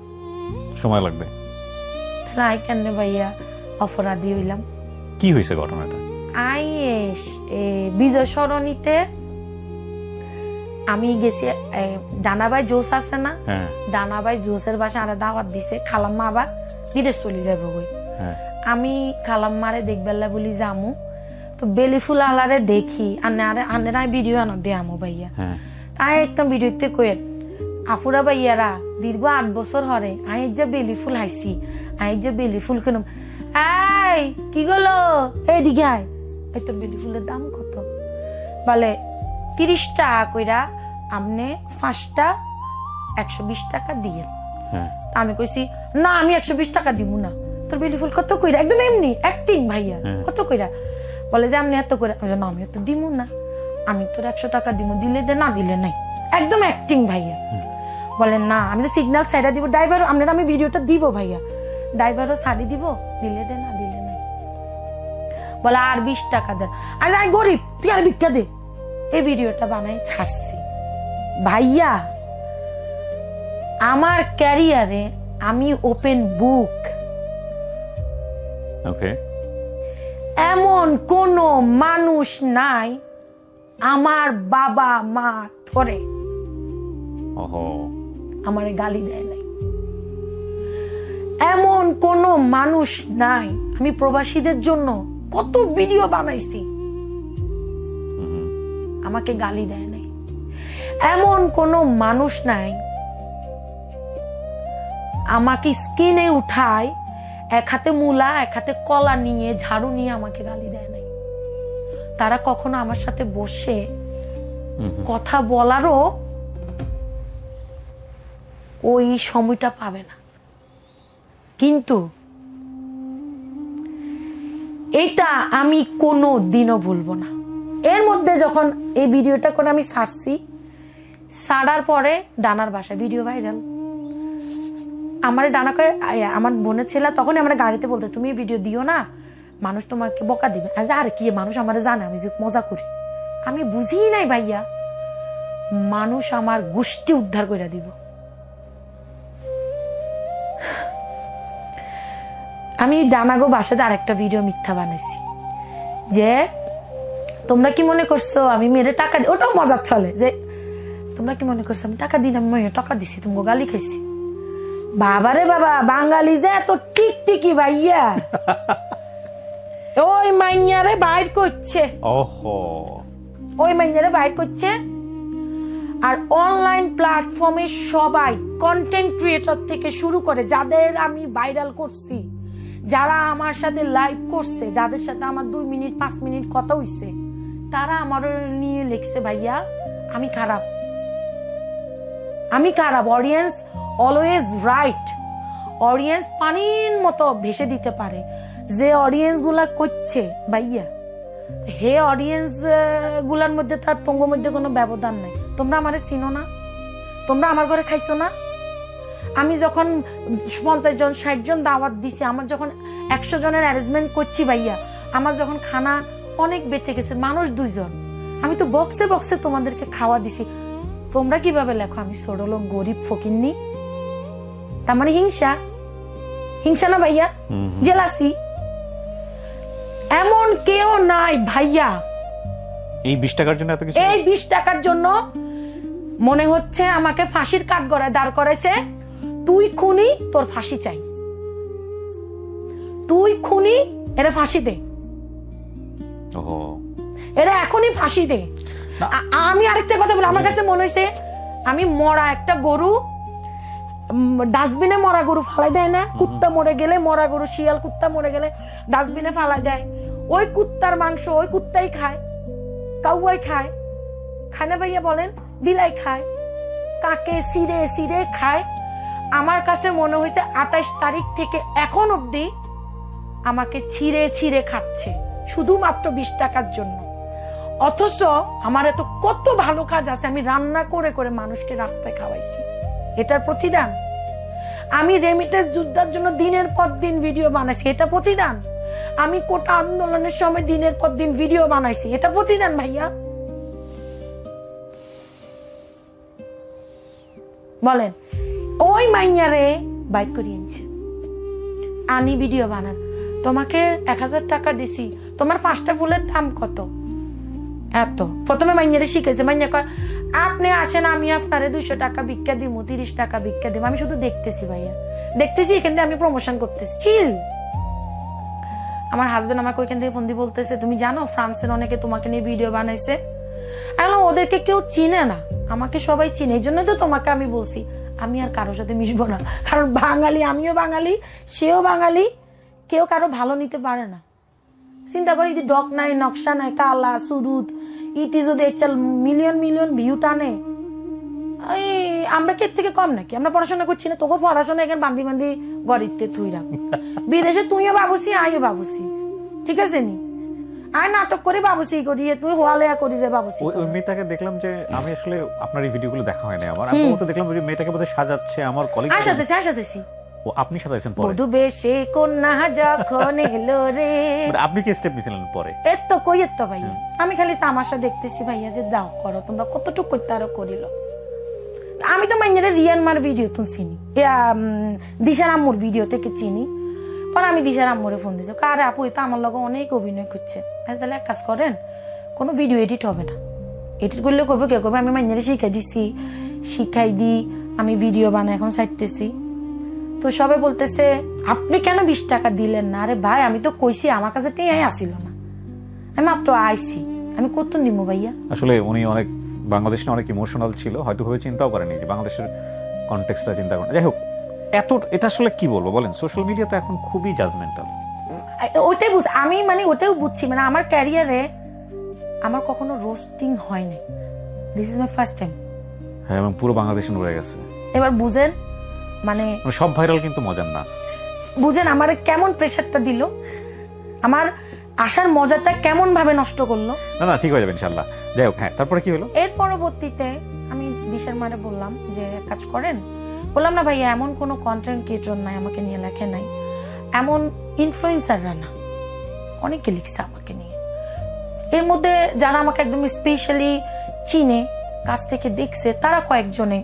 সময় লাগবে। তাহলে আই কেন ভাইয়া অপরাধী হইলাম? কি হয়েছে ঘটনাটা? বিজয় সরণিতে আমি গেছি, ডানাবাই জোস আছে না, ডানাবাই জোসের বাসা আরে দাওয়াত দিছে, খালাম্মা আবার বিদেশ চলে যাবো বই। আমি খালাম্মারে দেখবেলা বলি যামু, তো বেলি ফুল আলারে দেখি আনে ভিডিও আনো দে আমো ভাইয়া। তাই একটা ভিডিওতে কয়ে আফুরা ভাইয়ারা দীর্ঘ 8 বছর হরে আই যে বেলি ফুল হাইছি, আই যে বেলি ফুল কেন কি গলো এইদিকে আয়, এই তোর বেলি ফুলের দাম কত? বলে 30 টাকা কইরা, আমনে 5টা 120 টাকা দিয়ে। তা আমি কইছি না আমি 120 টাকা দিব না। তোর বেলি ফুল কত কইরা, একদম এমনি অ্যাক্টিং ভাইয়া, কত কইরা? বলে যে আমি এত করে, না আমি তো দিব না, আমি তোর 100 টাকা দিব, দিলে দে না দিলে নাই, একদম অ্যাক্টিং ভাইয়া। বলে না আমি তো সিগন্যাল সাইডা দিব, ড্রাইভার আপনারা আমি ভিডিওটা দিব ভাইয়া, ড্রাইভারও ছাড়ি দিব, দিলে দে না দিলে নাই। বলে আর 20 টাকা দেন, আরে আমি গরিব তুই আর ভিক্ষা দে। এই ভিডিওটা বানাই ছাড়ছি ভাইয়া। আমার ক্যারিয়ারে আমি ওপেন বুক, ওকে, এমন কোন মানুষ নাই আমার বাবা মা ধরে ওহো আমারে গালি দেয় নাই, এমন কোন মানুষ নাই। আমি প্রবাসীদের জন্য কত ভিডিও বানাইছি, আমাকে গালি দেয় নাই। এমন কোন মানুষ নাই আমাকে স্কিনে উঠায়, এক হাতে মূলা এক হাতে কলা নিয়ে ঝাড়ু নিয়ে আমাকে গালি দেয় নাই। তারা কখনো আমার সাথে বসে কথা বলারও ওই সময়টা পাবে না। কিন্তু এটা আমি কোনো দিনও ভুলবো না। এর মধ্যে যখন এই ভিডিওটা করে আমি ছাড়ছি, ছাড়ার পরে ডানার বাসায় ভিডিও ভাইরাল। আমার ডানা করে আমার বোনের ছেলে তখন আমার গাড়িতে বলতে তুমি ভিডিও দিও না, মানুষ তোমাকে বকা দিবে। আর কি মানুষ আমার জানে আমি যে মজা করি, আমি বুঝি নাই ভাইয়া মানুষ আমার গোষ্ঠী উদ্ধার করে দিব। আমি ডানাগো বাসাতে আরেকটা ভিডিও মিথ্যা বানাইছি যে তোমরা কি মনে করছো আমি মেরে টাকা দিই, ওটাও মজার চলে যে তোমরা কি মনে করছো আমি টাকা দিই না, আমি টাকা দিছি, তুমি গালি খাইছি। বাবারে বাবা, বাঙালি যে এত টিকটিকি ভাইয়া। ওই মাইয়ারে বাইর করছে, ওই মাইয়ারে বাইর করছে। আর অনলাইন প্ল্যাটফর্মে সবাই কন্টেন্ট ক্রিয়েটর থেকে শুরু করে যাদের আমি ভাইরাল করছি, যারা আমার সাথে লাইভ করছে, যাদের সাথে আমার 2 মিনিট 5 মিনিট কথা হইছে, তারা আমার নিয়ে লিখছে ভাইয়া আমি খারাপ, আমি খারাপ। অডিয়েন্স অলওয়েজ রাইট, অডিয়েন্স পানির মতো ভেসে দিতে পারে। যে অডিয়েন্স গুলা করছে ভাইয়া, হে অডিয়েন্স গুলার মধ্যে তার তোমার মধ্যে কোনো ব্যবধান নাই। তোমরা আমারে চিনো না, তোমরা আমার ঘরে খাইছো না। আমি যখন 50 জন 60 জন দাওয়াত দিছি, আমার যখন 100 জনের অ্যারেঞ্জমেন্ট করছি ভাইয়া, আমার যখন খানা অনেক বেঁচে গেছে, মানুষ 2 জন, আমি তো বক্সে বক্সে তোমাদেরকে খাওয়া দিছি। তোমরা কিভাবে লেখো আমি ছোট লোক গরিব ফকিন্নি? তার মানে হিংসা, হিংসা না ভাইয়া, জেলাসি। এমন কেউ নাই ভাইয়া এই 20 টাকার জন্য এত কিছু, এই 20 টাকার জন্য মনে হচ্ছে আমাকে ফাঁসির কাঠগড়ায় দাঁড় করাইছে। তুই খুনি, তোর ফাঁসি চাই, তুই খুনি, এরা ফাঁসি দে, এরা এখনই ফাঁসি দে। আমি আরেকটা কথা বলি, আমার কাছে মনে হয়েছে আমি মরা একটা গরু, ডাস্টবিনে মরা গরু ফালাই দেয় না, কুত্তা মরে গেলে, মরা গরু শিয়াল কুত্তা মরে গেলে ডাস্টবিনে ফালাই দেয়, ওই কুত্তার মাংস ওই কুত্তাই খায়, কাউয়াই খায়, খায় না ভাইয়া বলেন? বিলাই খায়, কাকে সিরে সিরে খায়। আমার কাছে মনে হয়েছে 28 তারিখ থেকে এখন অব্দি আমাকে ছিঁড়ে ছিঁড়ে খাচ্ছে শুধুমাত্র 20 টাকার জন্য। অথচ আমার এত কত ভালো কাজ আছে, আমি রান্না করে করে মানুষকে রাস্তায় খাওয়াইছি, এটার প্রতিদান। আমি রেমিটেন্স যুদ্ধের জন্য দিনের পর দিন ভিডিও বানাইছি, এটা প্রতিদান। আমি কোটা আন্দোলনের সময় দিনের পর দিন ভিডিও বানাইছি, এটা প্রতিদান ভাইয়া। বলেন ওই মাইয়ারে বাইক করিয়ে আনছে, আনি ভিডিও বানান, তোমাকে 1000 টাকা দিছি, তোমার 5টা ফুলের দাম কত? এত। প্রথমে মাইয়ারে শিখেছে, মাইয়া কয় আপনি আসেন আমি আপনারে 200 টাকা ভিক্ষা দিব, 30 টাকা ভিক্ষা দিব। আমি শুধু দেখতেছি ভাইয়া, দেখতেছি, এখান থেকে আমি প্রমোশন করতেছি, চিল। আমার হাজবেন্ড আমাকে ওইখান থেকে ফোন দিয়ে বলতেছে তুমি জানো ফ্রান্সের অনেকে তোমাকে নিয়ে ভিডিও বানাইছে। আমি ওদেরকে কেউ চিনে না, আমাকে সবাই চিনে, এই জন্য তো তোমাকে আমি বলছি আমি আর কারোর সাথে মিশবো না, কারণ বাঙালি, আমিও বাঙালি, সেও বাঙালি, কেউ কারো ভালো নিতে পারে না। চিন্তা করি যদি ডক নাই, নকশা নাই, কালা সুরুত ইটি যদি মিলিয়ন মিলিয়ন ভিউ টানে, আমরা কি এর থেকে কম নাকি? আমরা পড়াশোনা করছি না? তোকে পড়াশোনা এখানে বান্দি বান্দি গড়িতে তুই রাখ, বিদেশে তুইও বাবুসি আইও বাবুসি, ঠিক আছে নি? আয় নাটক করে বাবুসি করি, তুই হোয়ালেয়া করি যে বাবুসি। ওই মেয়েটাকে দেখলাম যে আমি আসলে আপনার এই ভিডিওগুলো দেখা হয়নি আমার, আমি তো দেখলাম যে মেয়েটাকে বোধহয় সাজাচ্ছে আমার কলিগ। আসাতেছি ও আপনি সাজাইছেন পরে? বধু বেশে কন্যা যখন এলো রে। আপনি কি স্টেপ নিছিলেন পরে? এর তো কই এর তো ভাইয়া, আমি খালি তামাশা দেখতেছি ভাইয়া যে দাও করো তোমরা কতটুকু করতে আরো করিল। আমি তো মাইনের রিয়ান মার ভিডিও তো চিনি, দিশার আম্মুর ভিডিও থেকে চিনি। পরে আমি দিশার আম্মুরে ফোন দিছি, কারে আপু এটা আমার লগে অনেক অভিনয় করছে, তাহলে এক কাজ করেন কোনো ভিডিও এডিট হবে না, এডিট করলে কবে কে কবে, আমি মাইনের শিখাই দিছি, শিখাই দি আমি ভিডিও বানাই এখন চাইতেছি। তো সবাই বলতেছে আপনি কেন 20 টাকা দিলেন না? আরে ভাই আমি তো কইছি আমার কাছে টেয়াই আসিল না, আমি মাত্র আইছি, আমি কত দিব ভাইয়া? আসলে উনি অনেক বাংলাদেশ অনেক ইমোশনাল ছিল, হয়তো ভাবে চিন্তাও করেনি যে বাংলাদেশের কনটেক্সটটা চিন্তা করেন। যাই হোক, এটা আসলে কি বলবো বলেন, সোশ্যাল মিডিয়া তো এখন খুবই জাজমেন্টাল। ওইটাই বুঝ, আমি মানে ওটাও বুঝছি, মানে আমার ক্যারিয়ারে আমার কখনো রোস্টিং হয়নি, this is my first time. হ্যাঁ, এবং পুরো বাংলাদেশে নড়ে গেছে। এবার বুঝেন মানে সব ভাইরাল কিন্তু মজার না, বুঝেন আমার কেমন প্রেশারটা দিল, আমার আসার মজাটা কেমন ভাবে নষ্ট করলো। না ঠিক হয়ে যাবে ইনশাআল্লাহ। যাই হোক, হ্যাঁ তারপরে কি হলো? এর পরবর্তীতে আমি দিশার মারে বললাম যে কাজ করেন, বললাম না ভাইয়া এমন কোনো কন্টেন্ট ক্রিয়েটর নাই আমাকে নিয়ে লেখে নাই, এমন ইনফ্লুয়েন্সাররা না, অনেকে লিখছে আমাকে নিয়ে। এর মধ্যে যারা আমাকে একদম স্পেশালি চিনে, কাছ থেকে দেখছে, তারা কয়েকজনে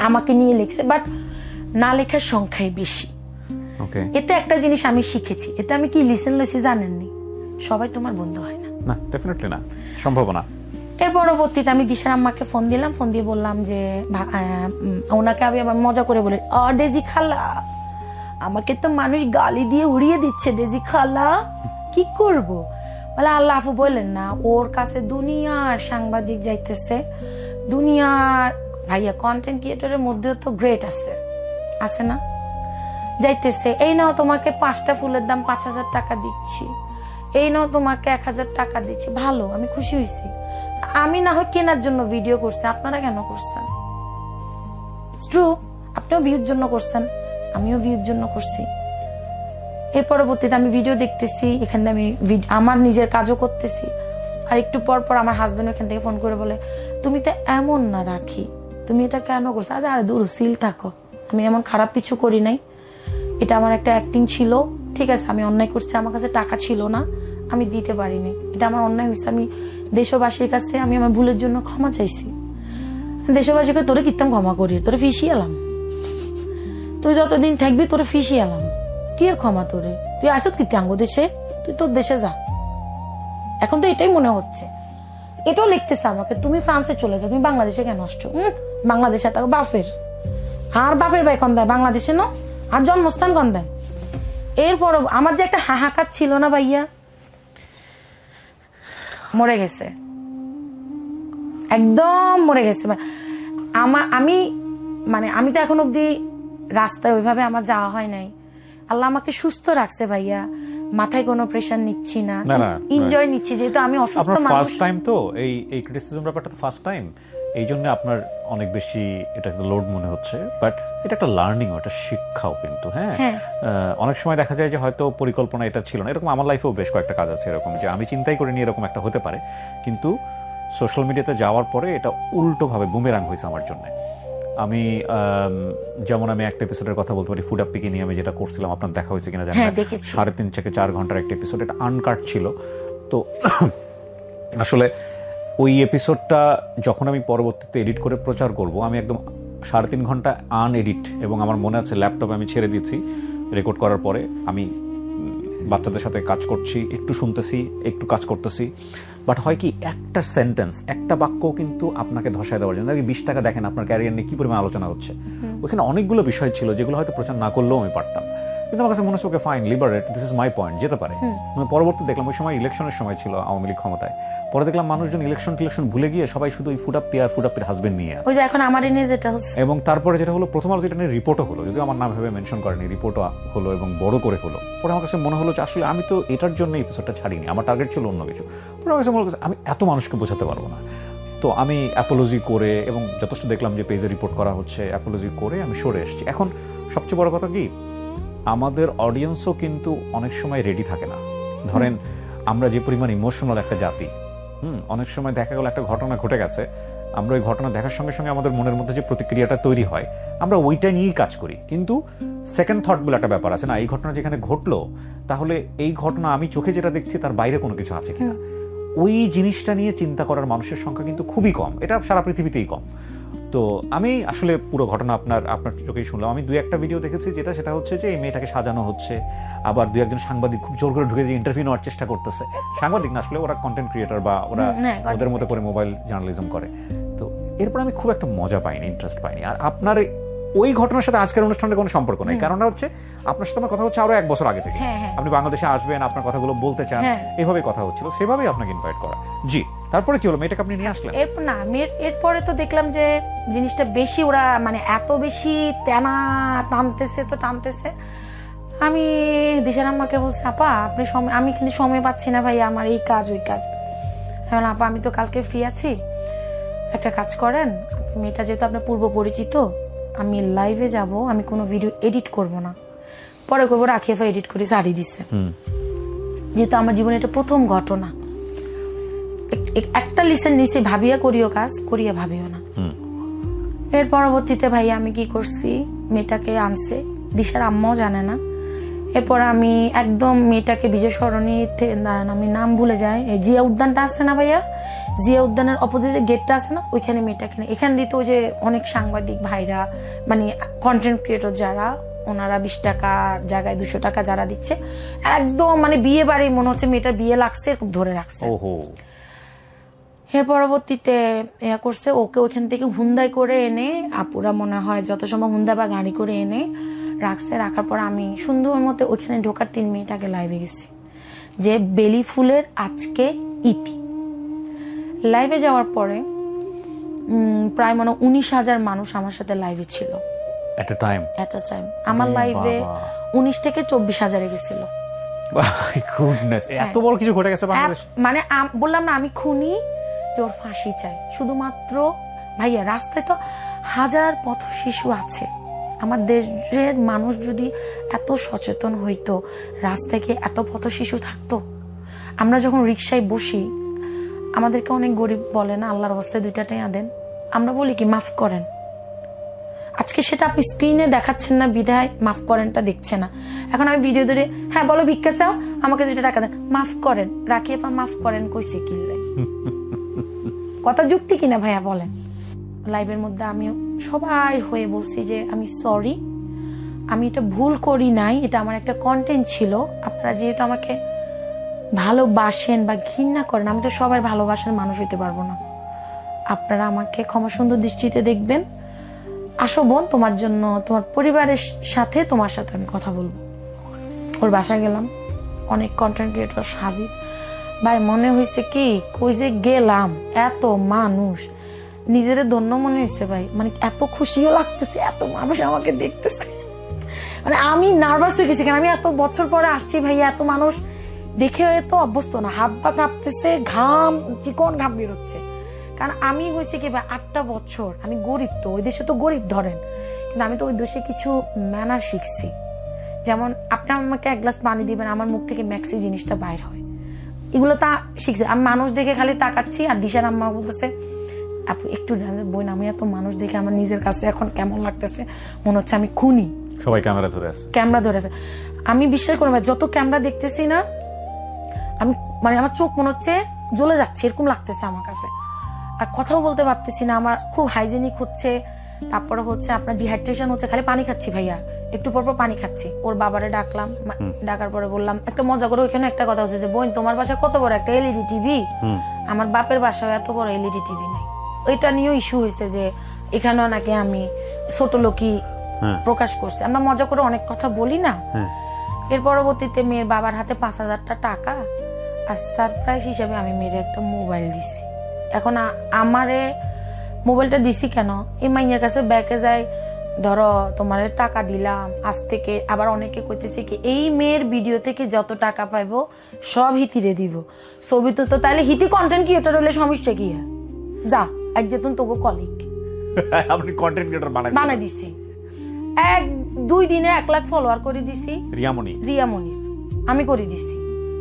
আমাকে নিয়ে লিখছে, বাট না লেখার সংখ্যাই বেশি। এতে একটা জিনিস আমি শিখেছি, এতে আমি কি লিসেন লইছি জানেননি, সবাই তোমার বন্ধু হয় না, না ডেফিনেটলি না, সম্ভব না। এর পরবর্তীতে আমি দিশার আম্মাকে ফোন দিলাম, ফোন দিয়ে বললাম যে ওনাকে আমি আবার মজা করে বলি, ডেজি খালা আমাকে তো মানুষ গালি দিয়ে উড়িয়ে দিচ্ছে, ডেজি খালা কি করব? বলে আল্লাহ আফু বললেন না, ওর কাছে দুনিয়ার সাংবাদিক যাইতেছে, দুনিয়ার ভাইয়া কন্টেন্ট ক্রিয়েটরের মধ্যেও তো গ্রেট আছে না, যাইতেছে, এই নাও তোমাকে 5টা ফুলের দাম 5,000 টাকা দিচ্ছি, এই নাও তোমাকে 1,000 টাকা দিচ্ছি, ভালো, আমি খুশি হয়েছি। আমি না হয় কেনার জন্য ভিডিও করছি, আপনারা কেন করছেন? ট্রু, আপনিও ভিউর জন্য করছেন, আমিও ভিউর জন্য করছি। এর পরবর্তীতে আমি ভিডিও দেখতেছি, এখানে আমি আমার নিজের কাজও করতেছি, আর একটু পর পর আমার হাজবেন্ড এখান থেকে ফোন করে বলে তুমি তো এমন না রাখি, তুমি এটা কেন করছো? আরে দূর সিল থাকো, আমি এমন খারাপ কিছু করি নাই, এটা আমার একটা অ্যাক্টিং ছিল, ঠিক আছে আমি অন্যায় করছি, আমার কাছে টাকা ছিল না, আমি দিতে পারিনি, এটা আমার অন্যায় হয়েছে, আমি দেশবাসীর কাছে আমি আমার ভুলের জন্য ক্ষমা চাইছি। দেশবাসীকে তোরে কিতাম ক্ষমা করি, তোরে ফিসি এলাম, তুই যতদিন থাকবি তোরে ফিসি এলাম, কি আর ক্ষমা তোরে, তুই আসত কি আঙ্গ দেশে, তুই তোর দেশে যা। এখন তো এটাই মনে হচ্ছে, এটাও লিখতেছে আমাকে, তুমি ফ্রান্সে চলে যাও, তুমি বাংলাদেশে কেন আসছো? বাংলাদেশে থাকো বাপের, আর বাপের ভাই কন দেয় বাংলাদেশে, না আর জন্মস্থান কন দেয়। এরপর আমার যে একটা হাহাকার ছিল না ভাইয়া, মরে গেছে, একদম মরে গেছে। আমি তো এখন অব্দি রাস্তায় ওইভাবে আমার যাওয়া হয় নাই, আল্লাহ আমাকে সুস্থ রাখছে ভাইয়া, মাথায় কোনো প্রেশার নিচ্ছি না, এনজয় নিচ্ছি, যেহেতু আমি অসুস্থ মানুষ। ফার্স্ট টাইম তো এই ক্রিটিসিজম ব্যাপারটা তো ফার্স্ট টাইম, এই জন্য আপনার অনেক বেশি এটা লোড মনে হচ্ছে, বাট এটা একটা লার্নিং, এটা শিক্ষাও কিন্তু। হ্যাঁ, অনেক সময় দেখা যায় যে হয়তো পরিকল্পনা এটা ছিল না, এরকম আমার লাইফেও বেশ কয়েকটা কাজ আছে এরকম, যে আমি চিন্তাই করিনি এরকম একটা হতে পারে, কিন্তু সোশ্যাল মিডিয়াতে যাওয়ার পরে এটা উল্টোভাবে বুমেরাং হয়েছে আমার জন্য। আমি যেমন আমি একটা এপিসোডের কথা বলতে পারি, ফুড আপ পিকে নিয়ে আমি যেটা করছিলাম, আপনার দেখা হয়েছে কিনা জানি না, 3.5 থেকে 4 ঘন্টার একটা এপিসোড, এটা আনকাট ছিল। তো আসলে ওই এপিসোডটা যখন আমি পরবর্তীতে এডিট করে প্রচার করব, আমি একদম 3.5 ঘন্টা আনএডিট, এবং আমার মনে আছে ল্যাপটপে আমি ছেড়ে দিচ্ছি রেকর্ড করার পরে, আমি বাচ্চাদের সাথে কাজ করছি, একটু শুনতেছি, একটু কাজ করতেছি, বাট হয় কি একটা সেন্টেন্স, একটা বাক্য কিন্তু আপনাকে ধসায় দেওয়ার জন্য। 20 টাকা দেখেন আপনার ক্যারিয়ার নিয়ে কি পরিমাণ আলোচনা হচ্ছে, ওখানে অনেকগুলো বিষয় ছিল যেগুলো হয়তো প্রচার না করলেও আমি পারতাম, কিন্তু আমার কাছে মনে হচ্ছে okay fine, liberate, this is my point, যেতে পারে। পরবর্তী দেখলাম ওই সময় ইলেকশনের সময় ছিল, আওয়ামী লীগ ক্ষমতায়, পরে দেখলাম মানুষজন ইলেকশন ভুলে গিয়ে সবাই শুধু ওই ফুড আপির হাজবেন্ড নিয়ে আছে, এখন আমার নিয়ে যেটা হচ্ছে। এবং তারপরে যেটা হলো, প্রথম আলো যেটা নিয়ে রিপোর্টও হলো, যদিও আমার নাম ভেবে মেনশন করেনি, রিপোর্টও হলো এবং বড় করে হলো। পরে আমার কাছে মনে হলো যে আসলে আমি তো এটার জন্য এপিসোডটা ছাড়িনি, আমার টার্গেট ছিল অন্য কিছু। পরে আমার কাছে মনে হলো আমি এত মানুষকে বোঝাতে পারবো না। তো আমি অ্যাপোলজি করে এবং যথেষ্ট দেখলাম যে পেজে রিপোর্ট করা হচ্ছে, অ্যাপোলজি করে আমি সরে এসেছি। এখন সবচেয়ে বড় কথা কি, আমাদের অডিয়েন্সও কিন্তু অনেক সময় রেডি থাকে না। ধরেন আমরা যে পরিমাণ ইমোশনাল একটা জাতি, অনেক সময় দেখা গেল একটা ঘটনা ঘটে গেছে, আমরা ওই ঘটনা দেখার সঙ্গে সঙ্গে আমাদের মনের মধ্যে যে প্রতিক্রিয়াটা তৈরি হয় আমরা ওইটা নিয়েই কাজ করি। কিন্তু সেকেন্ড থট বলে একটা ব্যাপার আছে না, এই ঘটনা যেখানে ঘটলো তাহলে এই ঘটনা আমি চোখে যেটা দেখছি তার বাইরে কোনো কিছু আছে কিনা, ওই জিনিসটা নিয়ে চিন্তা করার মানুষের সংখ্যা কিন্তু খুবই কম, এটা সারা পৃথিবীতেই কম। তো আমি আসলে পুরো ঘটনা আপনার চোখেই শুনলাম। আমি 2-1টা ভিডিও দেখেছি সেটা হচ্ছে যে এই মেয়েটাকে সাজানো হচ্ছে, আবার 2-1জন সাংবাদিক খুব জোর করে ঢুকে যে ইন্টারভিউ নেওয়ার চেষ্টা করতেছে। সাংবাদিক না, আসলে ওরা কন্টেন্ট ক্রিয়েটর বা ওরা ওদের মতো করে মোবাইল জার্নালিজম করে। তো এরপর আমি খুব একটা মজা পাইনি, ইন্টারেস্ট পাইনি। আর আপনার ওই ঘটনার সাথে আজকের অনুষ্ঠানের কোনো সম্পর্ক নেই, কারণটা হচ্ছে আপনার সাথে আমার কথা হচ্ছে আরো 1 বছর আগে থেকে। আপনি বাংলাদেশে আসবেন, আপনার কথাগুলো বলতে চান, এভাবে কথা হচ্ছিল, সেভাবেই আপনাকে ইনভাইট করা। জি, তারপরে কি হলো, মেয়েটাকে আপনি নিয়ে আসলেন? এরপর না, এরপরে তো দেখলাম যে জিনিসটা বেশি, ওরা মানে এত বেশি টানতেছে। আমি দিশার আম্মাকে বলছি, আপা আপনি আমি কিন্তু সময় পাচ্ছি না ভাই, আমার এই কাজ ওই কাজ। হ্যাঁ আপা, আমি তো কালকে ফ্রি আছি, একটা কাজ করেন, মেয়েটা যেহেতু আপনার পূর্ব পরিচিত, আমি লাইভে যাব, আমি কোনো ভিডিও এডিট করব না, পরে করবো রাখিয়ে এডিট করে সারি দিছে। যেহেতু আমার জীবনে এটা প্রথম ঘটনা, একটা লিসেন নিচে ভাবিয়া করিও কাজ, করিয়া ভাবিও না। এর পরবর্তীতে ভাই আমি কি করছি, মেয়েটাকে আনছে, দিশার আম্মাও জানে না। এরপর আমি একদম মেয়েটাকে বিজয় সরণি, দাঁড়ান আমি নাম ভুলে যাই, এই জিয়া উদ্যানটা আছে না ভাইয়া, জিয়া উদ্যানের অপোজিটে গেটটা আছে না, ওইখানে মেয়েটাকে এখান দিত যে অনেক সাংবাদিক ভাইরা, মানে কন্টেন্ট ক্রিয়েটর যারা, ওনারা 20 টাকা জায়গায় 200 টাকা যারা দিচ্ছে, একদম মানে বিয়ে বাড়ি মনে হচ্ছে মেয়েটার বিয়ে লাগছে, এরকম ধরে রাখছে। এর পরবর্তীতে করছে, ওকে ওইখান থেকে হুন্দাই করে এনে, আপুরা মনে হয় যত সম্ভব হুন্দা বা গাড়ি করে এনে রাখছে। রাখার পর আমি সুন্দর মতো ওইখানে ঢোকার 3 মিনিট আগে লাইভে গেছি, যে বেলি ফুলের আজকে ইতি। লাইভে যাওয়ার পরে প্রায় মনে 19,000 মানুষ আমার সাথে লাইভে ছিল এট আ টাইম। আমার লাইভে 19 থেকে 24,000 গেছিল। এত বড় কিছু ঘটে গেছে বাংলাদেশে। মানে বললাম না, আমি খুনি, যে ওর ফাঁসি চাই শুধুমাত্র। ভাইয়া রাস্তায় তো হাজার পথ শিশু আছে, আমার দেশের মানুষ যদি এত সচেতন হইতো, রাস্তায় কি এত পথ শিশু থাকতো? আমরা যখন রিক্সায় বসি, আমাদেরকে অনেক গরিব বলে না, আল্লাহর অবস্থায় 2টা টাকা দেন, আমরা বলি কি মাফ করেন। আজকে সেটা আপনি স্ক্রিনে দেখাচ্ছেন না বিধায় মাফ করেনটা দেখছে না। এখন আমি ভিডিও ধরে, হ্যাঁ বলো ভিক্ষা চাও, আমাকে 2টা টাকা দেন, মাফ করেন, রাখি আপা মাফ করেন কইছে কিনলে কথা যুক্তি কিনা ভাইয়া বলেন? লাইভের মধ্যে আমি সবাই হয়ে বলছি যে আমি সরি, আমি এটা ভুল করি নাই, এটা আমার একটা কন্টেন্ট ছিল। আপনারা যেহেতু আমাকে ভালোবাসেন বা ঘৃণা করেন, আমি তো সবার ভালোবাসার মানুষ হইতে পারবো না, আপনারা আমাকে ক্ষমা সুন্দর দৃষ্টিতে দেখবেন। আসো বোন, তোমার জন্য, তোমার পরিবারের সাথে, তোমার সাথে আমি কথা বলবো। ওর বাসায় গেলাম, অনেক কন্টেন্ট ক্রিয়েটর হাজির। ভাই মনে হয়েছে কি, কই যে গেলাম, এত মানুষ, নিজের ধন্য মনে হয়েছে ভাই, মানে এত খুশিও লাগতেছে, এত মানুষ আমাকে দেখতেছে, মানে আমি নার্ভাস হয়ে গেছি, কারণ আমি এত বছর পরে আসছি ভাই, এত মানুষ দেখে তো অভ্যস্ত না, হাত পা কাঁপতেছে, ঘাম চিকন ঘাম বেরোচ্ছে। কারণ আমি হয়েছে কি ভাই, 8টা বছর আমি গরিব, তো ওই দেশে তো গরিব ধরেন, কিন্তু আমি তো ওই দেশে কিছু ম্যানার শিখছি। যেমন আপনি আমাকে 1 গ্লাস পানি দিবেন, আমার মুখ থেকে ম্যাক্সি জিনিসটা বাইর হয়, এগুলো তা শিখছে। আমি মানুষ দেখে খালি তাকাচ্ছি, আর দিশার আম্মা বলতেছে আপু একটু বই না, আমি এত মানুষ দেখে আমার নিজের কাছে এখন কেমন লাগতেছে, মনে হচ্ছে আমি খুনি। সবাই ক্যামেরা ধরে আছে। আমি বিশ্বাস করবো, যত ক্যামেরা দেখতেছি না, আমি মানে আমার চোখ মনে হচ্ছে জ্বলে যাচ্ছে, এরকম লাগতেছে আমার কাছে, আর কথাও বলতে পারতেছি না, আমার খুব হাইজেনিক হচ্ছে। তারপরে হচ্ছে আপনার ডিহাইড্রেশন হচ্ছে, খালি পানি খাচ্ছি ভাইয়া, একটু পর পানি খাচ্ছি। ওর বাবারে ডাকলাম, ডাকার পরে বললাম, একটা মজা করে ওইখানে একটা কথা হচ্ছে যে, বোন তোমার বাসা কত বড় একটা এলইডি টিভি, আমার বাপের বাসায় এত বড় এলইডি টিভি নাই। ওইটা নিয়েও ইস্যু হয়েছে যে এখানেও নাকি আমি ছোট লোকই প্রকাশ করছি। আমরা মজা করে অনেক কথা বলি না। এর পরবর্তীতে মেয়ের বাবার হাতে 5,000 টাকা, আর সারপ্রাইজ হিসেবে আমি মেয়ের একটা মোবাইল দিছি। এখন আমারে মোবাইলটা দিছি কেন, এই মাইয়ের কাছে ব্যাকে যায়, ধরো তোমার টাকা দিলাম, আজ থেকে আবার অনেকে কইতেছে কি এই মেয়ের ভিডিও থেকে যত টাকা পাইবো সব হিতিরে দিব, ছবি তো তাহলে হিতি কন্টেন্ট ক্রিয়েটর হলে সমস্যা কি? যা এক যেতন তোকে কলিগ আপনি কন্টেন্ট ক্রিয়েটর বানাই দিছি 1-2 দিনে 1 লাখ ফলোয়ার করে দিছি রিয়ামণি আমি করে দিছি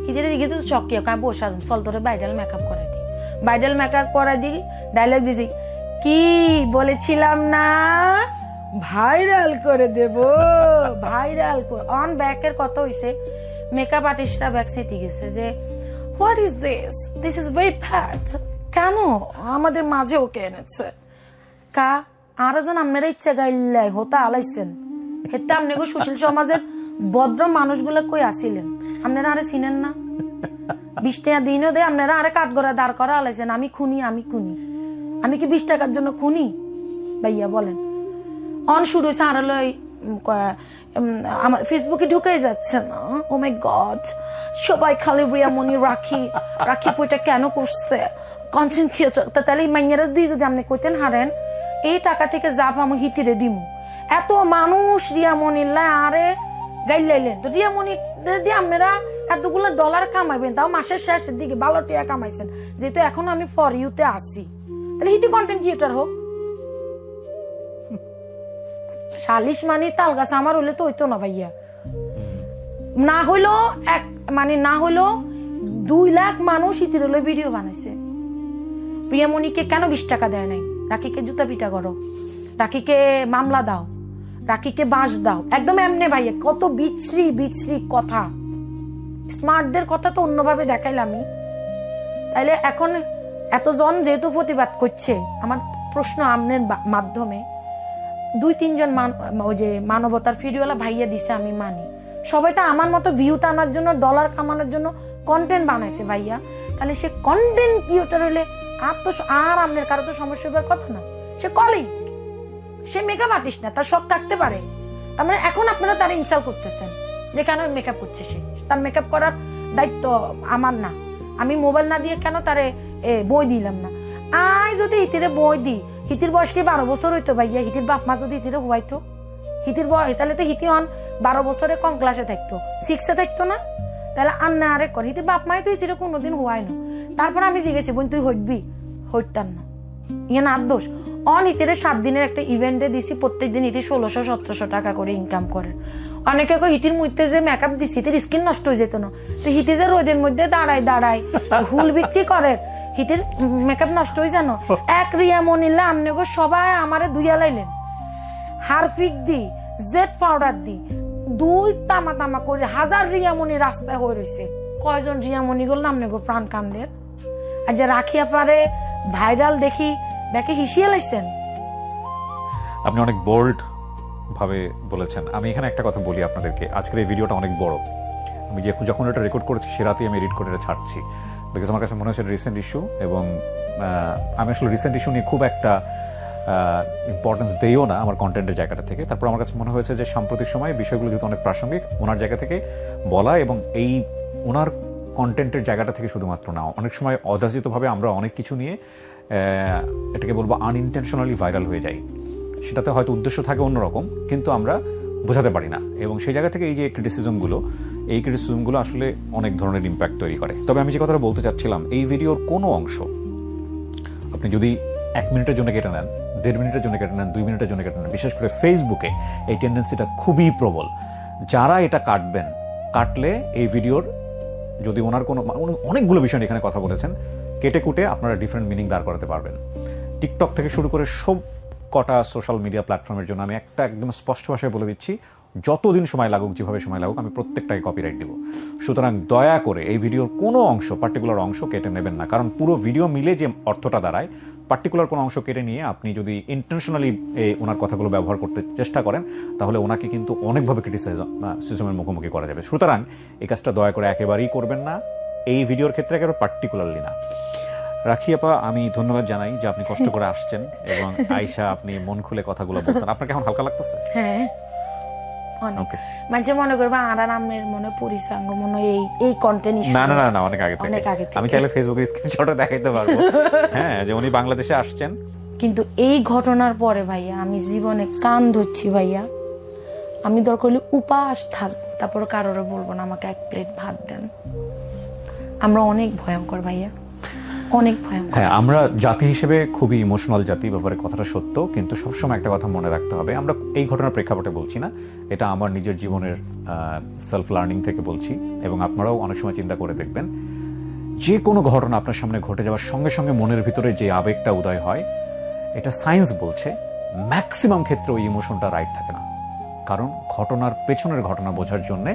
হিদের দিকে তো চকিয়ে কায় বসে চল তোরে ব্রাইডাল মেকআপ করে দি ব্রাইডাল মেকআপ করে দি ডায়লগ দিছি কি বলেছিলাম না ভাইরাল করে দেব ভাইরাল অন ব্যাকের কত হইছে মেকআপ আর্টিস্টরা ব্যাক সেটি গেছে যে what is this is very bad কেন আমাদের মাঝে ওকে এনেছে কা আর জন আপনারা ইচ্ছা গাইলাই হতা আলাইছেন হেতে আপনি গো সুশীল সমাজের ভদ্র মানুষগুলো কই আসিলেন আপনারা আরে চিনেন না 20 টাকা দিনও দে আপনারা আরে কাঠগড়া দাঁড় করা আলাইছেন আমি খুনি আমি কি 20 টাকার জন্য খুনি ভাইয়া বলেন অন শুরু হয়েছে আর আমার ফেসবুকে ঢুকে যাচ্ছে না ও মাই গড সবাই খালি রিয়ামণি রাখি বইটা কেন করছে কন্টেন্ট ক্রিয়েটর তাহলে মাইয়ারা দিয়ে যদি আপনি কইতেন হারেন এই টাকা থেকে যা পাবো হিতিরে দিমু এত মানুষ রিয়ামণির আরে গাইলাইলেন তো রিয়ামণি দিয়ে আপনারা এতগুলো ডলার কামাইবেন তাও মাসের শেষের দিকে 12 টাকা কামাইছেন যেহেতু এখন আমি ফর ইউতে আসি তাহলে হিতি কন্টেন্ট ক্রিয়েটর হোক শালিশ মানি তাল গাছ আমার হইলে তো হইতো না ভাইয়া না হইলো না হইলো 2 লাখ মানুষ ইতির হলে ভিডিও বানাইছে প্রিয়ামণিকে কেন 20 টাকা দেয় নাই রাখিকে জুতা পিটা করো রাখিকে মামলা দাও রাখিকে বাঁশ দাও একদম এমনি ভাইয়া কত বিচ্ছিরি কথা স্মার্টদের কথা তো অন্যভাবে দেখাইলামই তাইলে এখন এতজন যেহেতু প্রতিবাদ করছে আমার প্রশ্ন আমনের মাধ্যমে 2-3 জন ওই যে মানবতার ভিডিওলা ভাইয়া দিছে আমি মানি সবাই তো আমার মতো ভিউ টানার জন্য ডলার কামানোর জন্য কন্টেন্ট বানাইছে ভাইয়া তাহলে সে কন্টেন্ট ক্রিয়েটর হলে আর আপনার কারো তো সমস্যা হবার কথা না সে কলিগ সে মেকআপ আর্টিস্ট না তার শখ থাকতে পারে তার মানে এখন আপনারা তার ইনসাল্ট করতেছেন যে কেন মেকআপ করছে সে তার মেকআপ করার দায়িত্ব আমার না আমি মোবাইল না দিয়ে কেন তারে বই দিলাম না যদি হিতিরে বই দিই হিতির বয়স কি 12 বছর হইতো ভাইয়া হিতির বাপ মা যদি হিতিরে হুয়াইতো হিতির বয়স তাহলে তো হিতি অন 12 বছরে কম ক্লাসে থাকতো 6-এ থাকতো না তাহলে আন্না আরেক কর হিতির বাপ মাই তো হিতিরে কোনোদিন হুয়াই না তারপর আমি জিজ্ঞেসি বোন তুই হইবি হইতাম না ইয়ে না দোষ অন হিতিরে 7 দিনের একটা ইভেন্টে দিছি প্রত্যেকদিন হিতি 1600-1700 টাকা করে ইনকাম করে অনেকে হিতির মধ্যে যে মেকআপ দিছি হিতির স্কিন নষ্ট হয়ে যেত না তো হিতি যে রোদের মধ্যে দাঁড়ায় হুল বিক্রি করে হিতির মেকআপ নষ্ট হয়ে জানো এক রিয়ামণিলা আমনে গো সবাই আমারে দুইয়া লাইলেন হারফিক দি জেড পাউডার দি 2 তামা করে 1000 রিয়ামণি রাস্তায় হয়ে রয়েছে কয়জন রিয়ামণি গুলো আমনে গো প্রাণ কান্দের আর যে রাখিয়া পারে ভাইরাল দেখি ব্যাকে হিসিয়ে লাইছেন আপনি অনেক বোল্ড ভাবে বলেছেন আমি এখানে একটা কথা বলি আপনাদেরকে আজকের এই ভিডিওটা অনেক বড় আমি যখন এটা রেকর্ড করেছি সে রাতেই আমি এডিট করে এটা ছাড়ছি বিকজ আমার কাছে মনে হচ্ছে রিসেন্ট ইস্যু এবং আমি আসলে রিসেন্ট ইস্যু নিয়ে খুব একটা ইম্পর্টেন্স দেইও না আমার কন্টেন্টের জায়গাটা থেকে তারপর আমার কাছে মনে হয়েছে যে সাম্প্রতিক সময়ে বিষয়গুলো যেহেতু অনেক প্রাসঙ্গিক ওনার জায়গা থেকে বলা এবং এই ওনার কন্টেন্টের জায়গাটা থেকে শুধুমাত্র না অনেক সময় অযাচিতভাবে আমরা অনেক কিছু নিয়ে এটাকে বলবো আনইনটেনশনালি ভাইরাল হয়ে যাই সেটাতে হয়তো উদ্দেশ্য থাকে অন্যরকম কিন্তু আমরা বোঝাতে পারি না এবং সেই জায়গা থেকে এই যে ক্রিটিসিজমগুলো আসলে অনেক ধরনের ইম্প্যাক্ট তৈরি করে তবে আমি যে কথাটা বলতে চাচ্ছিলাম এই ভিডিওর কোনো অংশ আপনি যদি 1 মিনিটের জন্য কেটে নেন 1.5 মিনিটের জন্য কেটে নেন 2 মিনিটের জন্য কেটে নেন বিশেষ করে ফেসবুকে এই টেন্ডেন্সিটা খুবই প্রবল যারা এটা কাটলে এই ভিডিওর যদি ওনার কোনো অনেকগুলো বিষয় এখানে কথা বলেছেন কেটে কুটে আপনারা ডিফারেন্ট মিনিং দাঁড় করাতে পারবেন টিকটক থেকে শুরু করে সব কটা সোশ্যাল মিডিয়া প্ল্যাটফর্মের জন্য আমি একটা একদম স্পষ্ট ভাষায় বলে দিচ্ছি যতদিন সময় লাগুক যেভাবে সময় লাগুক আমি প্রত্যেকটাকে কপিরাইট দিব সুতরাং দয়া করে এই ভিডিওর কোনো অংশ পার্টিকুলার অংশ কেটে নেবেন না কারণ পুরো ভিডিও মিলে যে অর্থটা দাঁড়ায় পার্টিকুলার কোনো অংশ কেটে নিয়ে আপনি যদি ইন্টেনশনালি ওনার কথাগুলো ব্যবহার করতে চেষ্টা করেন তাহলে ওনাকে কিন্তু অনেকভাবে ক্রিটিসিজমের মুখোমুখি করা যাবে সুতরাং এই কাজটা দয়া করে একেবারেই করবেন না এই ভিডিওর ক্ষেত্রে একেবারে পার্টিকুলারলি না রাখি আপা আমি ধন্যবাদ জানাই যে আপনি কষ্ট করে আসছেন এবং আয়শা আপনি মন খুলে কথাগুলো বলছেন আপনার কেমন হালকা লাগতেছে হ্যাঁ মানে মনে করবা আর আমের মনে পরিসঙ্গ মনে এই কন্টেন্ট ইস্যু না অনেক আগে থেকে আমি চাইলে ফেসবুকে স্ক্রিনশটে দেখাইতে পারবো হ্যাঁ যে উনি বাংলাদেশে আসছেন কিন্তু এই ঘটনার পরে ভাইয়া আমি জীবনে কান ধরছি ভাইয়া আমি দরকার হলে উপাস থাকবো তারপর কারোর বলবো না আমাকে 1 প্লেট ভাত দেন আমরা অনেক ভয়ঙ্কর ভাইয়া অনেক ভয়ঙ্কর। হ্যাঁ, আমরা জাতি হিসেবে খুবই ইমোশনাল জাতি, ব্যাপারে কথাটা সত্য, কিন্তু সবসময় একটা কথা মনে রাখতে হবে, আমরা এই ঘটনার প্রেক্ষাপটে বলছি না, এটা আমার নিজের জীবনের সেলফ লার্নিং থেকে বলছি, এবং আপনারাও অনেক সময় চিন্তা করে দেখবেন, যে কোনো ঘটনা আপনার সামনে ঘটে যাওয়ার সঙ্গে সঙ্গে মনের ভিতরে যে আবেগটা উদয় হয়, এটা সায়েন্স বলছে ম্যাক্সিমাম ক্ষেত্রে ওই ইমোশনটা রাইট থাকে না। কারণ ঘটনার পেছনের ঘটনা বোঝার জন্য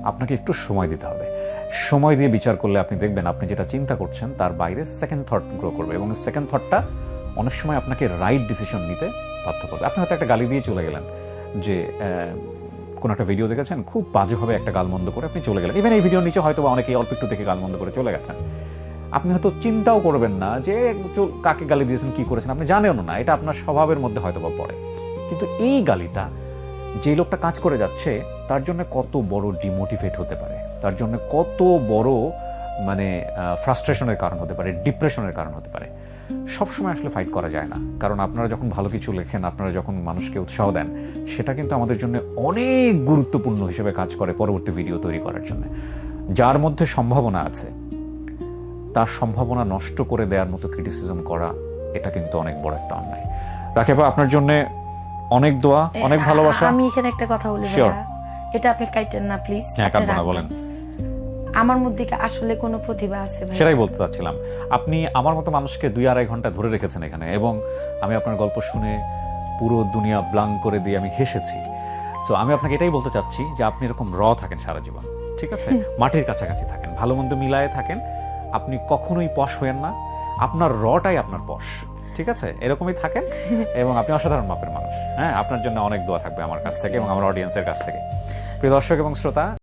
আপনাকে একটু সময় দিতে হবে। সময় দিয়ে বিচার করলে আপনি দেখবেন আপনি যেটা চিন্তা করছেন তার বাইরে সেকেন্ড থট গ্রো করবে, এবং সেকেন্ড থটটা অনেক সময় আপনাকে রাইট ডিসিশন নিতে বাধ্য করবে। আপনি হয়তো একটা গালি দিয়ে চলে গেলেন, যে কোনো একটা ভিডিও দেখেছেন, খুব বাজেভাবে একটা গালমন্দ করে আপনি চলে গেলেন। ইভেন এই ভিডিওর নিচে হয়তো অনেকেই অল্প একটু দেখে গালমন্দ করে চলে গেছেন। আপনি হয়তো চিন্তাও করবেন না যে কাকে গালি দিয়েছেন, কি করেছেন, আপনি জানেনও না, এটা আপনার স্বভাবের মধ্যে হয়তো বা পড়ে। কিন্তু এই গালিটা যে লোকটা কাজ করে যাচ্ছে তার জন্য কত বড় ডিমোটিভেট হতে পারে, তার জন্য কত বড় মানে ফ্রাস্ট্রেশনের কারণ হতে পারে, ডিপ্রেশনের কারণ হতে পারে। সবসময় আসলে ফাইট করা যায় না, কারণ আপনারা যখন ভালো কিছু লেখেন, আপনারা যখন মানুষকে উৎসাহ দেন, সেটা কিন্তু আমাদের জন্য অনেক গুরুত্বপূর্ণ হিসেবে কাজ করে পরবর্তী ভিডিও তৈরি করার জন্য। যার মধ্যে সম্ভাবনা আছে তার সম্ভাবনা নষ্ট করে দেওয়ার মতো ক্রিটিসিজম করা, এটা কিন্তু অনেক বড় একটা অন্যায়। রাকেবা, আপনার জন্য অনেক দোয়া, অনেক ভালোবাসা। আমি এখানে একটা কথা বলি Sure. ভাইয়া, এটা আপনি কাইটেন না প্লিজ। হ্যাঁ, কাটবো না, বলেন। আমার মধ্যে কি আসলে কোনো প্রতিভা আছে ভাই? সেটাই বলতে চাচ্ছিলাম। আপনি আমার মতো মানুষকে 2-2.5 ঘন্টা ধরে রেখেছেন এখানে, এবং আমি আপনার গল্প শুনে পুরো দুনিয়া ব্লাঙ্ক করে দিয়ে আমি হেসেছি। সো আমি আপনাকে এটাই বলতে চাচ্ছি যে আপনি এরকম থাকেন সারা জীবন, ঠিক আছে? মাটির কাছাকাছি থাকেন, ভালো মন্দ মিলায়ে থাকেন, আপনি কখনোই পশ হয়েন না, আপনার টাই আপনার পশ, ঠিক আছে? এরকমই থাকেন, এবং আপনি অসাধারণ মাপের মানুষ। হ্যাঁ, আপনার জন্য অনেক দোয়া থাকবে আমার কাছ থেকে এবং আমার অডিয়েন্সের কাছ থেকে। প্রিয় দর্শক এবং শ্রোতা,